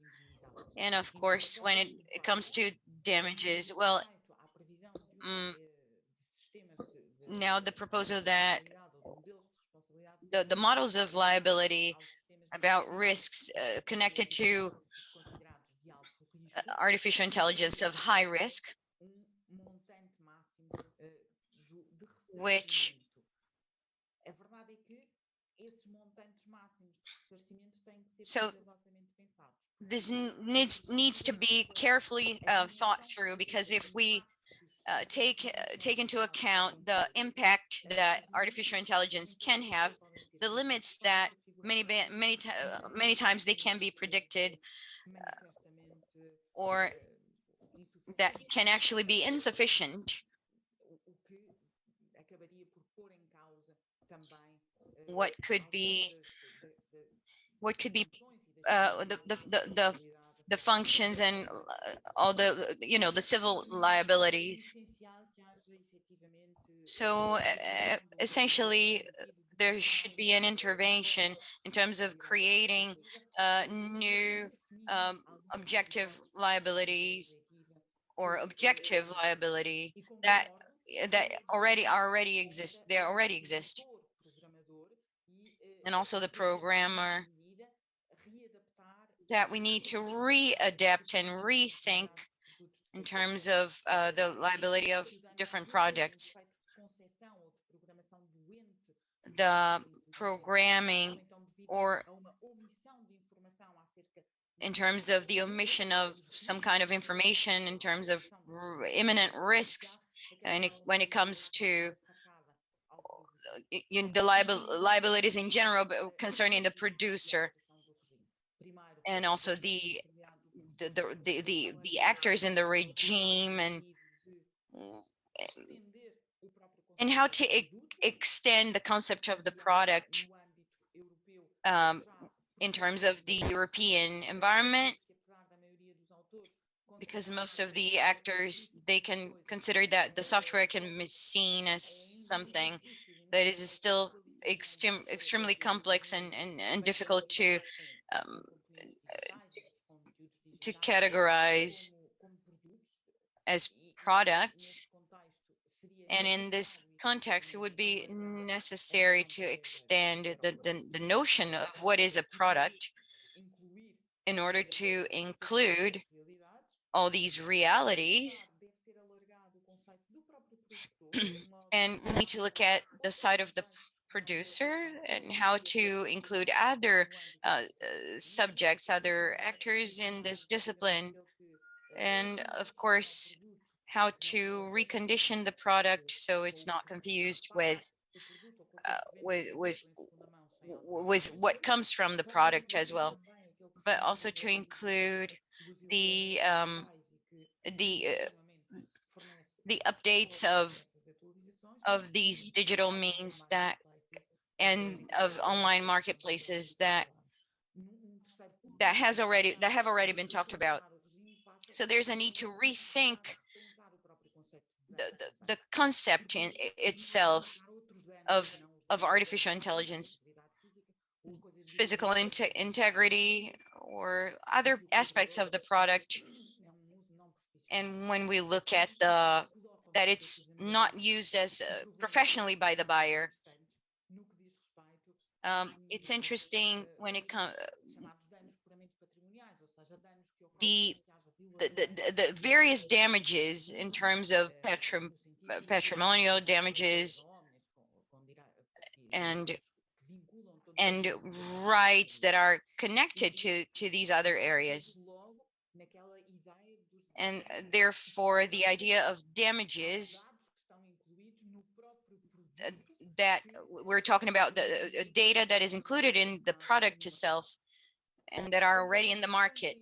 And of course, when it comes to damages, well, now the proposal that the models of liability about risks connected to artificial intelligence of high risk, which so this needs to be carefully thought through, because if we take into account the impact that artificial intelligence can have, the limits that many times they can be predicted, or that can actually be insufficient. What could be the functions and all the the civil liabilities. So essentially, there should be an intervention in terms of creating new objective liabilities or objective liability that already exist. They already exist, and also the programmer, that we need to readapt and rethink in terms of the liability of different projects. The programming, or in terms of the omission of some kind of information in terms of imminent risks, and when it comes to the liabilities in general, but concerning the producer, and also the actors in the regime, and and how to extend the concept of the product in terms of the European environment, because most of the actors, they can consider that the software can be seen as something that is still extremely complex and difficult to categorize as products. And in this context, it would be necessary to extend the notion of what is a product in order to include all these realities. And we need to look at the side of the producer and how to include other subjects, other actors in this discipline. And of course, how to recondition the product so it's not confused with what comes from the product as well, but also to include the updates of these digital means that and of online marketplaces that have already been talked about. So there's a need to rethink the concept in itself of artificial intelligence, physical integrity, or other aspects of the product. And when we look at that it's not used as professionally by the buyer, it's interesting when it comes the various damages in terms of patrimonial damages and rights that are connected to these other areas. And therefore, the idea of damages that we're talking about, the data that is included in the product itself and that are already in the market.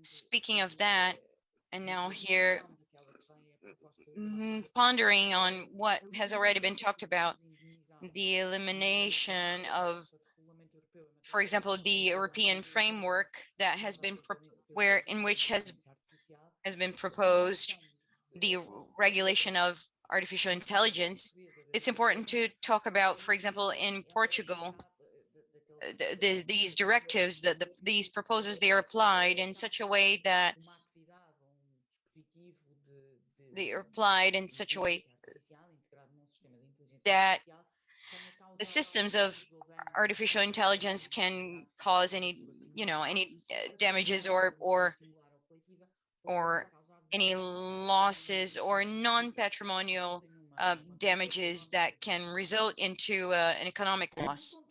Speaking of that, and now here pondering on what has already been talked about, the elimination of, for example, the European framework that has been in which has been proposed the regulation of artificial intelligence. It's important to talk about, for example, in Portugal, these directives, these proposals, they are applied in such a way that the systems of artificial intelligence can cause any damages or any losses or non-patrimonial damages that can result into an economic loss.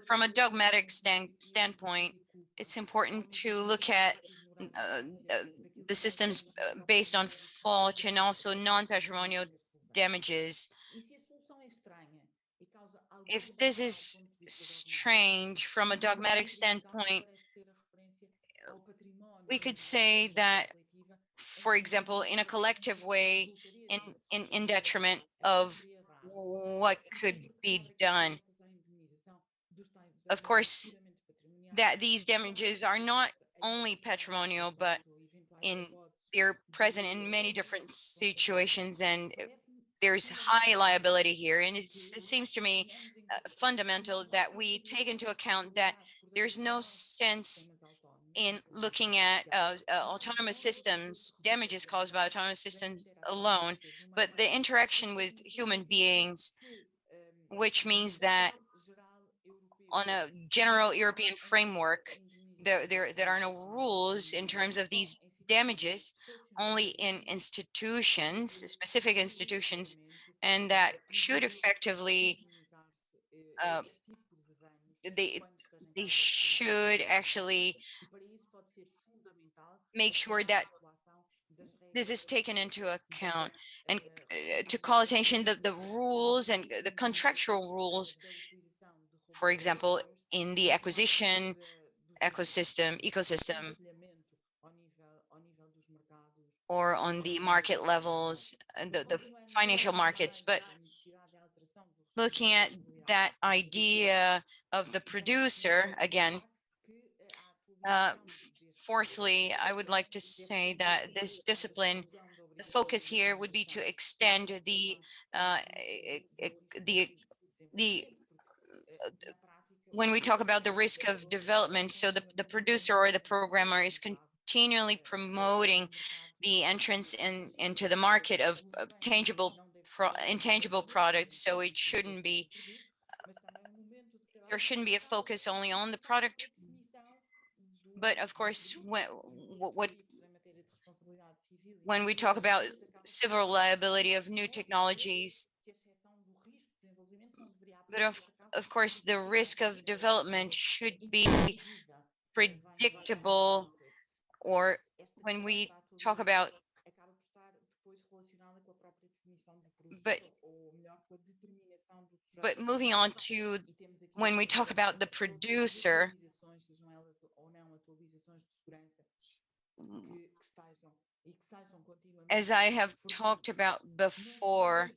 From a dogmatic standpoint, it's important to look at the systems based on fault and also non-patrimonial damages. If this is strange from a dogmatic standpoint, we could say that, for example, in a collective way, in detriment of what could be done. Of course, that these damages are not only patrimonial, but they're present in many different situations, and there's high liability here. And it seems to me fundamental that we take into account that there's no sense in looking at autonomous systems, damages caused by autonomous systems alone, but the interaction with human beings, which means that on a general European framework, there are no rules in terms of these damages, only in institutions, specific institutions, and that should effectively, they should actually make sure that this is taken into account, and to call attention the rules and the contractual rules, for example, in the acquisition ecosystem, or on the market levels, the financial markets, but looking at that idea of the producer again. Fourthly, I would like to say that this discipline, the focus here would be to extend the when we talk about the risk of development. So the producer or the programmer is continually promoting the entrance into the market of intangible products. So it shouldn't be, there shouldn't be a focus only on the product. But of course, when we talk about civil liability of new technologies, but of course, the risk of development should be predictable, or when we talk about, but moving on to when we talk about the producer, as I have talked about before,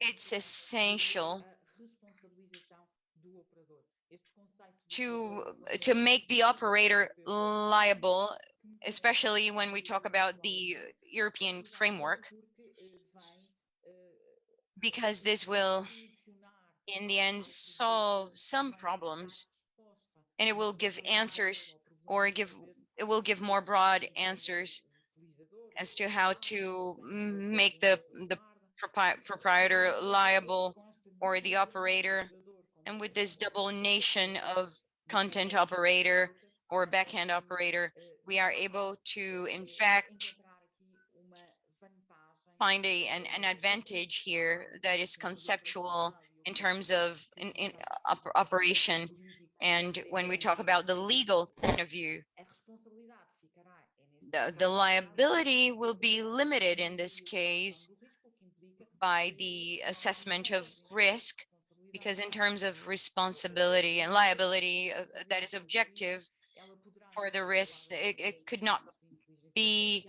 it's essential to make the operator liable, especially when we talk about the European framework, because this will in the end solve some problems, and it will give answers, or it will give more broad answers as to how to make the proprietor liable, or the operator. And with this double nation of content operator or backend operator, we are able to, in fact, find an advantage here that is conceptual in terms of operation. And when we talk about the legal point of view, the liability will be limited in this case by the assessment of risk, because in terms of responsibility and liability that is objective for the risks, it could not be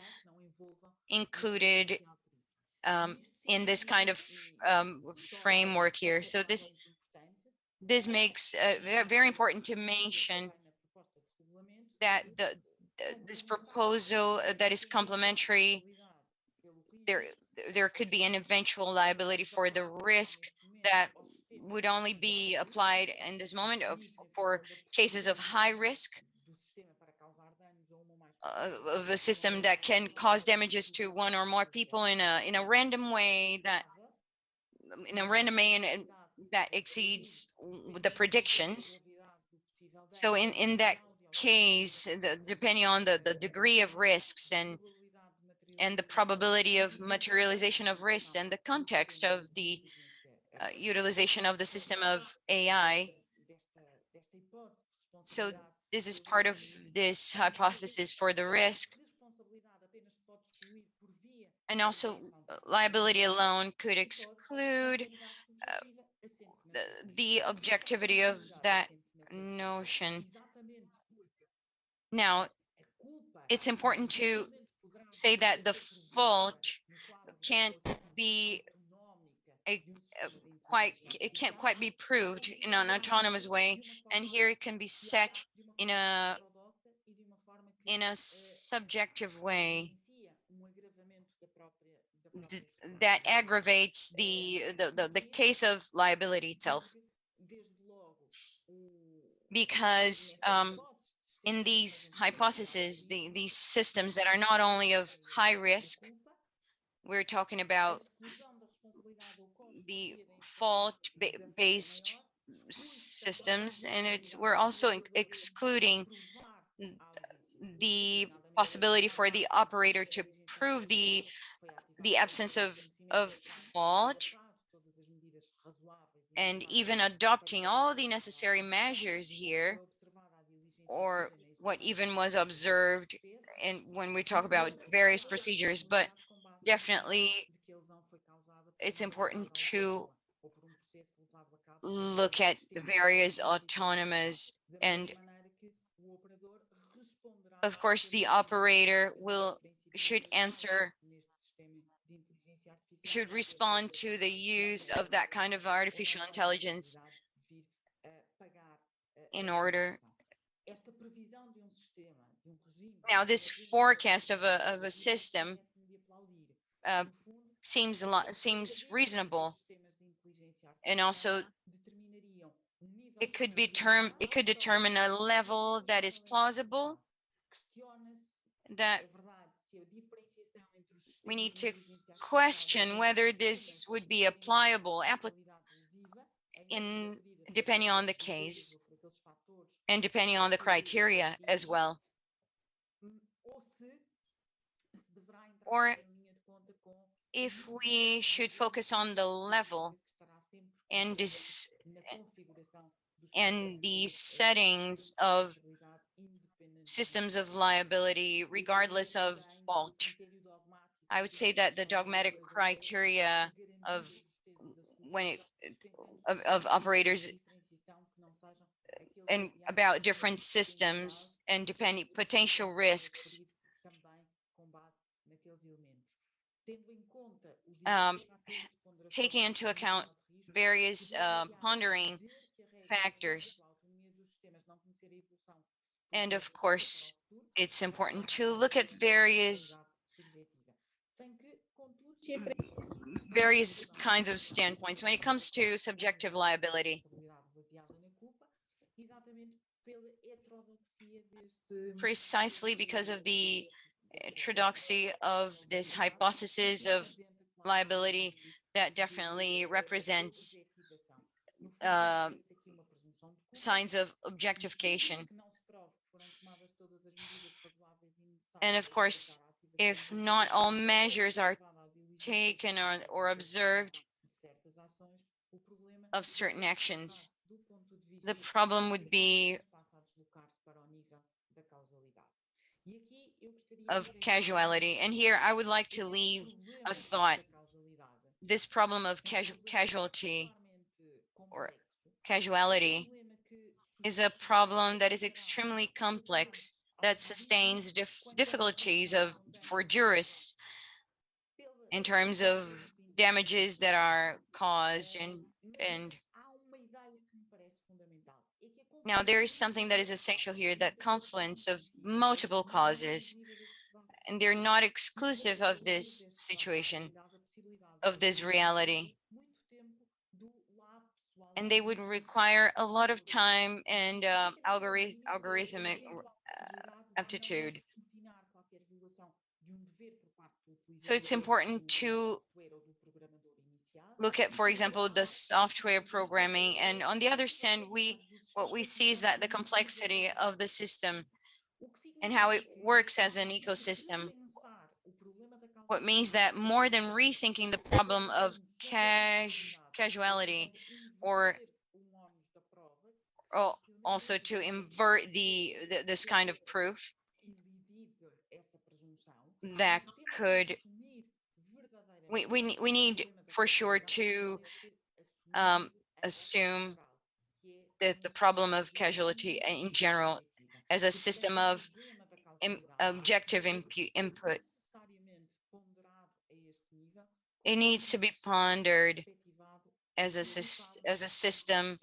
included in this kind of framework here. So this makes very important to mention that this proposal that is complementary, there could be an eventual liability for the risk that would only be applied in this moment for cases of high risk of a system that can cause damages to one or more people in a random way, and that exceeds the predictions. So in that case, depending on the degree of risks and the probability of materialization of risks and the context of the utilization of the system of AI. So this is part of this hypothesis for the risk. And also liability alone could exclude the objectivity of that notion. Now, it's important to say that the fault can't be it can't quite be proved in an autonomous way, and here it can be set in a subjective way that aggravates the case of liability itself, because in these hypotheses, these systems that are not only of high risk, we're talking about the fault-based systems, and we're also excluding the possibility for the operator to prove the absence of fault, and even adopting all the necessary measures here, or what even was observed and when we talk about various procedures. But definitely it's important to look at the various autonomous and Of course, the operator should respond to the use of that kind of artificial intelligence in order. Now, this forecast of a system seems reasonable, and also it could determine a level that is plausible, that we need to question whether this would be applicable depending on the case and depending on the criteria as well. Or if we should focus on the level and the settings of systems of liability, regardless of fault. I would say that the dogmatic criteria of operators and about different systems and potential risks taking into account various pondering factors. And of course, it's important to look at various kinds of standpoints when it comes to subjective liability. Precisely because of the heterodoxy of this hypothesis of liability that definitely represents signs of objectification. And of course, if not all measures are taken or observed of certain actions, the problem would be of causality. And here I would like to leave a thought. This problem of causality or causality is a problem that is extremely complex, that sustains difficulties for jurists in terms of damages that are caused and now there is something that is essential here, that confluence of multiple causes, and they're not exclusive of this situation, of this reality. And they would require a lot of time and algorithmic aptitude. So it's important to look at, for example, the software programming. And on the other hand, what we see is that the complexity of the system and how it works as an ecosystem. What means that more than rethinking the problem of causality or also to invert this kind of proof that could, we need for sure to assume that the problem of causality in general as a system of objective input. It needs to be pondered as a system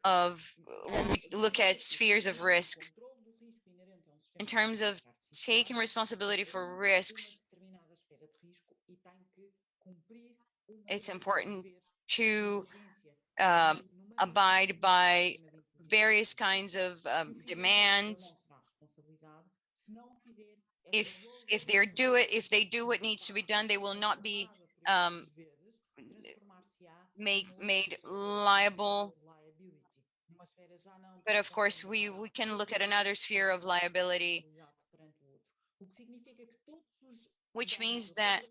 of, we look at spheres of risk in terms of taking responsibility for risks. It's important to abide by various kinds of demands. If they do what needs to be done, they will not be made liable. But of course, we can look at another sphere of liability, which means that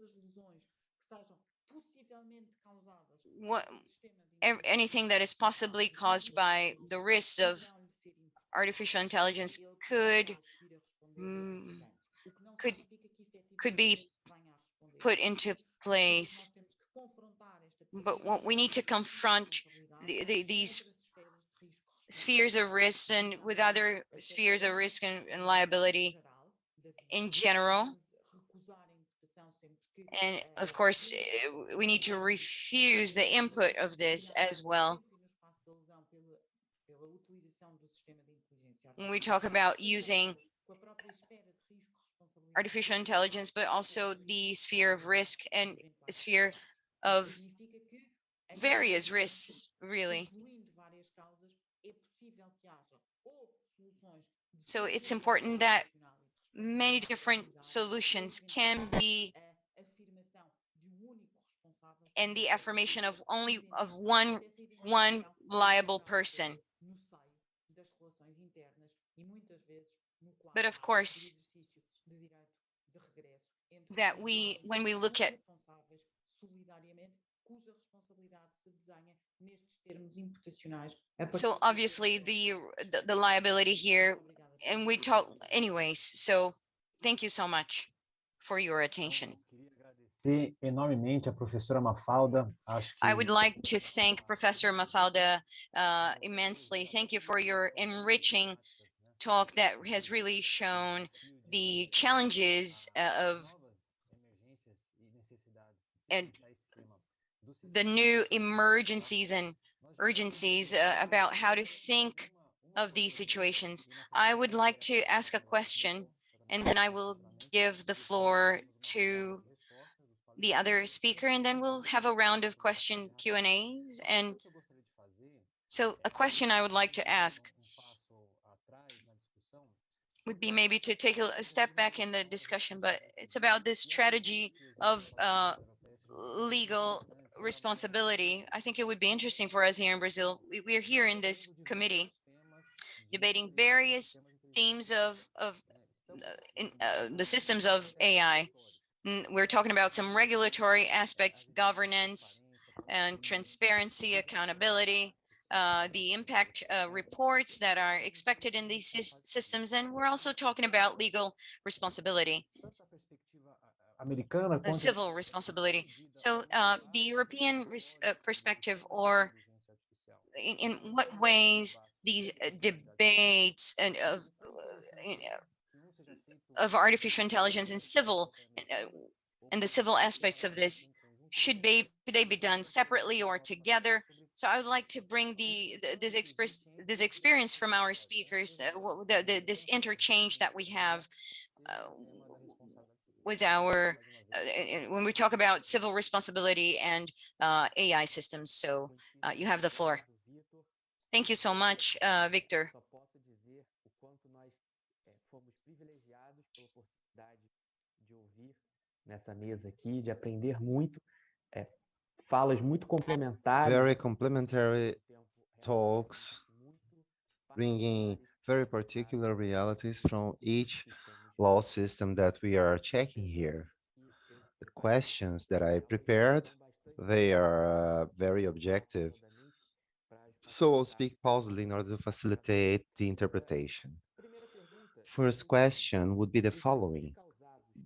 anything that is possibly caused by the risks of artificial intelligence could be put into place. But what we need to confront these spheres of risk and with other spheres of risk and liability in general. And of course, we need to refuse the input of this as well. When we talk about using artificial intelligence, but also the sphere of risk and sphere of various risks, really. So it's important that many different solutions can be, and the affirmation of only of one liable person. But of course, that when we look at so obviously the liability here, and we talk anyways. So thank you so much for your attention.
Agradecer enormemente a professora Mafalda. Acho
I
que
would like to thank Professor Mafalda immensely. Thank you for your enriching talk that has really shown the challenges and the new emergencies and urgencies about how to think of these situations. I would like to ask a question, and then I will give the floor to the other speaker, and then we'll have a round of question Q&As. And so a question I would like to ask would be maybe to take a step back in the discussion, but it's about this strategy of legal responsibility. I think it would be interesting for us here in Brazil. We are here in this committee debating various themes of the systems of AI. We're talking about some regulatory aspects, governance and transparency, accountability, the impact reports that are expected in these systems. And we're also talking about legal responsibility, civil responsibility. So the European perspective, or in what ways these debates and of artificial intelligence and civil and the civil aspects of this should they be done separately or together? So I would like to bring this experience from our speakers, this interchange that we have with our when we talk about civil responsibility and AI systems. So you have the floor. Thank you so much, Victor.
Nessa mesa aqui, de aprender muito, falas muito complementares.
Very complementary talks, bringing very particular realities from each law system that we are checking here. The questions that I prepared, they are very objective. So I'll speak pausedly in order to facilitate the interpretation. First question would be the following.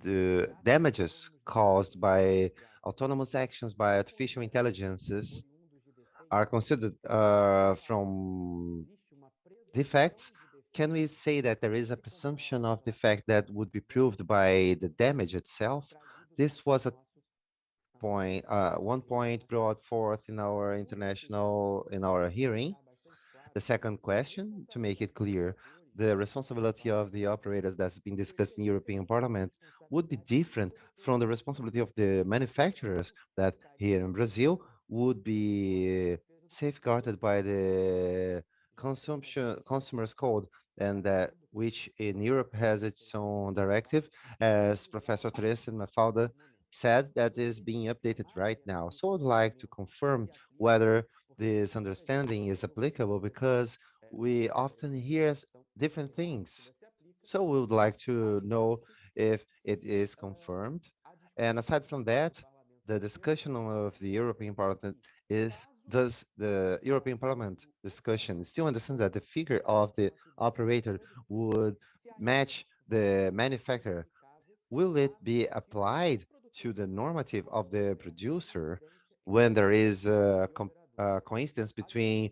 The damages caused by autonomous actions by artificial intelligences are considered from defects. Can we say that there is a presumption of defect that would be proved by the damage itself? This was a point, one point brought forth in our hearing. The second question, to make it clear, the responsibility of the operators that's been discussed in European Parliament would be different from the responsibility of the manufacturers that here in Brazil would be safeguarded by the consumers code, and that which in Europe has its own directive, as Professor Teresa Mafalda said, that is being updated right now. So I'd like to confirm whether this understanding is applicable, because we often hear different things. So we would like to know if it is confirmed. And aside from that, the discussion of the European Parliament is, does the European Parliament discussion still understands that the figure of the operator would match the manufacturer? Will it be applied to the normative of the producer when there is a coincidence between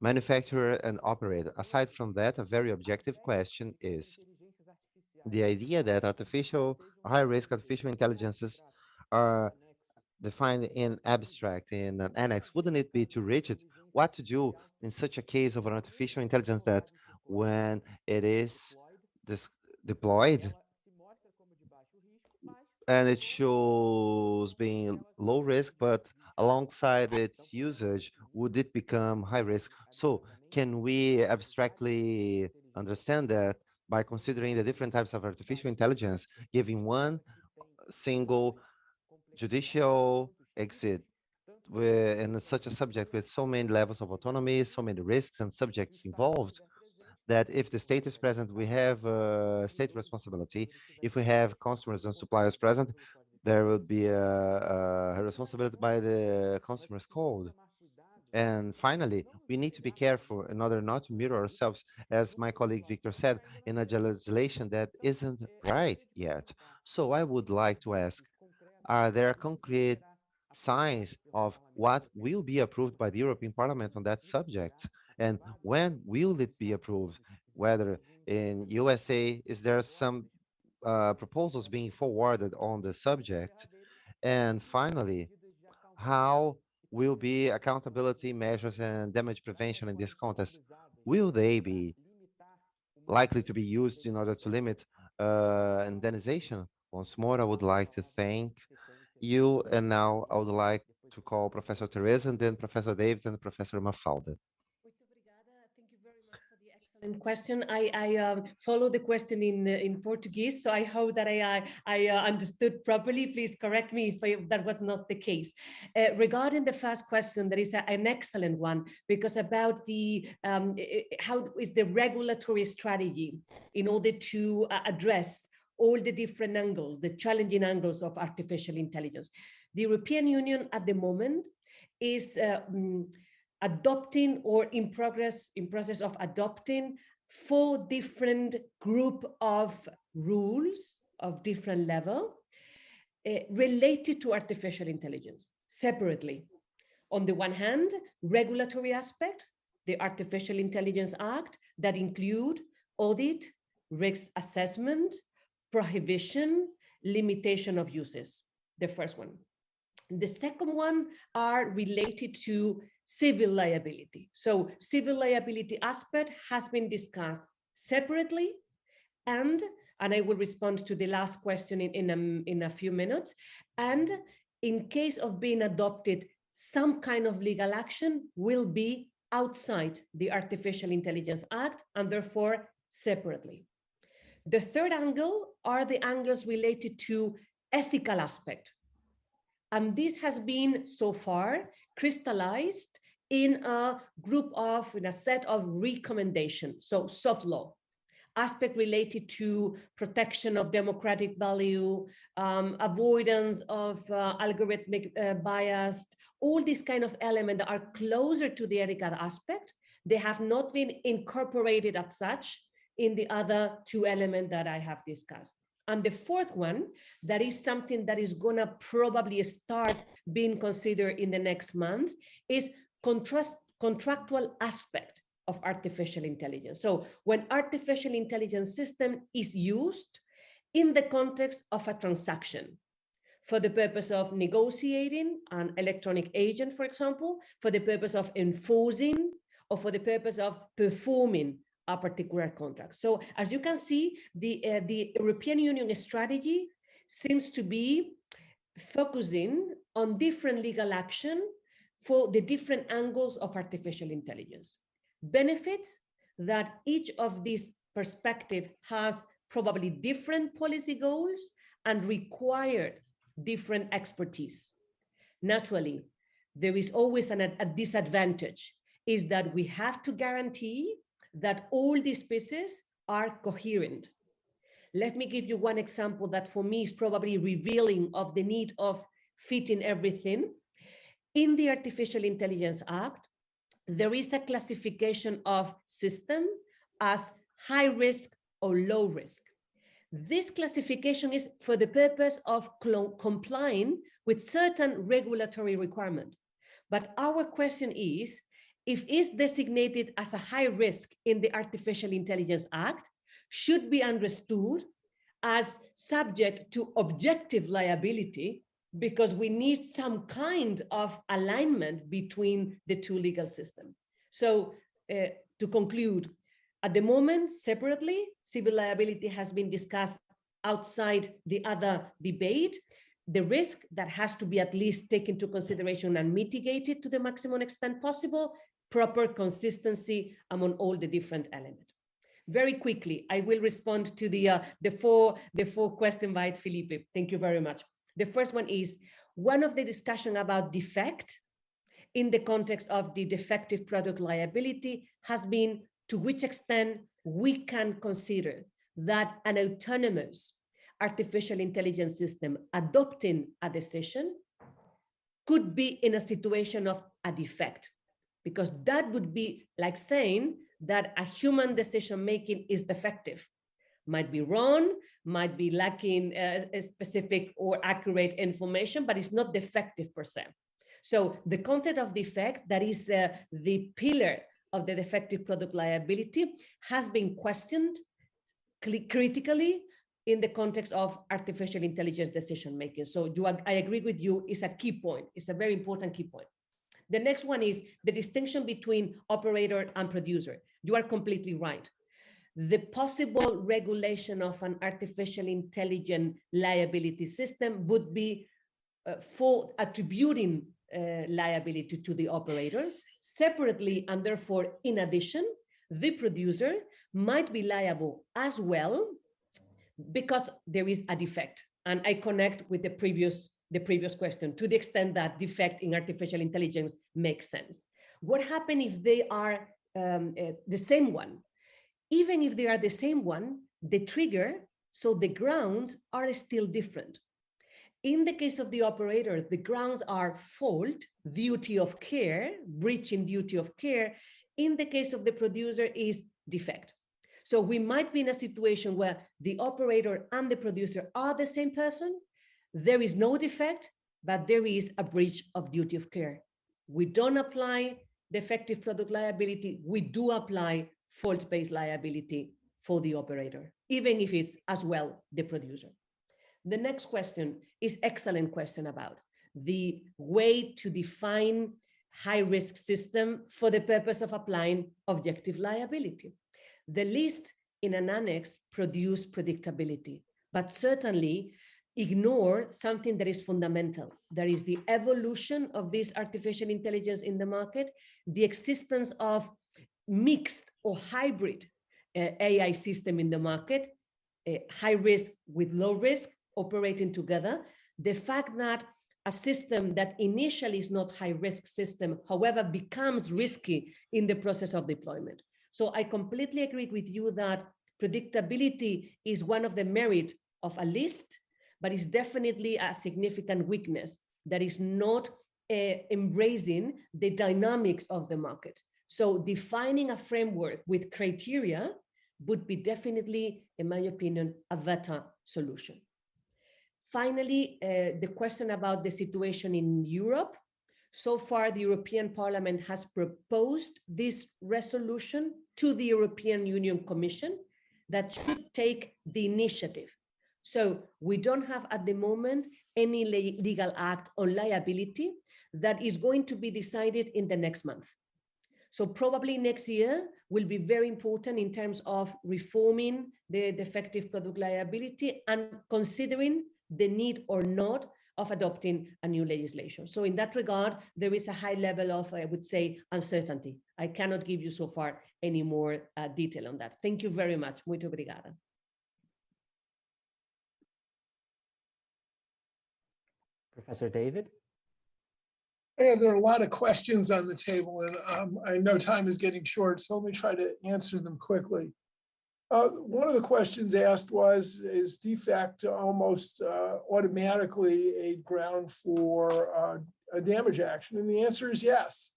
manufacture and operate. Aside from that, a very objective question is the idea that high-risk artificial intelligences are defined in abstract, in an annex. Wouldn't it be too rigid? What to do in such a case of an artificial intelligence that when it is deployed and it shows being low risk, but alongside its usage, would it become high risk? So can we abstractly understand that by considering the different types of artificial intelligence, giving one single judicial exit in such a subject with so many levels of autonomy, so many risks and subjects involved, that if the state is present, we have state responsibility. If we have customers and suppliers present, there will be a responsibility by the customer's code. And finally, we need to be careful in order not to mirror ourselves, as my colleague Victor said, in a legislation that isn't right yet. So I would like to ask, are there concrete signs of what will be approved by the European Parliament on that subject? And when will it be approved? Whether in USA, is there some proposals being forwarded on the subject? And finally, how will be accountability measures and damage prevention in this context? Will they be likely to be used in order to limit indemnization? Once more, I would like to thank you. And now I would like to call Professor Teresa and then Professor David and Professor Mafalda.
Thank you very much for the excellent question. I follow the question in Portuguese, so I hope that I understood properly. Please correct me if that was not the case. Regarding the first question, that is an excellent one, because about the how is the regulatory strategy in order to address all the different angles, the challenging angles of artificial intelligence. The European Union at the moment is adopting or in process of adopting 4 different group of rules of different level related to artificial intelligence separately. On the one hand, regulatory aspect, the Artificial Intelligence Act that include audit, risk assessment, prohibition, limitation of uses, the first one. The second one are related to civil liability. So civil liability aspect has been discussed separately, and I will respond to the last question in a few minutes. And in case of being adopted, some kind of legal action will be outside the Artificial Intelligence Act and therefore separately. The third angle are the angles related to ethical aspect. And this has been so far crystallized in a set of recommendations. So soft law, aspect related to protection of democratic value, avoidance of algorithmic bias, all these kind of elements that are closer to the ethical aspect. They have not been incorporated as such in the other 2 elements that I have discussed. And the fourth one, that is something that is gonna probably start being considered in the next month, is contractual aspect of artificial intelligence. So when artificial intelligence system is used in the context of a transaction, for the purpose of negotiating an electronic agent, for example, for the purpose of enforcing, or for the purpose of performing a particular contract. So as you can see, the European Union strategy seems to be focusing on different legal action for the different angles of artificial intelligence. Benefits that each of these perspectives has probably different policy goals and required different expertise. Naturally, there is always a disadvantage, is that we have to guarantee that all these pieces are coherent. Let me give you one example that for me is probably revealing of the need of fitting everything. In the Artificial Intelligence Act, there is a classification of system as high risk or low risk. This classification is for the purpose of complying with certain regulatory requirements. But our question is if is designated as a high risk in the Artificial Intelligence Act, should be understood as subject to objective liability, because we need some kind of alignment between the two legal systems. So to conclude, at the moment, separately, civil liability has been discussed outside the other debate. The risk that has to be at least taken into consideration and mitigated to the maximum extent possible, proper consistency among all the different elements. Very quickly, I will respond to the four questions by Felipe. Thank you very much. The first one is one of the discussion about defect in the context of the defective product liability has been to which extent we can consider that an autonomous artificial intelligence system adopting a decision could be in a situation of a defect, because that would be like saying that a human decision-making is defective. Might be wrong, might be lacking a specific or accurate information, but it's not defective per se. So the concept of defect, that is the pillar of the defective product liability, has been questioned critically in the context of artificial intelligence decision-making. So I agree with you, it's a key point. It's a very important key point. The next one is the distinction between operator and producer. You are completely right. The possible regulation of an artificial intelligence liability system would be for attributing liability to the operator separately, and therefore, in addition, the producer might be liable as well because there is a defect. And I connect with the previous question to the extent that defect in artificial intelligence makes sense. What happens if they are the same one? Even if they are the same one, the trigger, so the grounds are still different. In the case of the operator, the grounds are fault, duty of care, breaching duty of care. In the case of the producer is defect. So we might be in a situation where the operator and the producer are the same person. There is no defect, but there is a breach of duty of care. We don't apply defective product liability. We do apply fault-based liability for the operator, even if it's as well the producer. The next question is excellent question about the way to define high-risk system for the purpose of applying objective liability. The list in an annex produce predictability, but certainly ignore something that is fundamental. There is the evolution of this artificial intelligence in the market, the existence of mixed or hybrid AI system in the market, high risk with low risk operating together. The fact that a system that initially is not high risk system, however, becomes risky in the process of deployment. So I completely agree with you that predictability is one of the merit of a list, but it's definitely a significant weakness that is not embracing the dynamics of the market. So defining a framework with criteria would be definitely, in my opinion, a better solution. Finally, the question about the situation in Europe. So far, the European Parliament has proposed this resolution to the European Union Commission that should take the initiative. So we don't have at the moment any legal act on liability that is going to be decided in the next month. So probably next year will be very important in terms of reforming the defective product liability and considering the need or not of adopting a new legislation. So in that regard, there is a high level of, I would say, uncertainty. I cannot give you so far any more detail on that. Thank you very much. Muito obrigada.
Professor David?
Yeah, there are a lot of questions on the table, and I know time is getting short, so let me try to answer them quickly. One of the questions asked was, is defect almost automatically a ground for a damage action? And the answer is yes.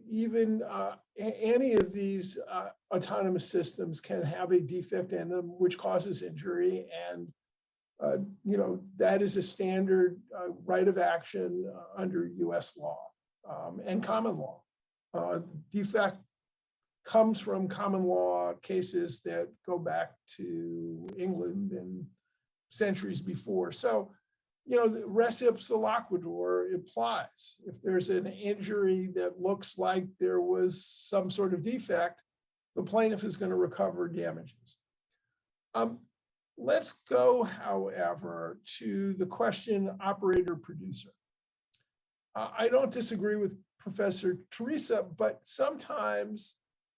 Even any of these autonomous systems can have a defect in them which causes injury, and that is a standard right of action under US law. and common law. Defect comes from common law cases that go back to England and centuries before. So, you know, the res ipsa loquitur applies. If there's an injury that looks like there was some sort of defect, the plaintiff is going to recover damages. Let's go, however, to the question operator-producer. I don't disagree with Professor Teresa, but sometimes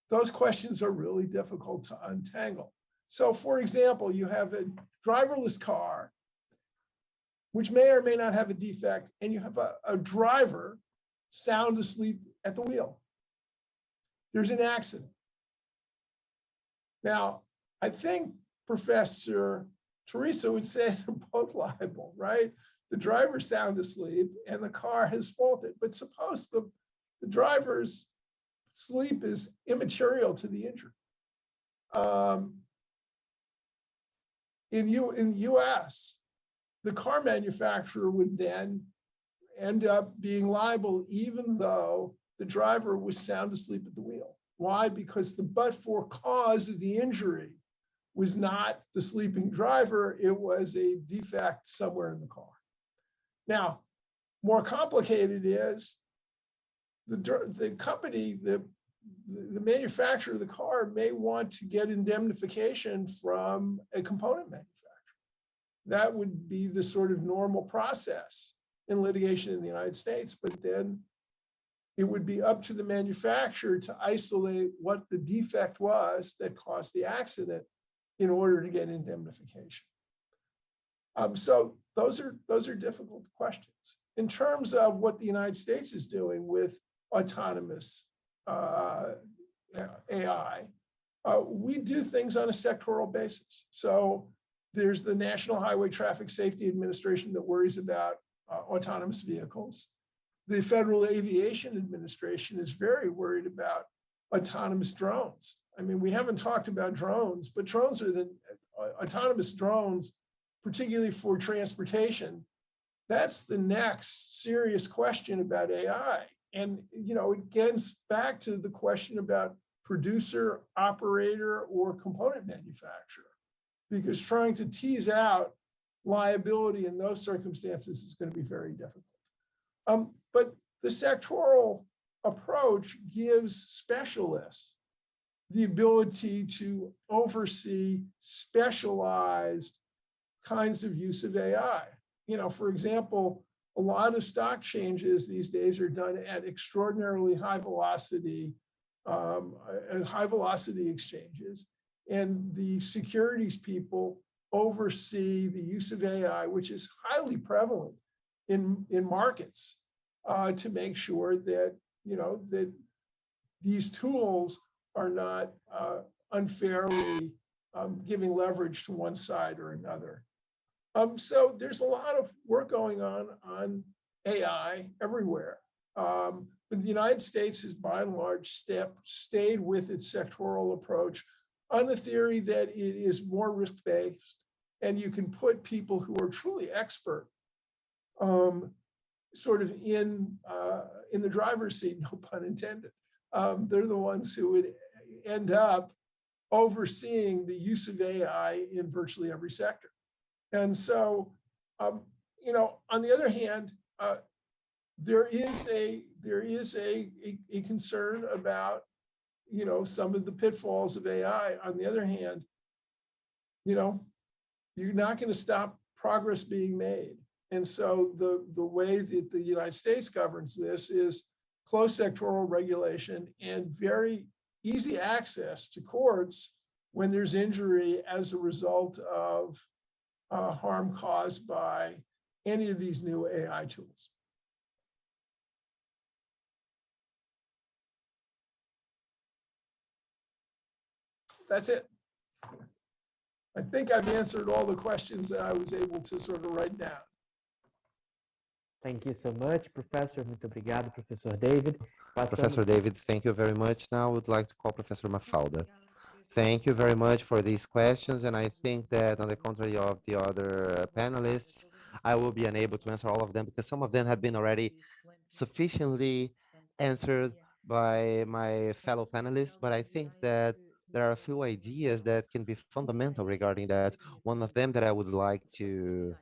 those questions are really difficult to untangle. So for example, you have a driverless car, which may or may not have a defect, and you have a driver sound asleep at the wheel. There's an accident. Now, I think Professor Teresa would say they're both liable, right? The driver's sound asleep and the car has faulted. But suppose the driver's sleep is immaterial to the injury. In US, the car manufacturer would then end up being liable even though the driver was sound asleep at the wheel. Why? Because the but-for cause of the injury was not the sleeping driver, it was a defect somewhere in the car. Now, more complicated is the company, the manufacturer of the car may want to get indemnification from a component manufacturer. That would be the sort of normal process in litigation in the United States, but then it would be up to the manufacturer to isolate what the defect was that caused the accident in order to get indemnification. So those are difficult questions. In terms of what the United States is doing with autonomous AI, we do things on a sectoral basis. So there's the National Highway Traffic Safety Administration that worries about autonomous vehicles. The Federal Aviation Administration is very worried about autonomous drones. I mean, we haven't talked about drones, but drones are autonomous drones, particularly for transportation. That's the next serious question about AI. And, you know, it gets back to the question about producer, operator, or component manufacturer, because trying to tease out liability in those circumstances is going to be very difficult. But the sectoral approach gives specialists the ability to oversee specialized kinds of use of AI. You know, for example, a lot of stock changes these days are done at extraordinarily high velocity exchanges. And the securities people oversee the use of AI, which is highly prevalent in markets, to make sure that, you know, that these tools are not unfairly giving leverage to one side or another. So there's a lot of work going on AI everywhere. But the United States has by and large stayed with its sectoral approach on the theory that it is more risk-based, and you can put people who are truly expert sort of in the driver's seat, no pun intended. They're the ones who would end up overseeing the use of AI in virtually every sector. And so, you know, on the other hand, there is a concern about, you know, some of the pitfalls of AI. On the other hand, you know, you're not going to stop progress being made. And so the way that the United States governs this is close sectoral regulation and very easy access to courts when there's injury as a result of harm caused by any of these new AI tools. That's it. I think I've answered all the questions that I was able to sort of write down.
Thank you so much, Professor. Muito obrigado, Professor David.
Professor David, thank you very much. Now I would like to call Professor Mafalda. Thank you very much for these questions. And I think that on the contrary of the other panelists, I will be unable to answer all of them because some of them have been already sufficiently answered by my fellow panelists, but I think that there are a few ideas that can be fundamental regarding that. One of them that I would like to,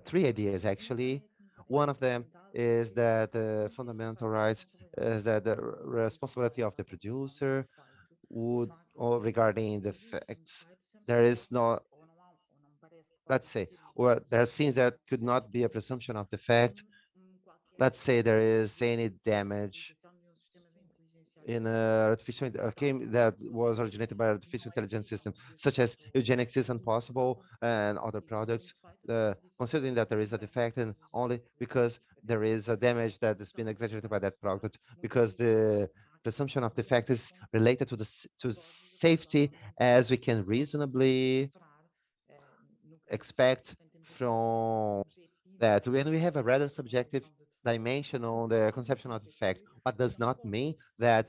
three ideas actually. One of them is that the fundamental rights is that the responsibility of the producer would, or regarding the facts, there is no, let's say, well, there are things that could not be a presumption of the fact. Let's say there is any damage in a artificial came that was originated by artificial intelligence system, such as eugenics isn't possible and other products. Considering that there is a defect and only because there is a damage that has been exaggerated by that product, because the presumption of defect is related to to safety as we can reasonably expect from that when we have a rather subjective dimension on the conception of defect, what does not mean that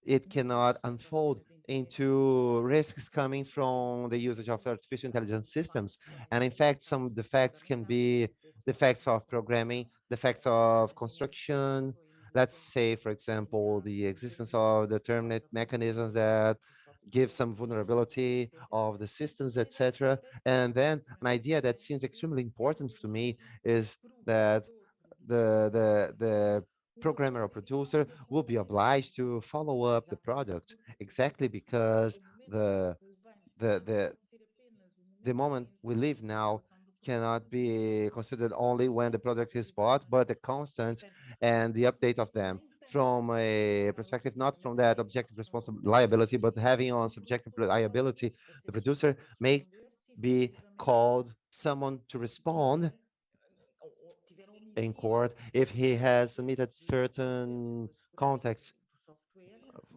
it cannot unfold into risks coming from the usage of artificial intelligence systems. And in fact, some defects can be defects of programming, defects of construction. Let's say, for example, the existence of determinate mechanisms that give some vulnerability of the systems, etc. And then an idea that seems extremely important to me is that the programmer or producer will be obliged to follow up the product exactly because the the the the moment we live now cannot be considered only when the product is bought, but the constant and the update of them from a perspective not from that objective responsible liability, but having on subjective liability, the producer may be called someone to respond in court if he has submitted certain context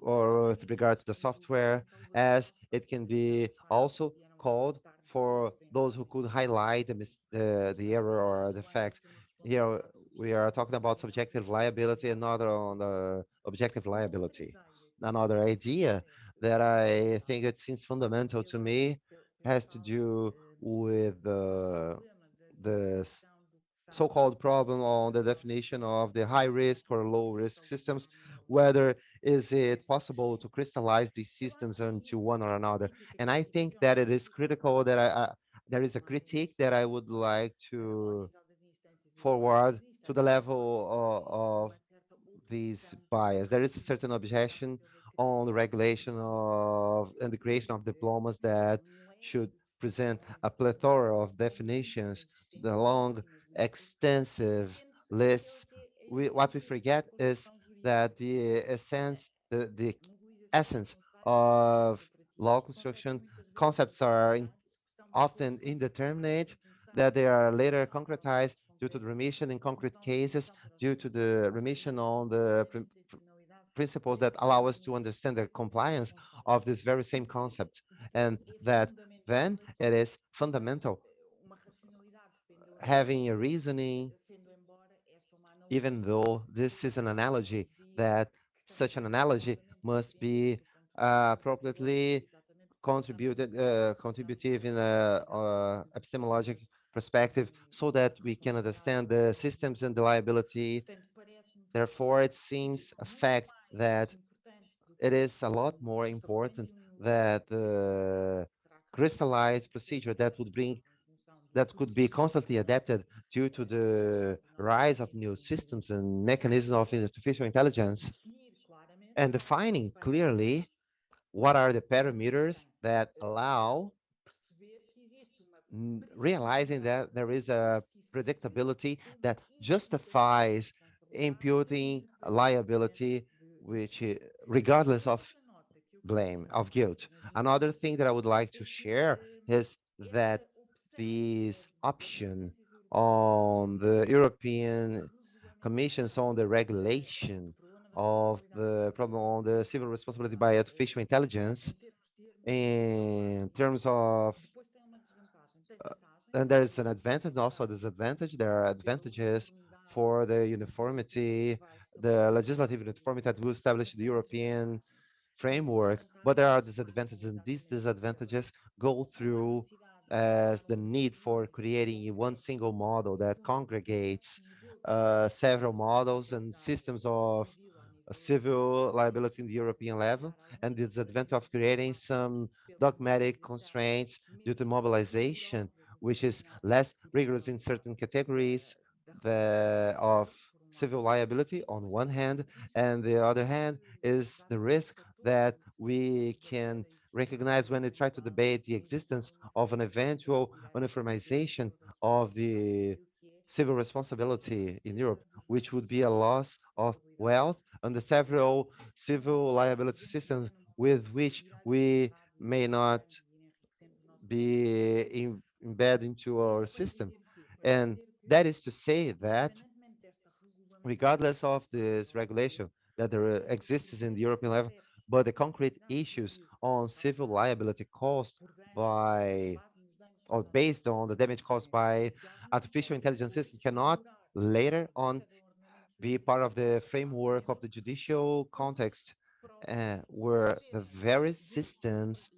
or with regard to the software, as it can be also called for those who could highlight the error or the fact. Here we are talking about subjective liability and not on the objective liability. Another idea that I think it seems fundamental to me has to do with the so-called problem on the definition of the high risk or low risk systems, whether is it possible to crystallize these systems into one or another. And I think that it is critical that there is a critique that I would like to forward to the level of these bias. There is a certain objection on the regulation of and the creation of diplomas that should present a plethora of definitions, the long, extensive lists. What we forget is that the essence of law construction concepts are often indeterminate, that they are later concretized due to the remission in concrete cases, due to the remission on the principles that allow us to understand the compliance of this very same concept. And that then it is fundamental having a reasoning, even though this is an analogy, that such an analogy must be appropriately contributive in a epistemologic perspective so that we can understand the systems and the liability. Therefore, it seems a fact that it is a lot more important that the crystallized procedure that could be constantly adapted due to the rise of new systems and mechanisms of artificial intelligence, and defining clearly what are the parameters that allow realizing that there is a predictability that justifies imputing a liability which regardless of blame, of guilt. Another thing that I would like to share is that this option on the European Commissions on the regulation of the problem on the civil responsibility by artificial intelligence in terms of and there's an advantage and also a disadvantage. There are advantages for the uniformity, the legislative uniformity that will establish the European framework, but there are disadvantages, and these disadvantages go through as the need for creating one single model that congregates several models and systems of civil liability in the European level, and the disadvantage of creating some dogmatic constraints due to mobilization, which is less rigorous in certain categories of civil liability on one hand, and the other hand is the risk that we can recognize when we try to debate the existence of an eventual uniformization of the civil responsibility in Europe, which would be a loss of wealth and the several civil liability systems with which we may not be embedded into our system. And that is to say that regardless of this regulation that there exists in the European level, but the concrete issues on civil liability caused by or based on the damage caused by artificial intelligence system cannot later on be part of the framework of the judicial context, where the very systems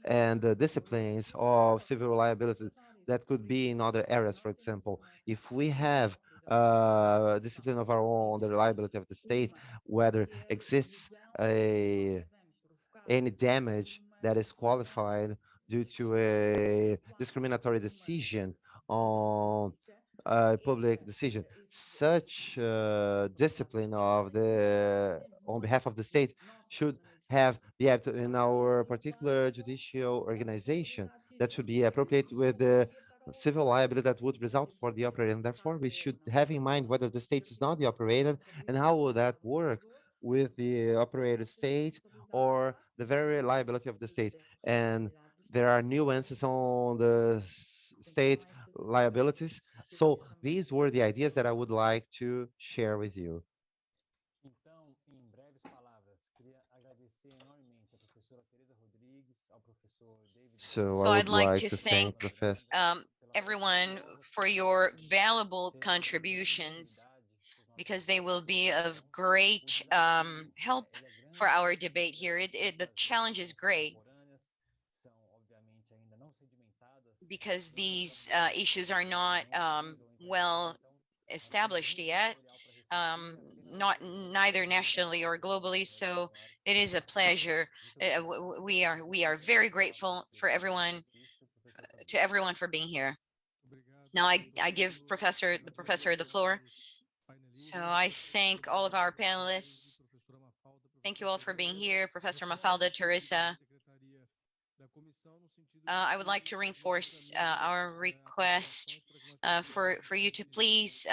and the disciplines of civil liability that could be in other areas. For example, if we have discipline of our own on the liability of the state, whether exists any damage that is qualified due to a discriminatory decision on a public decision. Such discipline of the on behalf of the state should have be acted in our particular judicial organization that should be appropriate with the civil liability that would result for the operator. And therefore, we should have in mind whether the state is not the operator and how will that work with the operator state or the very liability of the state. And there are nuances on the state liabilities. So these were the ideas that I would like to share with you.
Então, em breves palavras, queria agradecer enormemente à professora Teresa Rodrigues, ao professor David.
So
So
I
I'd
would
like
like
to
to
thank
thank Professor.
everyone for your valuable contributions, because they will be of great help for our debate here. The challenge is great because these issues are not well established yet, neither nationally or globally. So it is a pleasure. We are very grateful for everyone for being here. Now I give the professor the floor. So I thank all of our panelists. Thank you all for being here, Professor Mafalda, Teresa. I would like to reinforce our request for you to please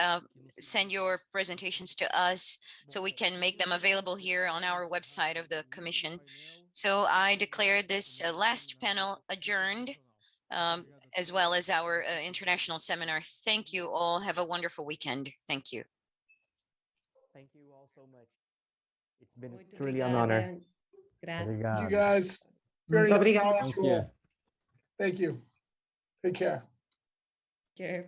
send your presentations to us so we can make them available here on our website of the Commission. So I declare this last panel adjourned, as well as our international seminar. Thank you all. Have a wonderful weekend. Thank you.
Thank you all so much. It's been truly an honor.
Thank you guys. Very insightful. Thank you. Take care.
Care.